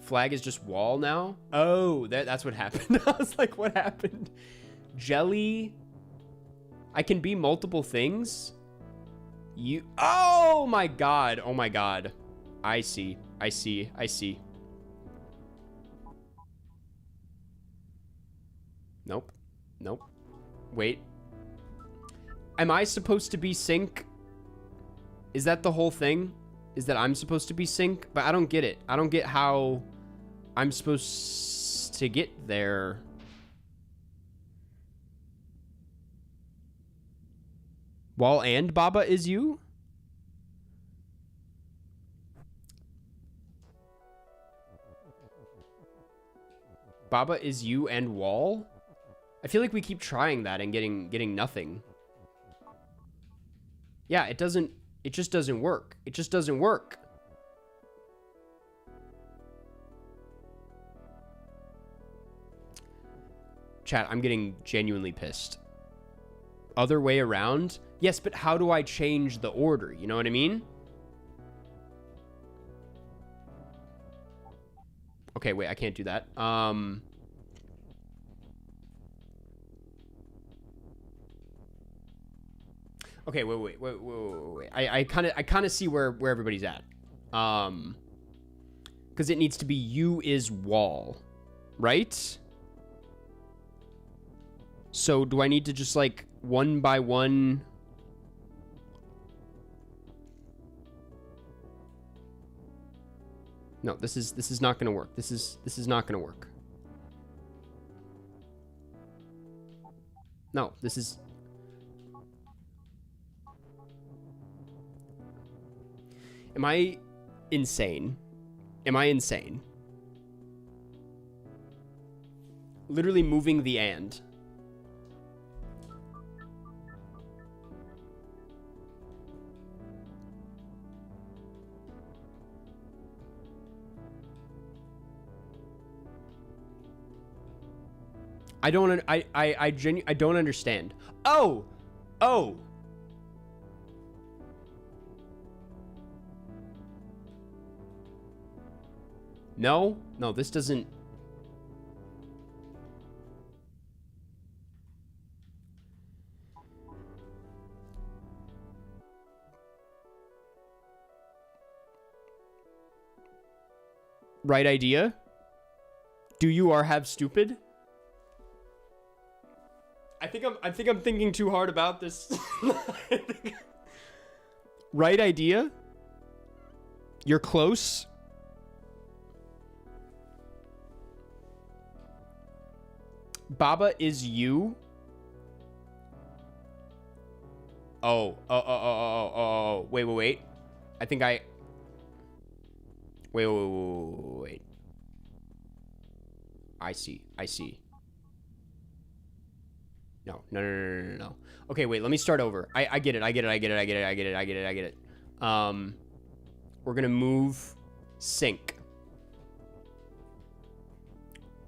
Flag is just wall now. Oh, that's what happened. I was like, what happened? Jelly. I can be multiple things. You. Oh my god. Oh my god. I see. Nope. Wait. Am I supposed to be sync? Is that the whole thing? Is that I'm supposed to be sync? But I don't get it. I don't get how I'm supposed to get there. Wall and Baba is you? Baba is you and Wall? I feel like we keep trying that and getting nothing. Yeah, it just doesn't work. It just doesn't work. Chat, I'm getting genuinely pissed. Other way around? Yes, but how do I change the order? You know what I mean? Okay, wait, I can't do that. Okay, wait. I kind of see where everybody's at. Because it needs to be you is Wall, right? So do I need to just like one by one? No, this is not gonna work. This is not gonna work. No, this is. Am I insane? Am I insane? Literally moving the and. I don't understand. Oh. No, this doesn't. Right idea? Do you or have stupid? I think I'm thinking too hard about this. Right idea? You're close. Baba is you. Oh. Wait. I think I... Wait. I see. No. Okay, wait, let me start over. I get it. We're gonna move sync.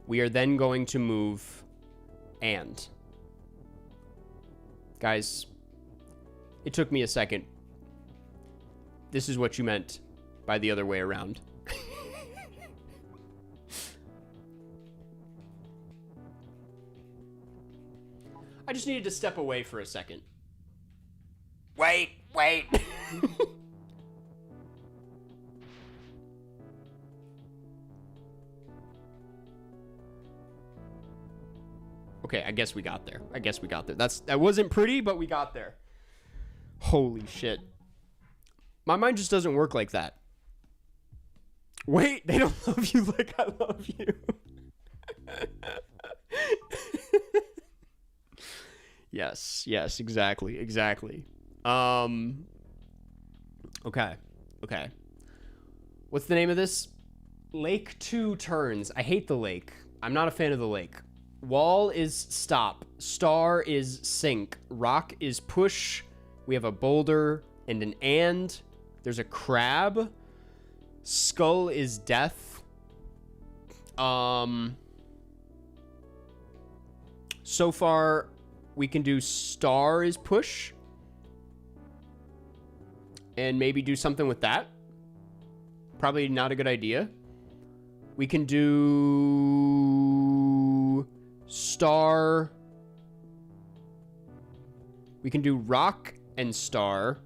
We are then going to move and. Guys, it took me a second. This is what you meant by the other way around. I just needed to step away for a second. Wait. Okay, I guess we got there. That wasn't pretty, but we got there. Holy shit. My mind just doesn't work like that. Wait, they don't love you like I love you. Yes, exactly. Okay. What's the name of this? Lake 2 turns. I hate the lake. I'm not a fan of the lake. Wall is stop. Star is sink. Rock is push. We have a boulder and an and. There's a crab. Skull is death. So far, we can do star is push. And maybe do something with that. Probably not a good idea. We can do star. We can do rock and star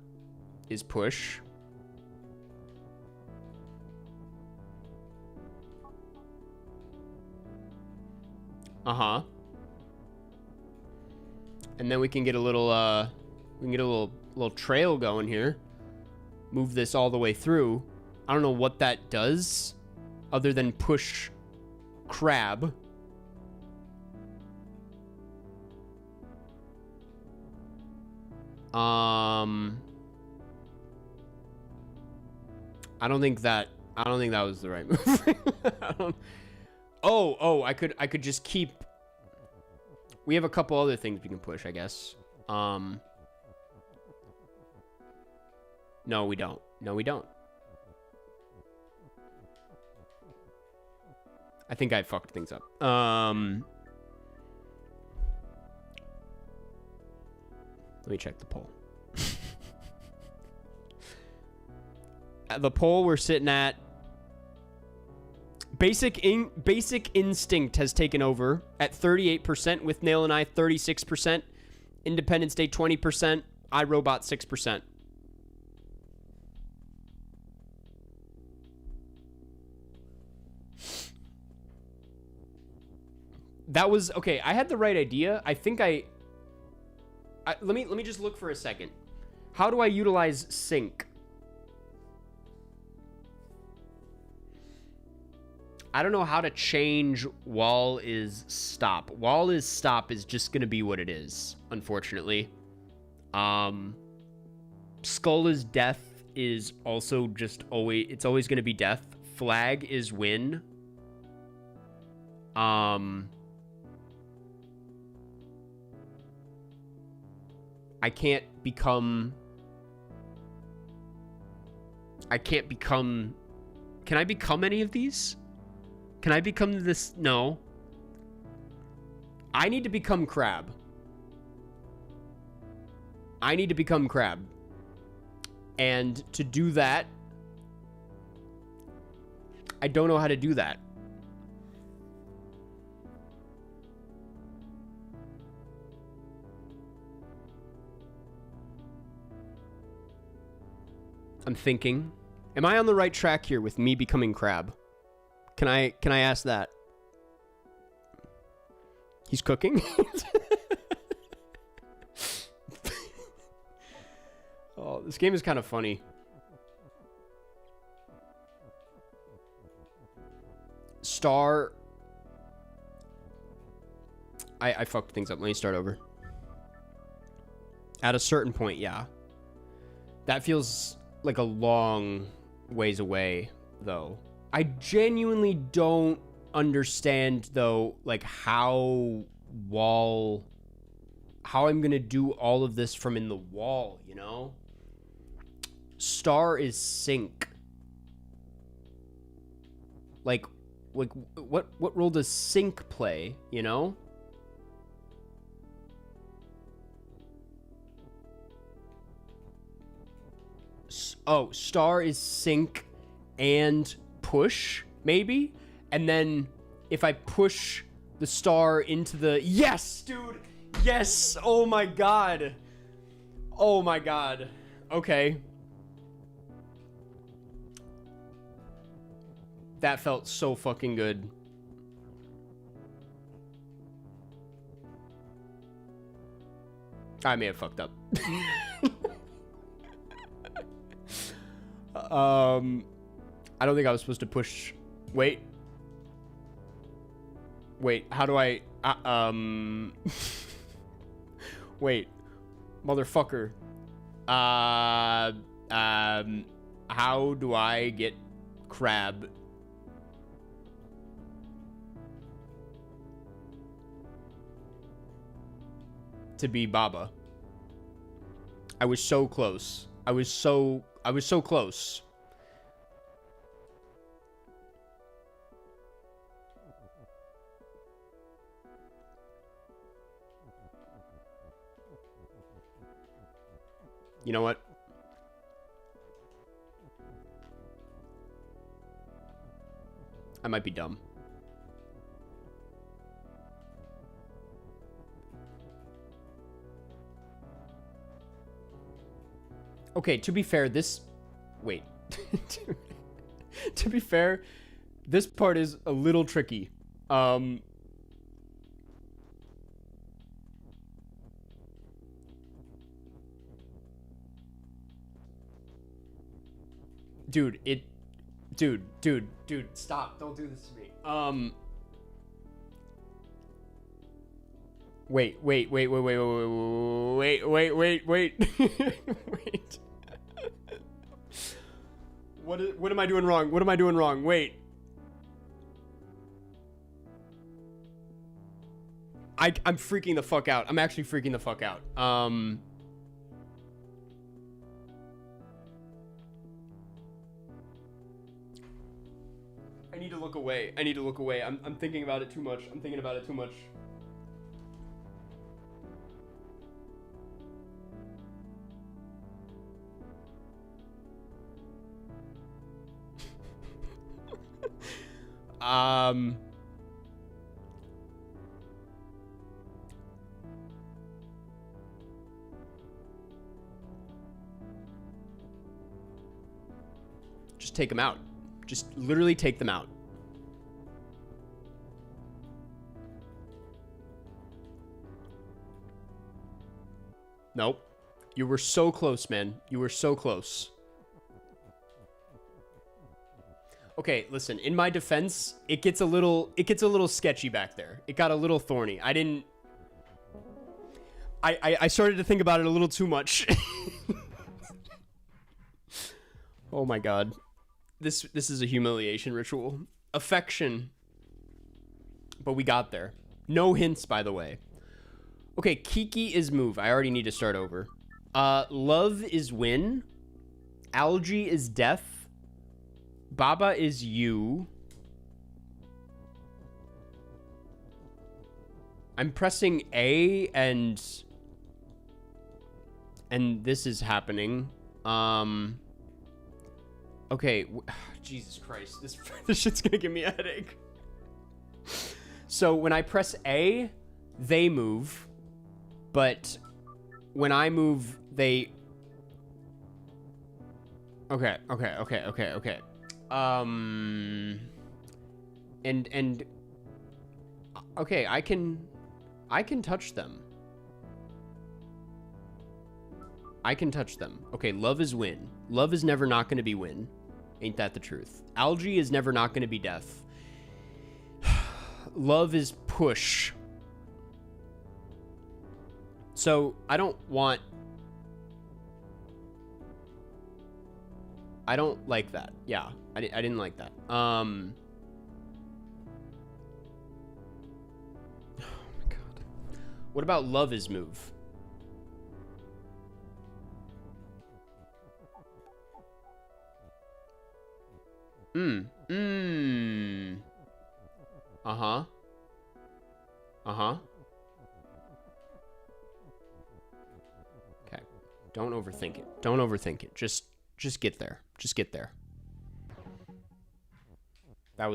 is push. And then we can get a little little trail going here. Move this all the way through. I don't know what that does other than push crab. I don't think that was the right move. I could just keep. We have a couple other things we can push, I guess. No, we don't. I think I fucked things up. Let me check the poll. At the poll we're sitting at, Basic Instinct has taken over at 38%, with Nail and I 36%, Independence Day 20%, iRobot 6%. That was okay. I had the right idea. I think let me just look for a second. How do I utilize sync? I don't know how to change wall is stop. Wall is stop is just going to be what it is, unfortunately. Skull is death is also just always, it's always going to be death. Flag is win. I can't become, can I become any of these? Can I become this? No. I need to become crab. And to do that, I don't know how to do that. I'm thinking, am I on the right track here with me becoming crab? Can I ask that? He's cooking? Oh, this game is kind of funny. Star. I fucked things up. Let me start over. At a certain point, yeah. That feels like a long ways away, though. I genuinely don't understand, though, like how I'm gonna do all of this from in the wall, you know? Star is sync. Like what role does sync play, you know? Oh, star is sync and push, maybe? And then if I push the star into the... Yes, dude! Yes! Oh my god! Oh my god. Okay. That felt so fucking good. I may have fucked up. I don't think I was supposed to push. Wait, how do I, wait, motherfucker. How do I get crab? To be Baba. I was so close. I was so close. You know what? I might be dumb. Okay, to be fair, this... Wait. To be fair, this part is a little tricky. Dude, dude, stop. Don't do this to me. Wait. Wait. What am I doing wrong? What am I doing wrong? Wait. I'm freaking the fuck out. I'm actually freaking the fuck out. I need to look away. I need to look away. I'm thinking about it too much. I'm thinking about it too much. Just take them out. Just literally take them out. Nope. You were so close, man. You were so close. Okay, listen, in my defense, it gets a little sketchy back there. It got a little thorny. I started to think about it a little too much. Oh my god. This is a humiliation ritual. Affection. But we got there. No hints, by the way. Okay, Kiki is move. I already need to start over. Love is win. Algae is death. Baba is you. I'm pressing A and this is happening. Okay, Jesus Christ. This shit's gonna give me a headache. So when I press A, they move. But when I move, they... Okay. And okay, I can touch them. I can touch them. Okay, love is win. Love is never not going to be win. Ain't that the truth? Algae is never not going to be death. Love is push. So I don't like that. Yeah, I didn't like that. Oh my god. What about love is move? Uh-huh. Uh-huh. Okay. Don't overthink it. Don't overthink it. Just get there. Just get there. That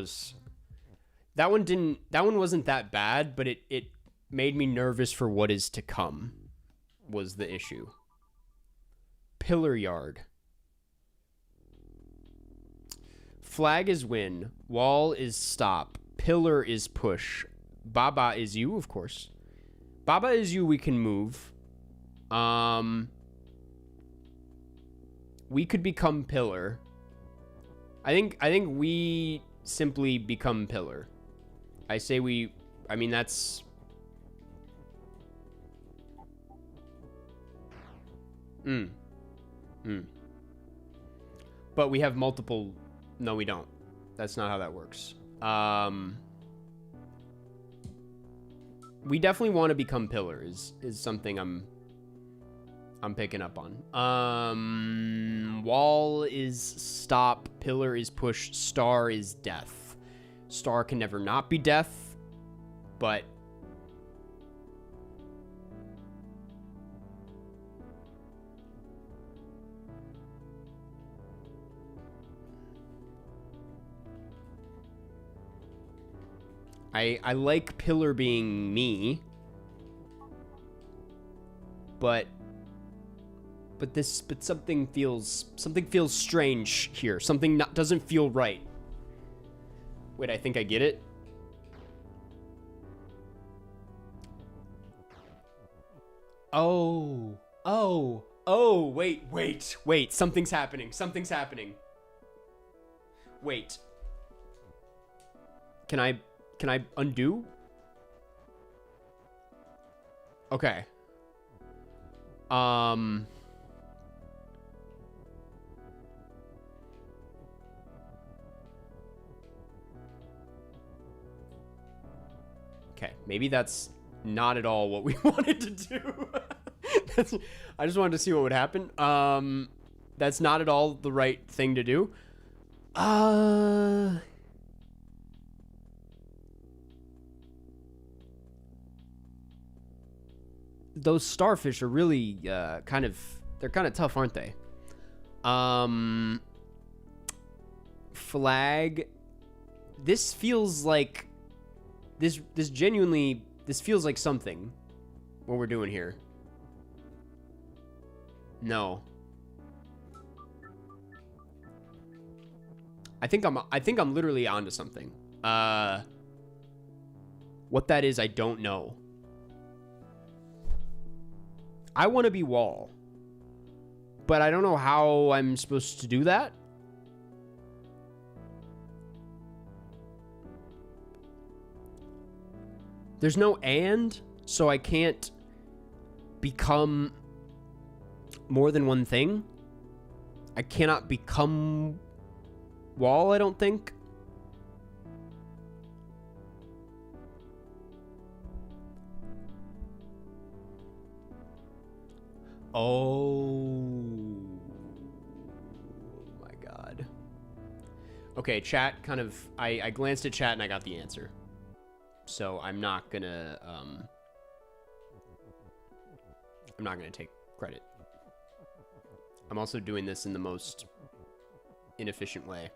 one wasn't that bad, but it made me nervous for what is to come was the issue. Pillar yard. Flag is win. Wall is stop. Pillar is push. Baba is you, of course. Baba is you, we can move. We could become pillar. I think we simply become pillar. I mean that's But we have multiple. No, we don't. That's not how that works. We definitely want to become pillar is something I'm picking up on. Wall is stop, pillar is push, star is death. Star can never not be death, but I like pillar being me, but something feels strange here. Something doesn't feel right. Wait, I think I get it. Oh, wait. Something's happening. Wait. Can I undo? Okay. Okay, maybe that's not at all what we wanted to do. I just wanted to see what would happen. That's not at all the right thing to do. Those starfish are really they're kind of tough, aren't they? Flag. This feels like this feels like something what we're doing here. No. I think I'm literally onto something. What that is, I don't know. I want to be wall, but I don't know how I'm supposed to do that. There's no and, so I can't become more than one thing. I cannot become wall, I don't think. Oh my god. Okay, chat kind of I glanced at chat and I got the answer. So I'm not gonna take credit. I'm also doing this in the most inefficient way.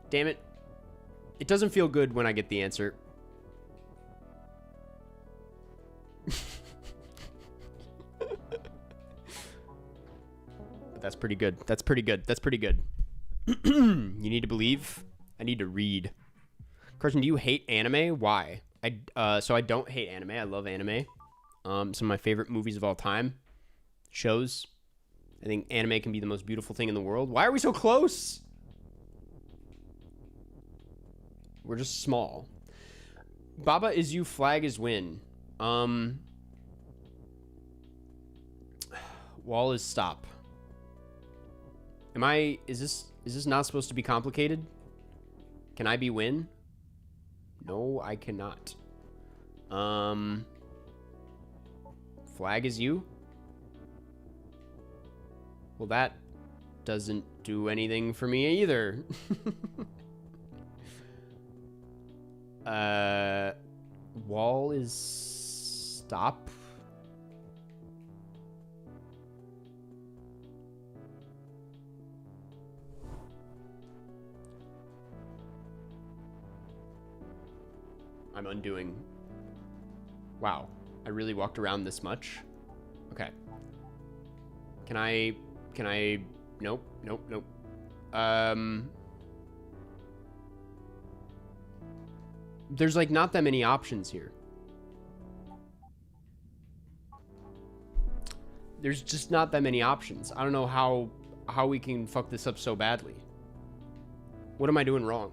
Damn it. It doesn't feel good when I get the answer. But that's pretty good. That's pretty good. You need to believe. I need to read. Carson, do you hate anime? Why? So I don't hate anime. I love anime. Some of my favorite movies of all time. Shows. I think anime can be the most beautiful thing in the world. Why are we so close? We're just small. Baba is you, flag is win. Wall is stop. Is this not supposed to be complicated? Can I be win? No, I cannot. Flag is you? Well, that doesn't do anything for me either. Wall is stop. I'm undoing. Wow, I really walked around this much? Okay. Can I, nope. There's like not that many options here. There's just not that many options. I don't know how we can fuck this up so badly. What am I doing wrong?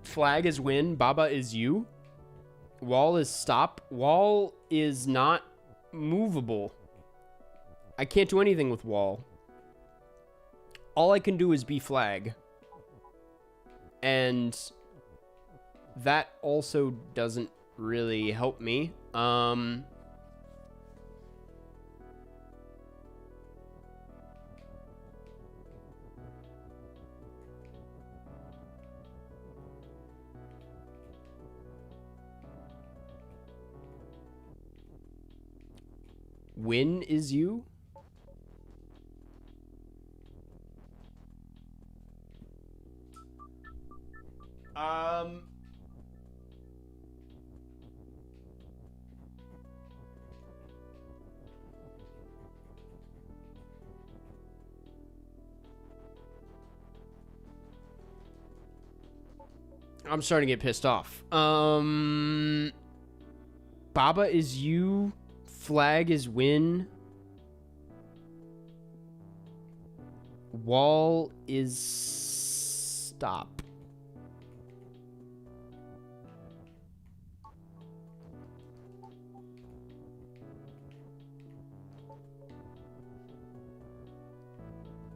Flag is win, Baba is you. Wall is stop. Wall is not movable. I can't do anything with wall. All I can do is be flag. And that also doesn't really help me. Win is you? I'm starting to get pissed off. Baba is you. Flag is win. Wall is stop.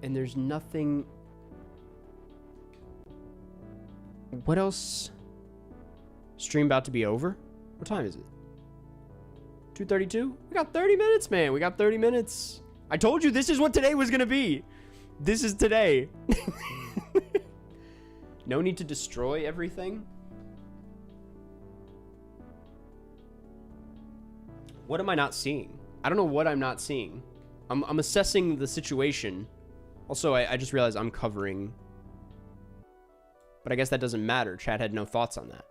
And there's nothing. What else? Stream about to be over? What time is it? 2:32? We got 30 minutes, man. We got 30 minutes. I told you this is what today was going to be. This is today. No need to destroy everything. What am I not seeing? I don't know what I'm not seeing. I'm assessing the situation. Also, I just realized I'm covering. But I guess that doesn't matter. Chad had no thoughts on that.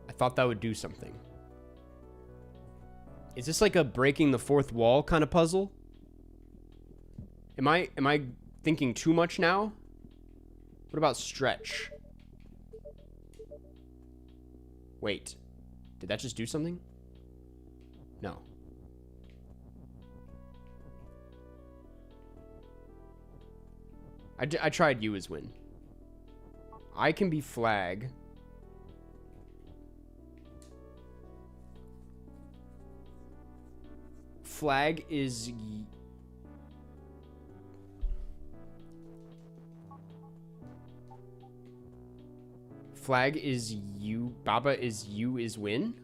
I thought that would do something. Is this like a breaking the fourth wall kind of puzzle? Am I thinking too much now? What about stretch? Wait. Did that just do something? No. I tried you as win. I can be flag. Flag is... Flag is you. Baba is you is win?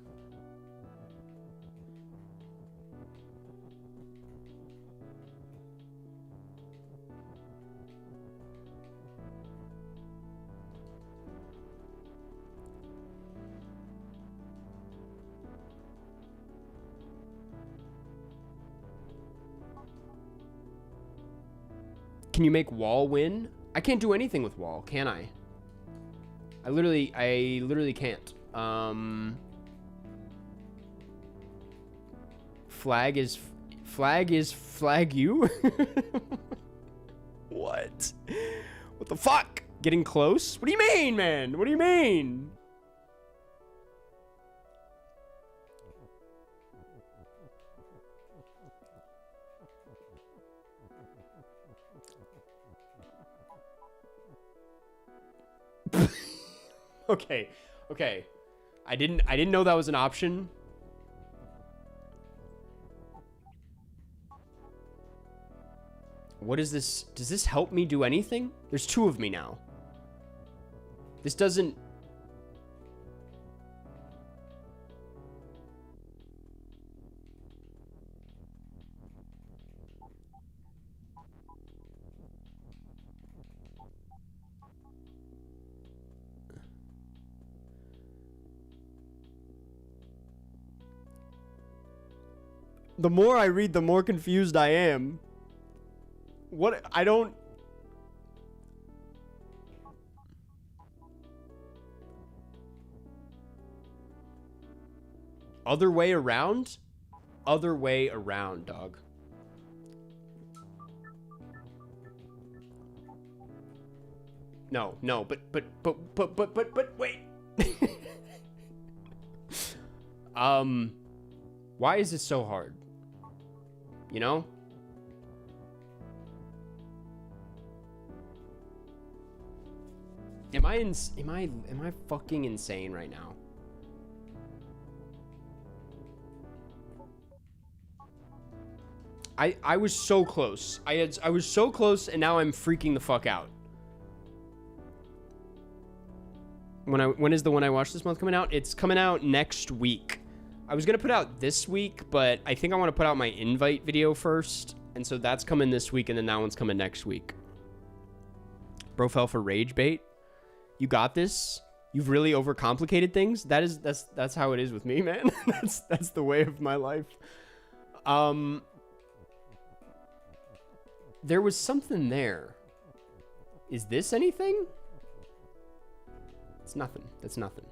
Can you make wall win? I can't do anything with wall, can I? I literally can't. Flag is flag you? What? What the fuck? Getting close? What do you mean, man? What do you mean? Okay. Okay. I didn't know that was an option. What is this? Does this help me do anything? There's 2 of me now. This doesn't... The more I read, the more confused I am. What? I don't... Other way around? Other way around, dog. No, no, but wait. Why is this so hard? You know? Am I fucking insane right now? I was so close. I was so close, and now I'm freaking the fuck out. When is the one I watched this month coming out? It's coming out next week. I was gonna put out this week, but I think I want to put out my invite video first, and so that's coming this week, and then that one's coming next week. Bro fell for rage bait. You got this. You've really overcomplicated things. That's how it is with me, man. that's the way of my life. There was something there. Is this anything? It's nothing. That's nothing.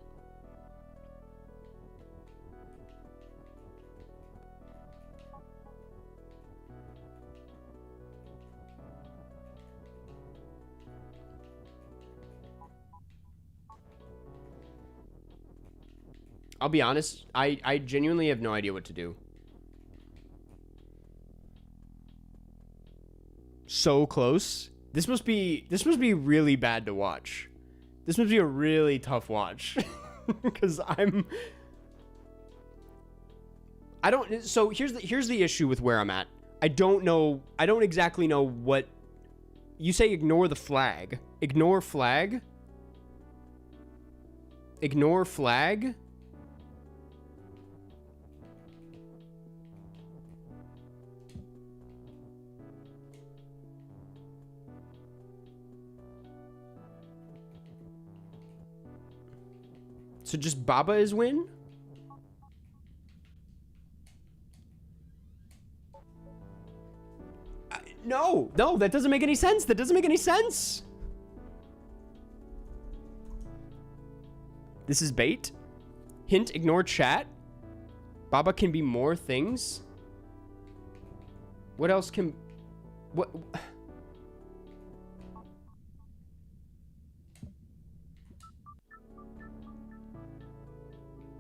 I'll be honest, I genuinely have no idea what to do. So close. This must be really bad to watch. This must be a really tough watch. Cuz so here's the issue with where I'm at. I don't exactly know what you say. Ignore the flag. Ignore flag. Ignore flag. So just Baba is win? No, that doesn't make any sense. That doesn't make any sense. This is bait. Hint, ignore chat. Baba can be more things. What else can... What...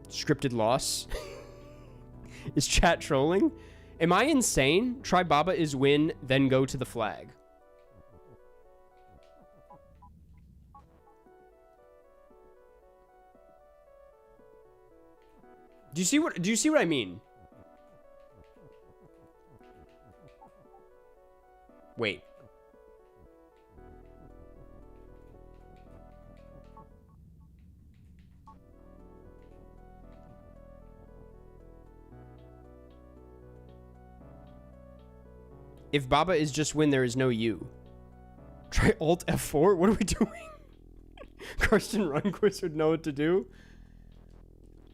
Scripted loss. Is chat trolling? Am I insane? Try Baba is win, then go to the flag. Do you see what I mean? Wait. If Baba is just win, there is no you. Try Alt F4? What are we doing? Karsten Runquist would know what to do.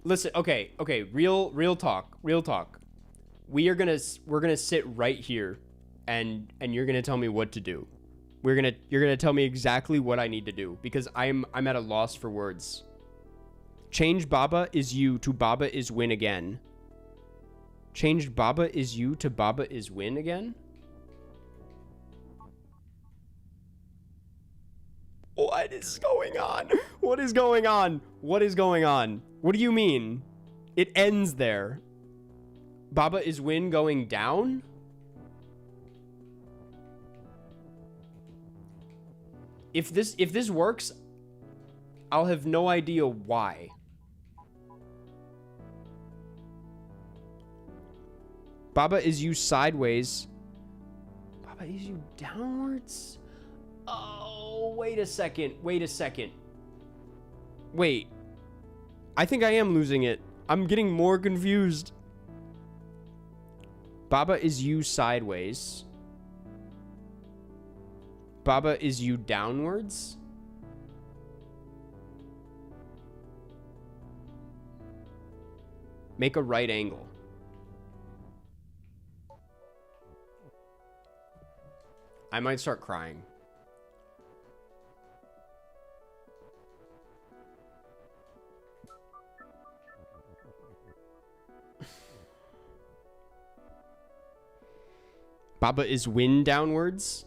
Listen, okay, real talk. We're gonna sit right here, and you're gonna tell me what to do. You're gonna tell me exactly what I need to do, because I'm at a loss for words. Change Baba is you to Baba is win again. Changed Baba is you to Baba is win again? What is going on? What is going on? What is going on? What do you mean? It ends there. Baba is win going down? If this works, I'll have no idea why. Baba is you sideways. Baba is you downwards? Oh, wait a second. Wait a second. Wait. I think I am losing it. I'm getting more confused. Baba is you sideways. Baba is you downwards? Make a right angle. I might start crying. Baba is win downwards?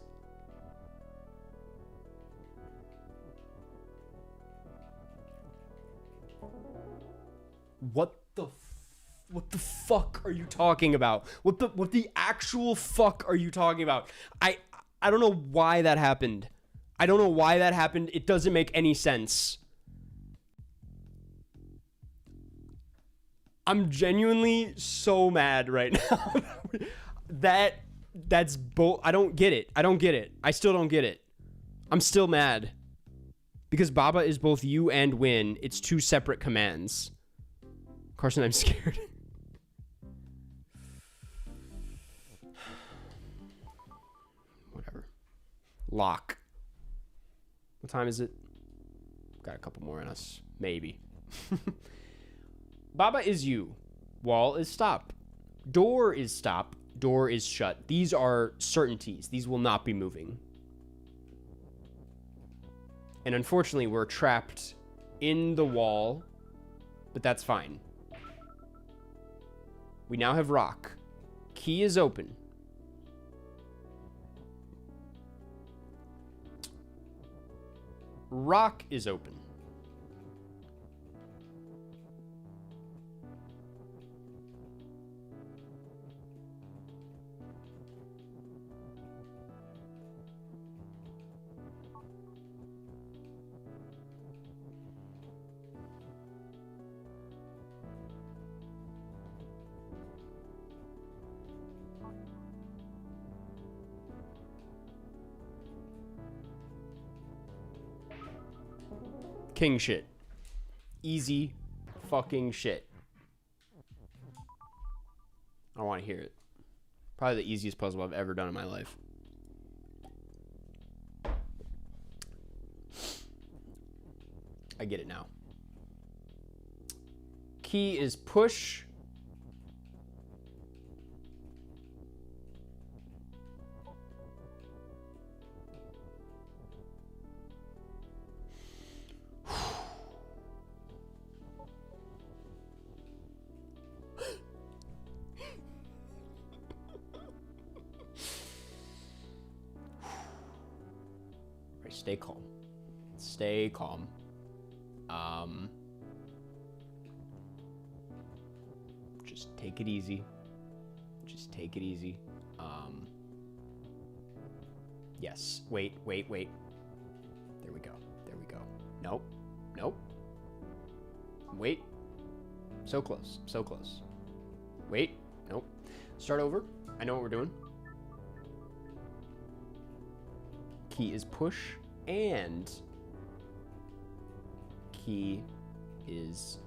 What the fuck are you talking about? What the actual fuck are you talking about? I don't know why that happened. I don't know why that happened. It doesn't make any sense. I'm genuinely so mad right now. That's I don't get it. I don't get it. I still don't get it. I'm still mad. Because Baba is both you and win. It's two separate commands. Carson, I'm scared. Whatever. Lock. What time is it? Got a couple more in us. Maybe. Baba is you. Wall is stop. Door is stop. Door is shut. These are certainties. These will not be moving. And unfortunately, we're trapped in the wall, but that's fine. We now have rock. Key is open. Rock is open. King shit. Easy fucking shit. I don't want to hear it. Probably the easiest puzzle I've ever done in my life. I get it now. Key is push. Stay calm. Stay calm. Just take it easy. Just take it easy. Yes. Wait. There we go. There we go. Nope. Nope. Wait. So close. So close. Wait. Nope. Start over. I know what we're doing. Key is push. And key is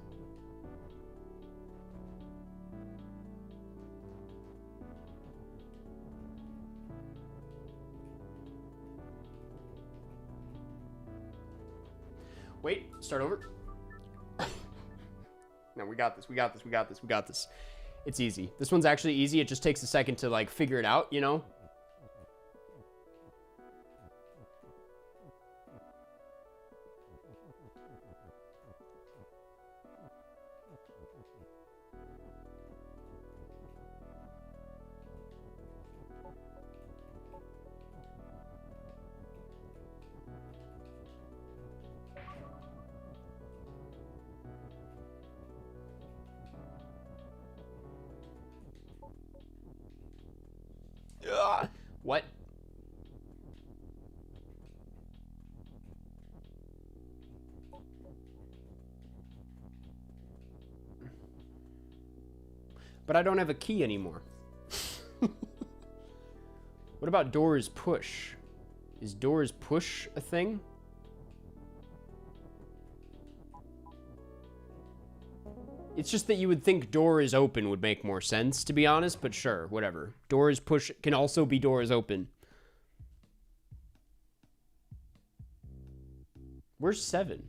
wait, start over. No, we got this. We got this. We got this. We got this. It's easy. This one's actually easy. It just takes a second to like figure it out, you know? What? But I don't have a key anymore. What about doors push? Is doors push a thing? It's just that you would think door is open would make more sense, to be honest, but sure, whatever. Doors push can also be doors open. Where's 7?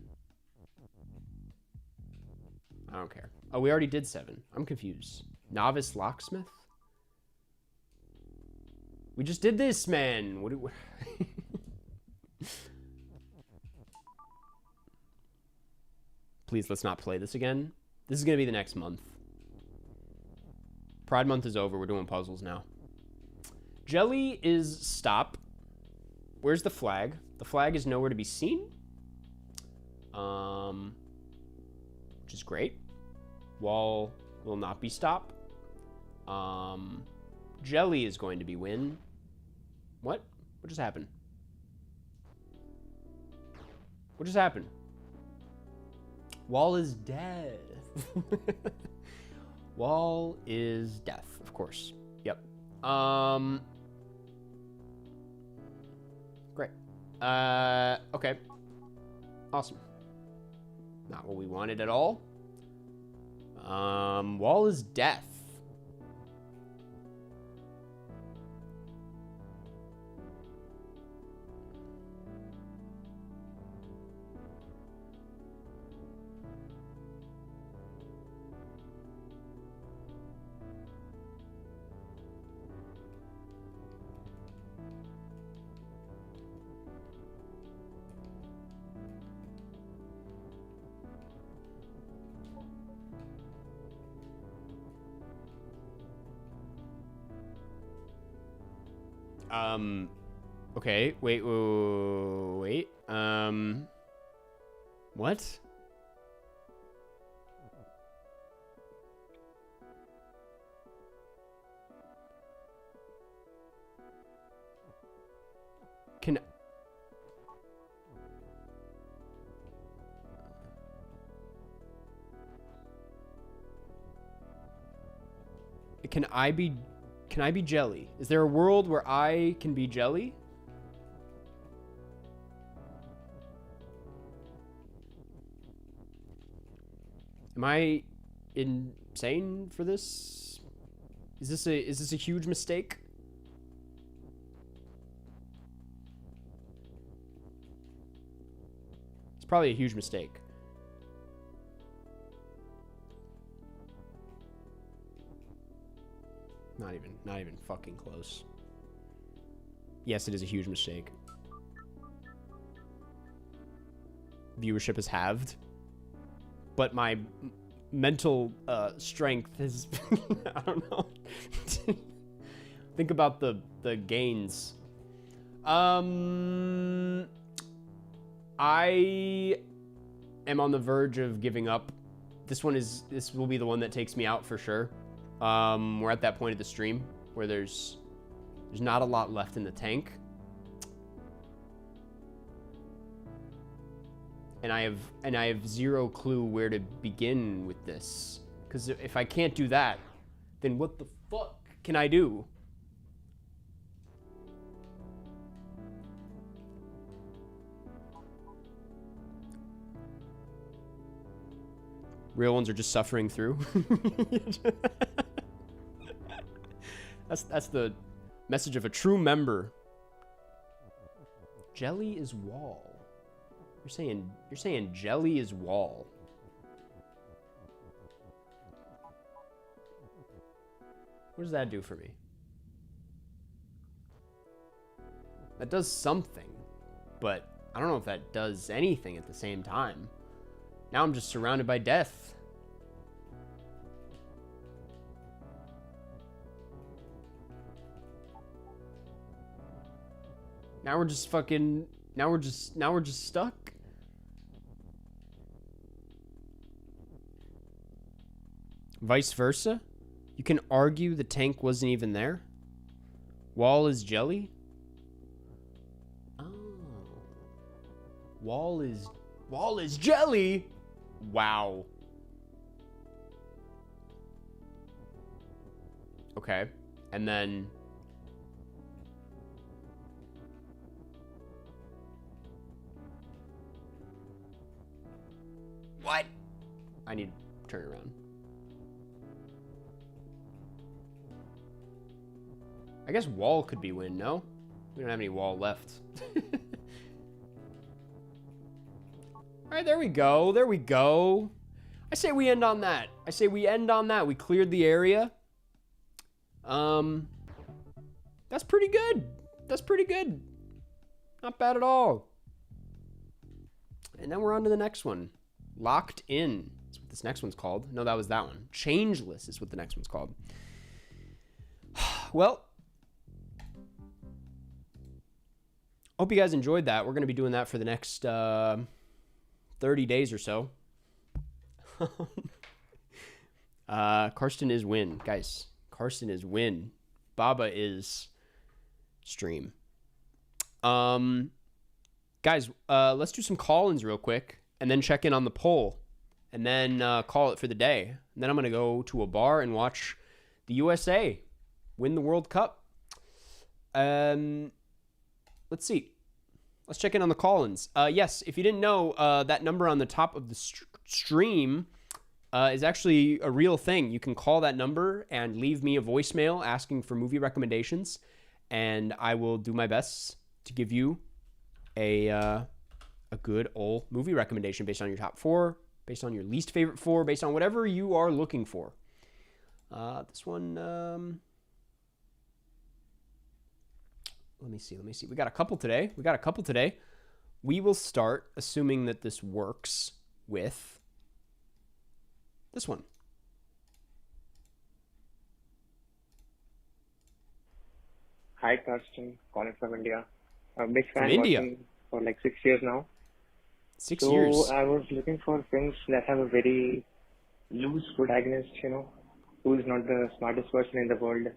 I don't care. Oh, we already did 7. I'm confused. Novice locksmith? We just did this, man. What do Please, let's not play this again. This is going to be the next month. Pride Month is over. We're doing puzzles now. Jelly is stop. Where's the flag? The flag is nowhere to be seen. Which is great. Wall will not be stop. Jelly is going to be win. What? What just happened? What just happened? Wall is dead. Wall is death, of course. Yep. Great. Okay. Awesome. Not what we wanted at all. Wall is death. Okay, wait, what? Can I be jelly? Is there a world where I can be jelly? Am I insane for this? Is this a huge mistake? It's probably a huge mistake. Not even fucking close. Yes, it is a huge mistake. Viewership is halved. But my mental strength is I don't know. Think about the gains. I am on the verge of giving up. This will be the one that takes me out for sure. We're at that point of the stream where there's not a lot left in the tank. And I have zero clue where to begin with this. Because if I can't do that, then what the fuck can I do? Real ones are just suffering through. That's the message of a true member. Jelly is wall. You're saying jelly is wall. What does that do for me? That does something, but I don't know if that does anything at the same time. Now I'm just surrounded by death. Now we're just fucking... Now we're just stuck. Vice versa? You can argue the tank wasn't even there? Wall is jelly? Oh. Wall is jelly? Wow. Okay. And then what? I need to turn it around. I guess wall could be win, no? We don't have any wall left. All right, there we go. There we go. I say we end on that. We cleared the area. That's pretty good. Not bad at all. And then we're on to the next one. Locked In. That's what this next one's called. No, that was that one. Changeless is what the next one's called. Well, hope you guys enjoyed that. We're going to be doing that for the next 30 days or so. Karsten is win. Guys, Karsten is win. Baba is stream. Guys, let's do some call-ins real quick and then check in on the poll and then call it for the day. And then I'm going to go to a bar and watch the USA win the World Cup. Let's see. Let's check in on the call-ins. Yes, if you didn't know, that number on the top of the stream is actually a real thing. You can call that number and leave me a voicemail asking for movie recommendations, and I will do my best to give you a good old movie recommendation based on your top 4, based on your least favorite 4, based on whatever you are looking for. This one, let me see. We got a couple today. We will start, assuming that this works, with this one. Hi, Karsten. Calling from India. I'm a big fan. From India? Watching for like 6 years now. 6 years. So I was looking for films that have a very loose protagonist, who is not the smartest person in the world.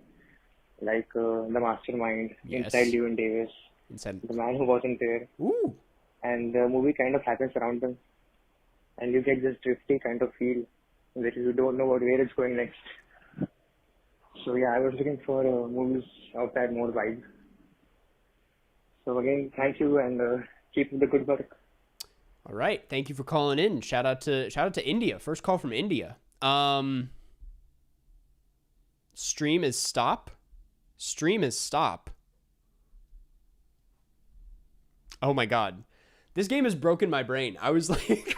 Like the mastermind, Yes. Inside Llewyn Davis, the man who wasn't there. Ooh. And the movie kind of happens around them. And you get this drifty kind of feel that you don't know where it's going next. So yeah, I was looking for movies of that more vibe. So again, thank you and keep up the good work. All right. Thank you for calling in. Shout out to India. First call from India. Stream is stop. Oh my God. This game has broken my brain. I was like,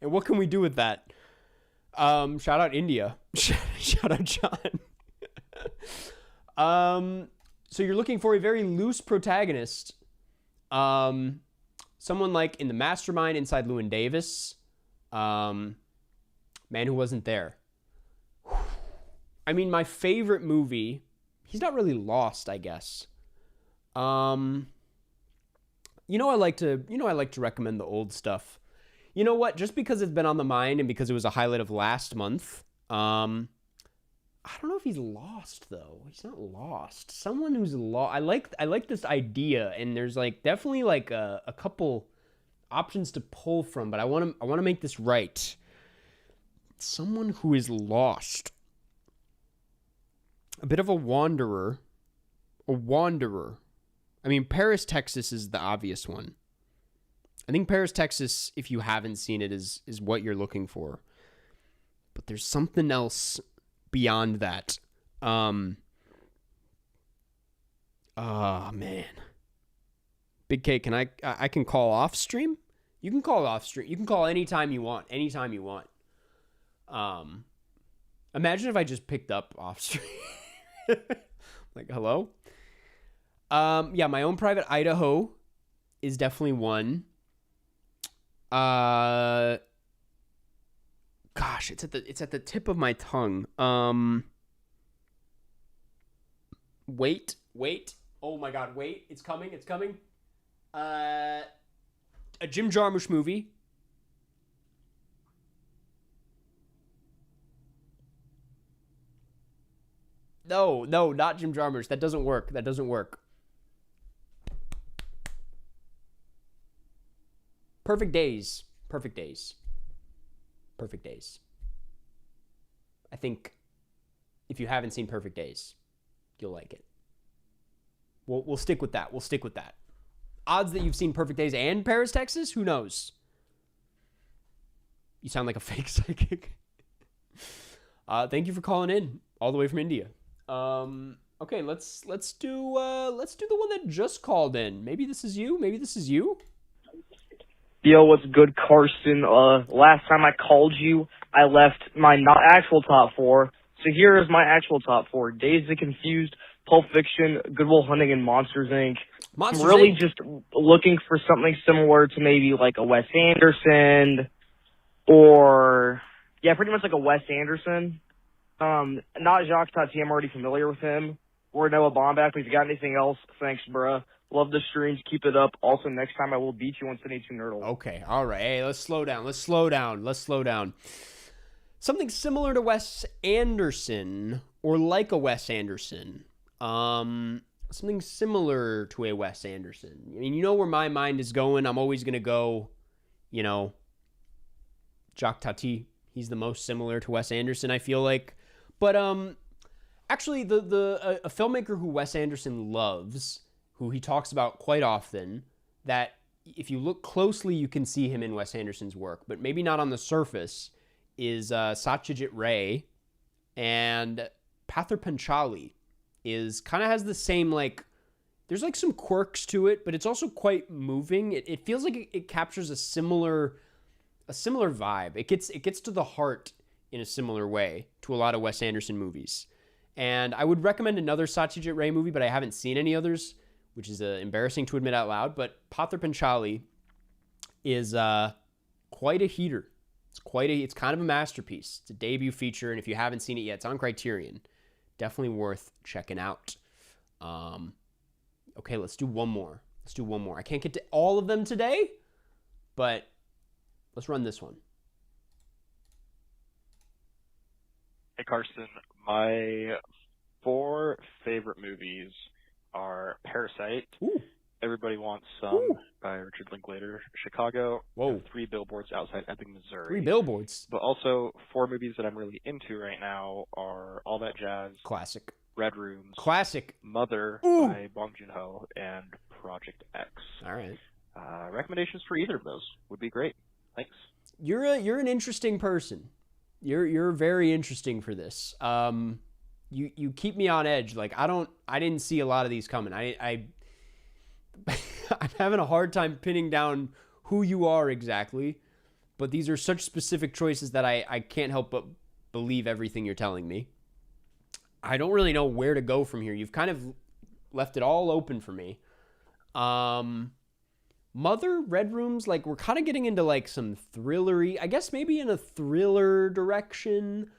and what can we do with that? Shout out India. Shout out John. So you're looking for a very loose protagonist. Someone like in the Mastermind, Inside Llewyn Davis. Man Who Wasn't There. I mean, my favorite movie, he's not really lost, I guess. I like to recommend the old stuff. You know what? Just because it's been on the mind and because it was a highlight of last month, I don't know if he's lost though. He's not lost. Someone who's lost. I like this idea, and there's like definitely like a couple options to pull from, but I want to make this right. Someone who is lost. A bit of a wanderer. I mean, Paris, Texas is the obvious one. I think Paris, Texas, if you haven't seen it, is what you're looking for. But there's something else beyond that. Oh, man. Big K, I can call off stream? You can call off stream. You can call anytime you want. Imagine if I just picked up off stream. Like, hello? Yeah, My Own Private Idaho is definitely one. Gosh, it's at the tip of my tongue. Wait. Oh my God, wait. It's coming. A Jim Jarmusch movie. No, not Jim Jarmusch. That doesn't work. Perfect Days. I think if you haven't seen Perfect Days, you'll like it. We'll stick with that. Odds that you've seen Perfect Days and Paris, Texas? Who knows? You sound like a fake psychic. Thank you for calling in all the way from India. Okay, let's do the one that just called in. Maybe this is you. Yo, what's good, Carson? Last time I called you, I left my not actual top 4. So here is my actual top 4. Dazed and Confused, Pulp Fiction, Good Will Hunting, and Monsters, Inc. I'm really just looking for something similar to maybe like a Wes Anderson or, yeah, pretty much like a Wes Anderson. Not Jacques Tati, I'm already familiar with him. Or Noah Baumbach, but if you got anything else, thanks, bruh. Love the streams. Keep it up. Also, next time I will beat you on 72 Nerdle. Okay, all right. Hey, let's slow down. Something similar to Wes Anderson, or like a Wes Anderson. Something similar to a Wes Anderson. I mean, you know where my mind is going. I'm always going to go, Jacques Tati. He's the most similar to Wes Anderson, I feel like. But actually, a filmmaker who Wes Anderson loves, who he talks about quite often, that if you look closely, you can see him in Wes Anderson's work, but maybe not on the surface, is Satyajit Ray. And Pather Panchali kind of has the same, there's some quirks to it, but it's also quite moving. It feels like it captures a similar vibe. It gets to the heart in a similar way to a lot of Wes Anderson movies. And I would recommend another Satyajit Ray movie, but I haven't seen any others, which is embarrassing to admit out loud. But Pather Panchali is quite a heater. It's kind of a masterpiece. It's a debut feature, and if you haven't seen it yet, it's on Criterion. Definitely worth checking out. Okay, let's do one more. I can't get to all of them today, but let's run this one. Hey, Carson. My 4 favorite movies are Parasite, Ooh. Everybody Wants Some Ooh. by Richard Linklater, Chicago, Whoa. and 3 Billboards Outside Ebbing, Missouri. 3 billboards. But also 4 movies that I'm really into right now are All That Jazz, Classic. Red Rooms, Classic. Mother Ooh. by Bong Joon-ho, and Project X. All right. Recommendations for either of those would be great. Thanks. You're an interesting person. You're very interesting for this. You keep me on edge. I didn't see a lot of these coming. I'm having a hard time pinning down who you are exactly, but these are such specific choices that I can't help but believe everything you're telling me. I don't really know where to go from here. You've kind of left it all open for me. Mother, Red Rooms, we're kind of getting into some thrillery, I guess maybe in a thriller direction.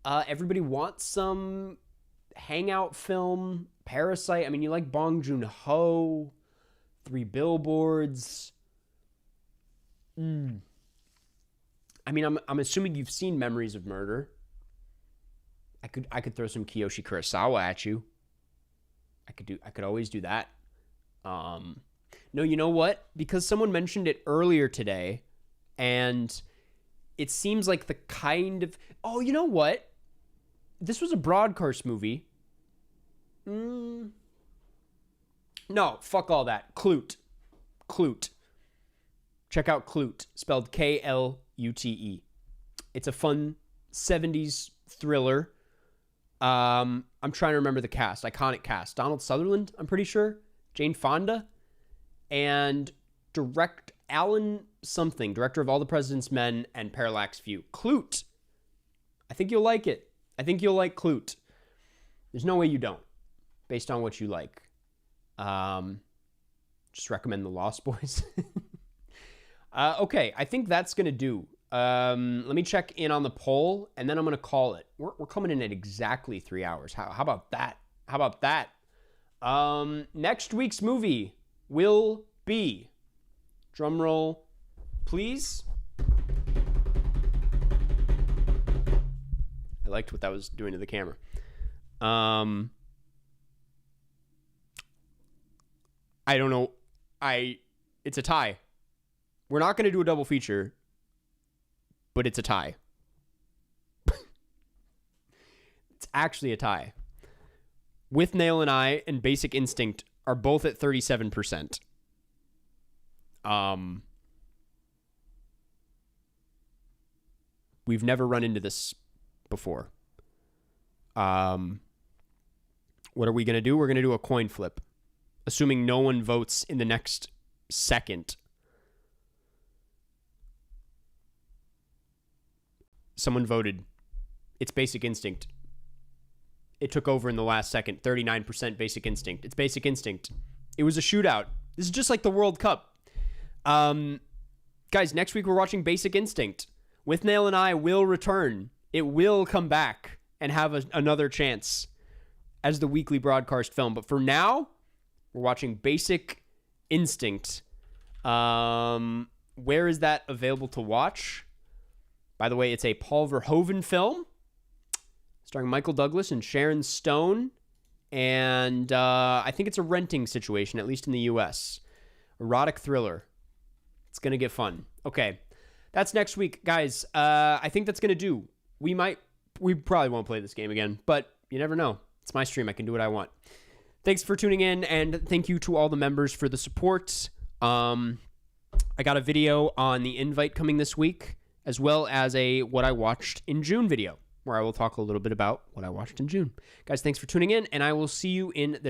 Everybody Wants Some, hangout film. Parasite, I mean, you like Bong Joon-ho, 3 Billboards. I mean, I'm assuming you've seen Memories of Murder. I could throw some Kiyoshi Kurosawa at you. I could always do that. No, you know what? Because someone mentioned it earlier today, and it seems like the kind of... Oh, you know what? This was a Broadcast movie. No, fuck all that. Klute. Check out Klute, spelled Klute. It's a fun 70s thriller. I'm trying to remember the cast. Iconic cast. Donald Sutherland, I'm pretty sure. Jane Fonda. And Alan something, director of All the President's Men and Parallax View. Klute. I think you'll like it. I think you'll like Klute. There's no way you don't, based on what you like. Just recommend The Lost Boys. Okay, I think that's going to do. Let me check in on the poll, and then I'm going to call it. We're coming in at exactly 3 hours. How about that? Next week's movie will be, drum roll, please. I liked what that was doing to the camera. I don't know. It's a tie. We're not going to do a double feature, but it's a tie. It's actually a tie. With Nail and I and Basic Instinct are both at 37%. We've never run into this before. What are we going to do? We're going to do a coin flip. Assuming no one votes in the next second. Someone voted. It's Basic Instinct. It took over in the last second. 39% Basic Instinct. It's Basic Instinct. It was a shootout. This is just like the World Cup. Guys, next week we're watching Basic Instinct. With Nail and I will return. It will come back and have another chance as the weekly broadcast film. But for now, we're watching Basic Instinct. Where is that available to watch? By the way, it's a Paul Verhoeven film starring Michael Douglas and Sharon Stone. And I think it's a renting situation, at least in the U.S. Erotic thriller. It's going to get fun. Okay, that's next week. Guys, I think that's going to do. We probably won't play this game again, but you never know. It's my stream. I can do what I want. Thanks for tuning in, and thank you to all the members for the support. I got a video on the invite coming this week, as well as a What I Watched in June video, where I will talk a little bit about what I watched in June. Guys, thanks for tuning in, and I will see you in the next